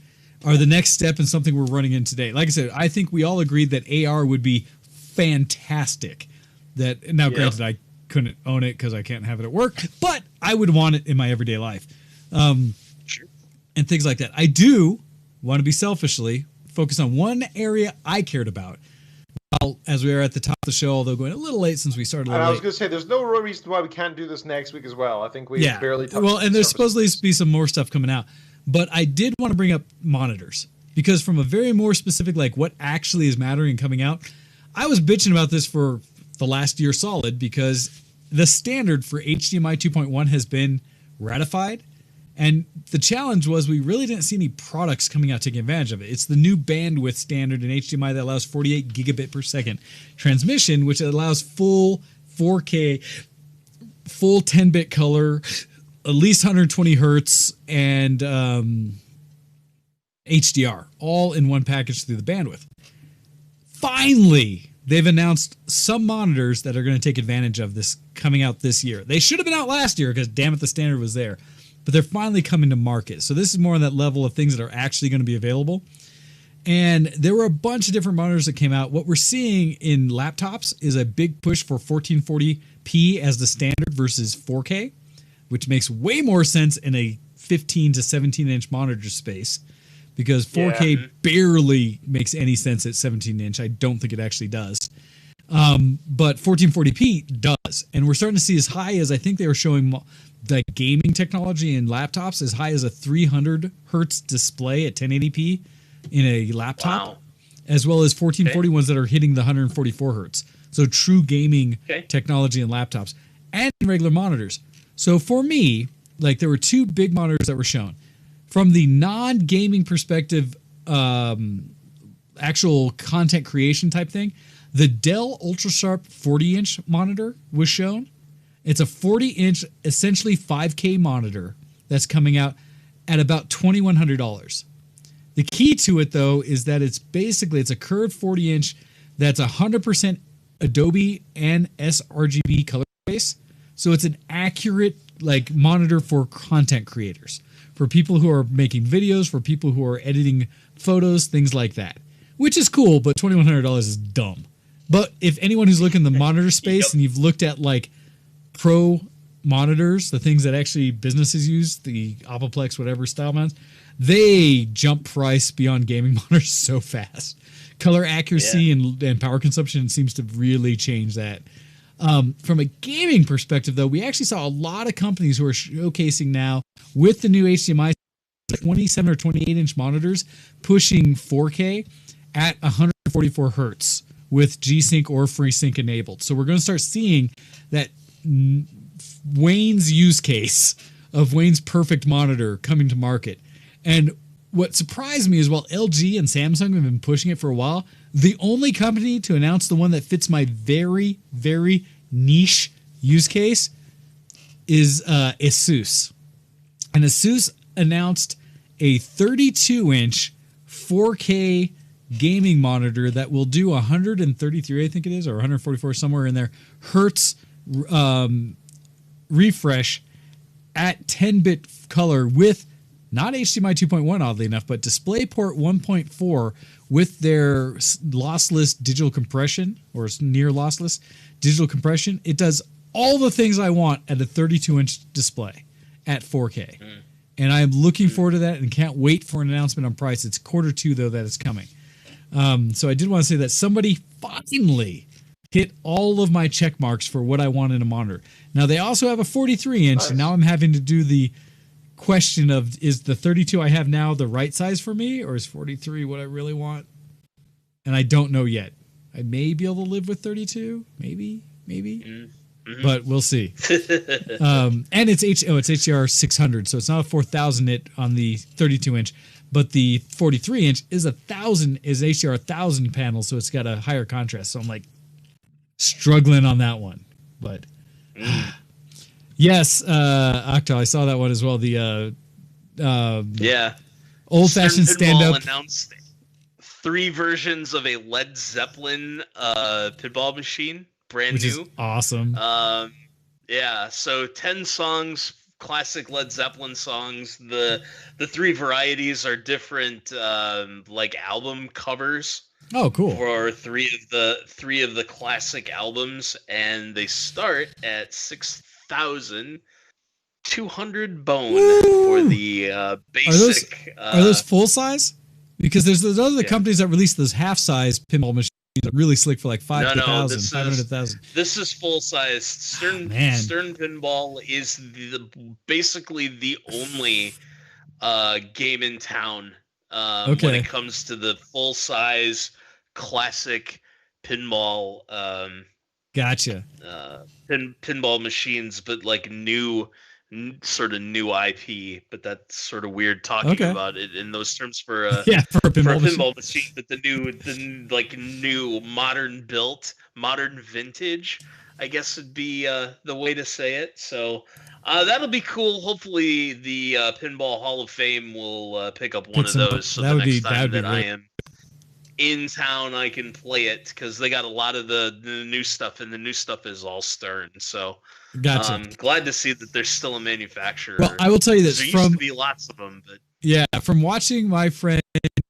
are the next step in something we're running in today. Like I said, I think we all agreed that AR would be fantastic. That now, granted, I couldn't own it because I can't have it at work, but I would want it in my everyday life, Sure. and things like that. I do want to be selfishly focus on one area I cared about. Well, as we are at the top of the show, although going a little late since we started a And little I was late. going to say, there's no real reason why we can't do this next week as well. I think we barely touched well, and the there's surface supposedly of to be some more stuff coming out, but I did want to bring up monitors because from a very more specific, like what actually is mattering and coming out, I was bitching about this for the last year solid because the standard for HDMI 2.1 has been ratified, and the challenge was we really didn't see any products coming out taking advantage of it. It's the new bandwidth standard in HDMI that allows 48 gigabit per second transmission, which allows full 4K, full 10-bit color, at least 120 hertz, and HDR, all in one package through the bandwidth. Finally, they've announced some monitors that are going to take advantage of this coming out this year. They should have been out last year because, damn it, the standard was there. But they're finally coming to market. So this is more on that level of things that are actually going to be available. And there were a bunch of different monitors that came out. What we're seeing in laptops is a big push for 1440p as the standard versus 4K, which makes way more sense in a 15 to 17-inch monitor space because 4K barely makes any sense at 17-inch. I don't think it actually does. But 1440p does. And we're starting to see as high as, I think they were showing the gaming technology in laptops, as high as a 300 hertz display at 1080p in a laptop, as well as 1440 ones that are hitting the 144 hertz. So true gaming technology in laptops and in regular monitors. So for me, like there were 2 big monitors that were shown. From the non-gaming perspective, actual content creation type thing, the Dell UltraSharp 40-inch monitor was shown. It's a 40-inch, essentially 5K monitor that's coming out at about $2,100. The key to it, though, is that it's a curved 40-inch that's 100% Adobe and sRGB color space. So it's an accurate like monitor for content creators, for people who are making videos, for people who are editing photos, things like that, which is cool, but $2,100 is dumb. But if anyone who's looking in the monitor space and you've looked at like pro monitors, the things that actually businesses use, the Opoplex, whatever style mounts, they jump price beyond gaming monitors so fast. Color accuracy and power consumption seems to really change that. From a gaming perspective, though, we actually saw a lot of companies who are showcasing now with the new HDMI 27 or 28-inch monitors pushing 4K at 144 hertz with G-Sync or FreeSync enabled. So we're going to start seeing that Wayne's use case of Wayne's perfect monitor coming to market. And what surprised me is while LG and Samsung have been pushing it for a while, the only company to announce the one that fits my very, very niche use case is ASUS. And ASUS announced a 32-inch 4K gaming monitor that will do 133, I think it is, or 144, somewhere in there, hertz refresh at 10-bit color with not HDMI 2.1, oddly enough, but DisplayPort 1.4 with their lossless digital compression, or near lossless digital compression. It does all the things I want at a 32-inch display at 4K. And I'm looking forward to that and can't wait for an announcement on price. It's Q2, though, that is coming. So I did want to say that somebody finally hit all of my check marks for what I want in a monitor. Now, they also have a 43-inch, and now I'm having to do the question of, is the 32 I have now the right size for me, or is 43 what I really want? And I don't know yet. I may be able to live with 32, maybe. But we'll see. And it's HDR 600, so it's not a 4000 nit on the 32-inch, but the 43-inch is HDR 1000 panel, so it's got a higher contrast. So I'm like struggling on that one, but yes, Octo, I saw that one as well. The old-fashioned stand-up announced 3 versions of a Led Zeppelin pinball machine. Brand which new. Is awesome. Yeah, so 10 songs, classic Led Zeppelin songs. The 3 varieties are different like album covers. Oh, cool. For 3 of the classic albums, and they start at 6,200 bone for the basic. Are those full size? Because there's those other companies that release those half size pinball machines. Really slick for like 5,000, 500,000. This is full size. Stern Pinball is basically the only game in town when it comes to the full size classic pinball. Gotcha. Pinball machines, but like sort of new IP, but that's sort of weird talking about it in those terms for a pinball machine. But the new modern built, modern vintage, I guess would be the way to say it. So that'll be cool. Hopefully the Pinball Hall of Fame will pick up one of those. So the next time that I am in town, I can play it, because they got a lot of the new stuff, and the new stuff is all Stern. So gotcha. Glad to see that there's still a manufacturer. Well, I will tell you this: there used to be lots of them, but from watching my friend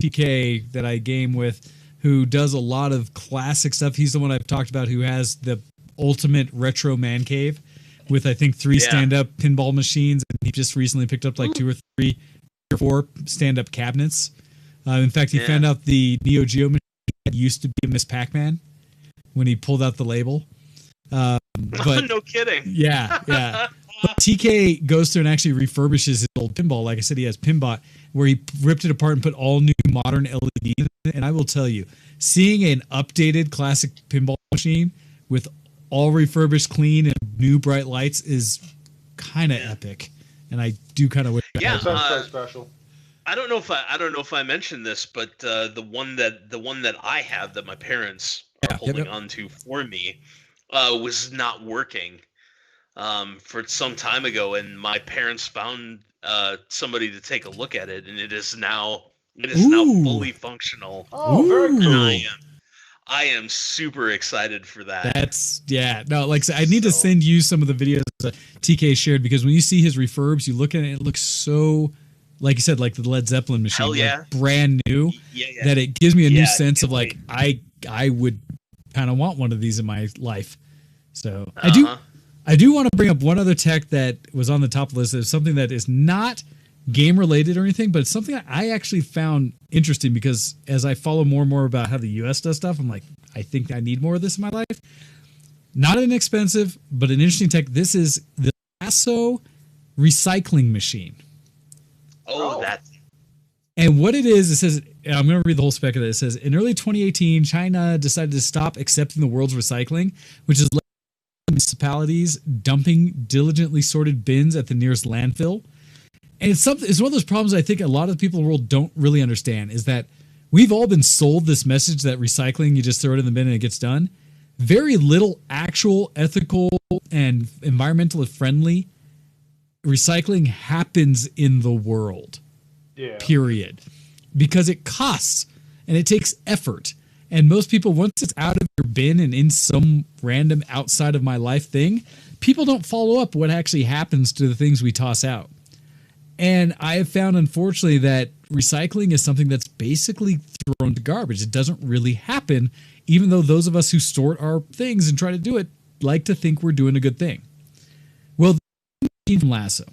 PK that I game with, who does a lot of classic stuff. He's the one I've talked about who has the ultimate retro man cave with, I think, 3 stand-up pinball machines, and he just recently picked up like 2 or 3 or 4 stand-up cabinets. In fact, he found out the Neo Geo machine used to be a Miss Pac-Man when he pulled out the label. But no kidding. Yeah. But TK goes through and actually refurbishes his old pinball. Like I said, he has Pinbot, where he ripped it apart and put all new modern LEDs in it. And I will tell you, seeing an updated classic pinball machine with all refurbished, clean, and new bright lights is kind of epic. And I do kind of wish. That sounds quite special. I don't know if I mentioned this, but the one that I have that my parents are holding onto for me was not working for some time ago, and my parents found somebody to take a look at it, and it is now fully functional. Oh, very cool. And I am super excited for that. Like I need to send you some of the videos that TK shared, because when you see his refurbs, you look at it, it looks so, like you said, like the Led Zeppelin machine, like brand new, that it gives me a new sense of like, I would kind of want one of these in my life. So I do want to bring up one other tech that was on the top of the list. It's something that is not game related or anything, but it's something that I actually found interesting, because as I follow more and more about how the US does stuff, I'm like, I think I need more of this in my life. Not inexpensive, but an interesting tech. This is the Lasso recycling machine. And what it is, it says, I'm going to read the whole spec of it. It says, in early 2018, China decided to stop accepting the world's recycling, which is municipalities dumping diligently sorted bins at the nearest landfill. And it's one of those problems I think a lot of people in the world don't really understand, is that we've all been sold this message that recycling, you just throw it in the bin and it gets done. Very little actual ethical and environmentally friendly recycling happens in the world. Period. Because it costs. and it takes effort. And most people, once it's out of your bin and in some random outside of my life thing, people don't follow up what actually happens to the things we toss out. And I have found, unfortunately, that recycling is something that's basically thrown to garbage. It doesn't really happen, even though those of us who sort our things and try to do it like to think we're doing a good thing. Well, the machine from Lasso,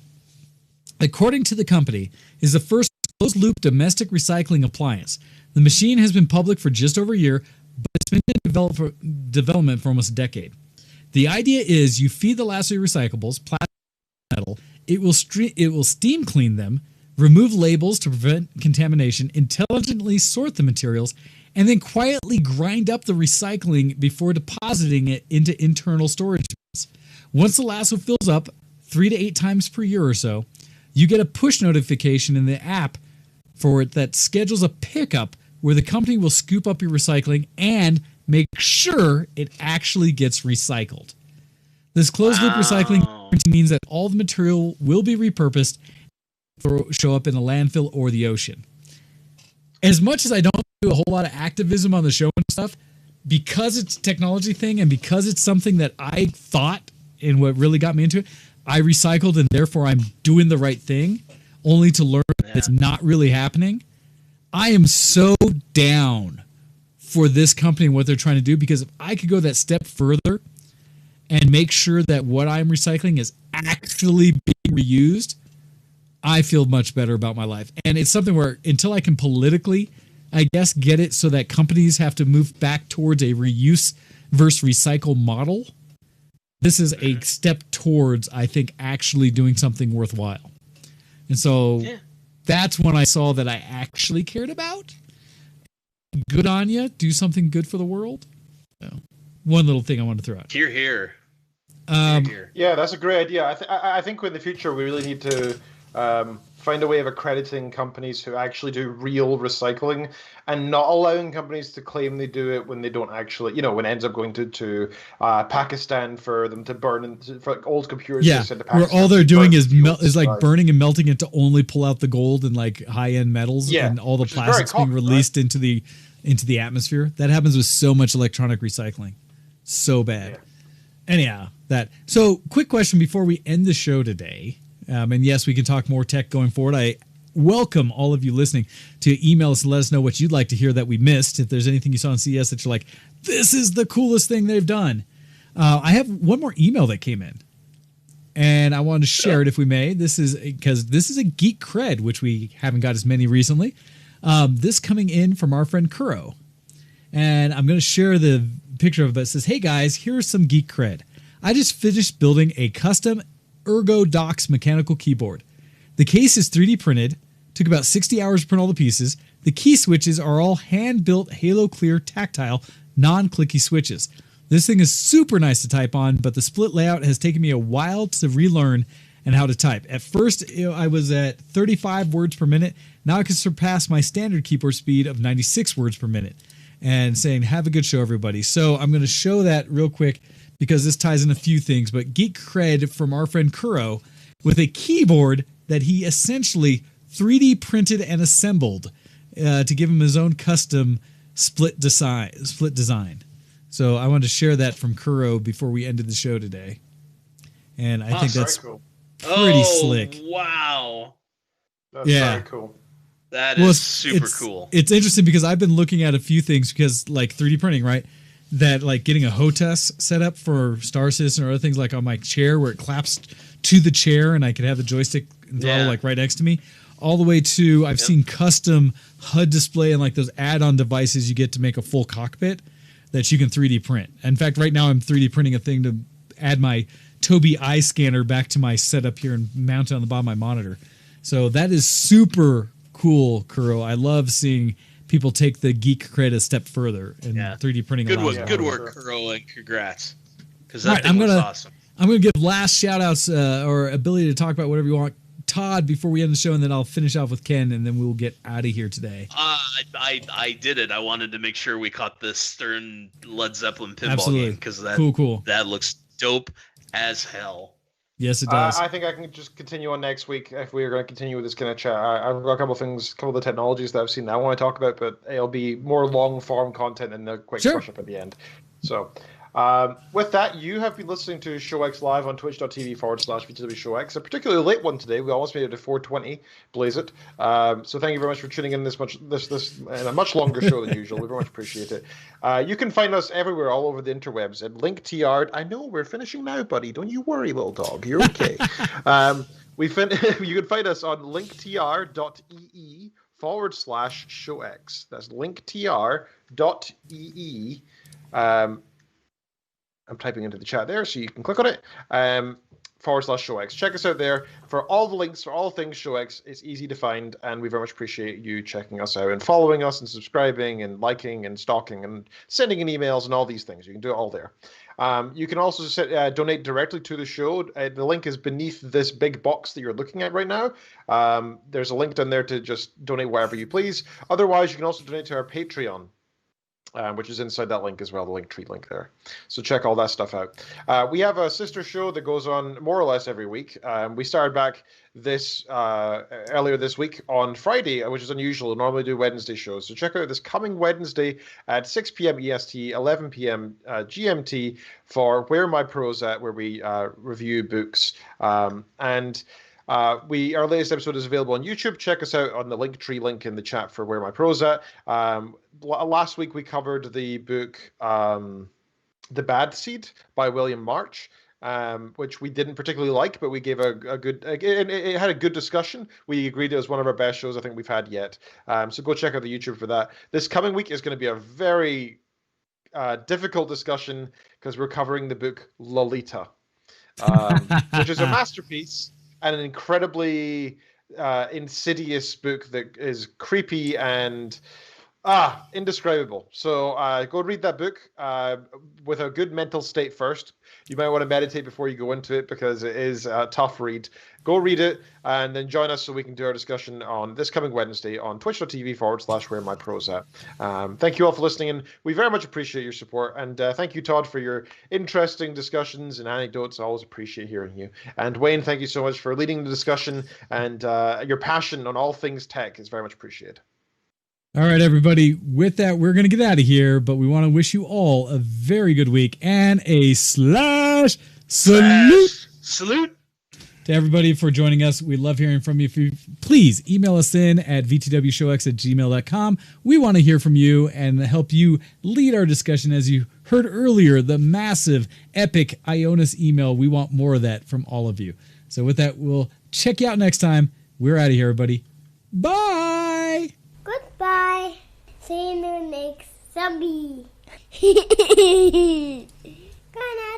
according to the company, is the first closed-loop domestic recycling appliance. The machine has been public for just over a year, but it's been in development for almost a decade. The idea is you feed the Lasso recyclables, plastic, metal. It will steam clean them, remove labels to prevent contamination, intelligently sort the materials, and then quietly grind up the recycling before depositing it into internal storage bins. Once the Lasso fills up 3 to 8 times per year or so, you get a push notification in the app for it that schedules a pickup where the company will scoop up your recycling and make sure it actually gets recycled. This closed-loop recycling means that all the material will be repurposed or show up in a landfill or the ocean. As much as I don't do a whole lot of activism on the show and stuff, because it's a technology thing and because it's something that I thought and what really got me into it, I recycled and therefore I'm doing the right thing, only to learn that it's not really happening. I am so down for this company and what they're trying to do, because if I could go that step further and make sure that what I'm recycling is actually being reused, I feel much better about my life. And it's something where until I can politically, I guess, get it so that companies have to move back towards a reuse versus recycle model, this is a step towards, I think, actually doing something worthwhile. And so that's when I saw that I actually cared about. Good on you. Do something good for the world. So, one little thing I wanted to throw out. Hear, hear. Yeah, that's a great idea. I think in the future we really need to find a way of accrediting companies who actually do real recycling and not allowing companies to claim they do it when they don't actually, when it ends up going to Pakistan for them to burn for old computers. Yeah, where all they're doing is like burning and melting it to only pull out the gold and like high-end metals, and all the plastics being released into the atmosphere. That happens with so much electronic recycling. So bad. Yeah. Anyhow, so quick question before we end the show today. And yes, we can talk more tech going forward. I welcome all of you listening to email us and let us know what you'd like to hear that we missed. If there's anything you saw on CES that you're like, this is the coolest thing they've done. I have one more email that came in, and I wanted to share it if we may. This is because this is a Geek Cred, which we haven't got as many recently. This coming in from our friend Kuro. And I'm going to share the picture of it. It says, hey guys, here's some Geek Cred. I just finished building a custom ErgoDox mechanical keyboard. The case is 3D printed, took about 60 hours to print all the pieces. The key switches are all hand-built Halo Clear tactile, non-clicky switches. This thing is super nice to type on, but the split layout has taken me a while to relearn and how to type. At first, I was at 35 words per minute. Now I can surpass my standard keyboard speed of 96 words per minute. And saying, have a good show, everybody. So I'm going to show that real quick because this ties in a few things. But Geek Cred from our friend Kuro with a keyboard that he essentially 3D printed and assembled to give him his own custom split design. So I wanted to share that from Kuro before we ended the show today. And I think that's cool. Pretty slick. Wow. That's very cool. That is super cool. It's interesting because I've been looking at a few things because like 3D printing, right? That like getting a HOTAS set up for Star Citizen or other things like on my chair where it claps to the chair and I can have the joystick and throttle like right next to me. All the way to I've seen custom HUD display and like those add-on devices you get to make a full cockpit that you can 3D print. In fact, right now I'm 3D printing a thing to add my Tobii eye scanner back to my setup here and mount it on the bottom of my monitor. So that is super cool, Kuro. I love seeing people take the Geek Cred a step further and 3D printing. Good work, Kuro, and congrats. Because that thing was awesome. I'm going to give last shout-outs or ability to talk about whatever you want. Todd, before we end the show, and then I'll finish off with Ken, and then we'll get out of here today. I did it. I wanted to make sure we caught the Stern Led Zeppelin pinball game because that cool. That looks dope as hell. Yes, it does. I think I can just continue on next week if we are going to continue with this kind of chat. I've got a couple of the technologies that I've seen that I want to talk about, but it'll be more long form content and a quick brush up at the end. So, with that, you have been listening to ShowX Live on twitch.tv/VtWShowX, a particularly late one today. We almost made it to 4:20, blaze it. So thank you very much for tuning in this in a much longer show than usual. We very much appreciate it. You can find us everywhere, all over the interwebs at Linktr. I know we're finishing now, buddy. Don't you worry, little dog. You're okay. You can find us on linktr.ee/ShowX. That's linktr.ee. I'm typing into the chat there, so you can click on it. /ShowX. Check us out there for all the links for all things ShowX. It's easy to find, and we very much appreciate you checking us out and following us and subscribing and liking and stalking and sending in emails and all these things. You can do it all there. You can also donate directly to the show. The link is beneath this big box that you're looking at right now. There's a link down there to just donate wherever you please. Otherwise, you can also donate to our Patreon, which is inside that link as well, the Linktree link there. So check all that stuff out. We have a sister show that goes on more or less every week. We started back earlier this week on Friday, which is unusual. We normally do Wednesday shows. So check out this coming Wednesday at 6 p.m. EST, 11 p.m. GMT for Where My Pro's At, where we review books. Our latest episode is available on YouTube. Check us out on the Linktree link in the chat for Where My Pro's At. Last week we covered the book The Bad Seed by William March, which we didn't particularly like, but we gave it had a good discussion. We agreed it was one of our best shows I think we've had yet. So go check out the YouTube for that. This coming week is going to be a very difficult discussion because we're covering the book Lolita, which is a masterpiece and an incredibly insidious book that is creepy and indescribable. So go read that book with a good mental state first. You might want to meditate before you go into it because it is a tough read. Go read it and then join us so we can do our discussion on this coming Wednesday on twitch.tv/Where My Pro's At. Thank you all for listening, and we very much appreciate your support. And thank you, Todd, for your interesting discussions and anecdotes. I always appreciate hearing you. And Wayne, thank you so much for leading the discussion, and your passion on all things tech is very much appreciated. All right, everybody. With that, we're going to get out of here, but we want to wish you all a very good week and a salute to everybody for joining us. We love hearing from you. Please email us in at vtwshowx@gmail.com. We want to hear from you and help you lead our discussion. As you heard earlier, the massive, epic Ionis email. We want more of that from all of you. So with that, we'll check you out next time. We're out of here, everybody. Bye! Goodbye. See you in the next zombie. Good night.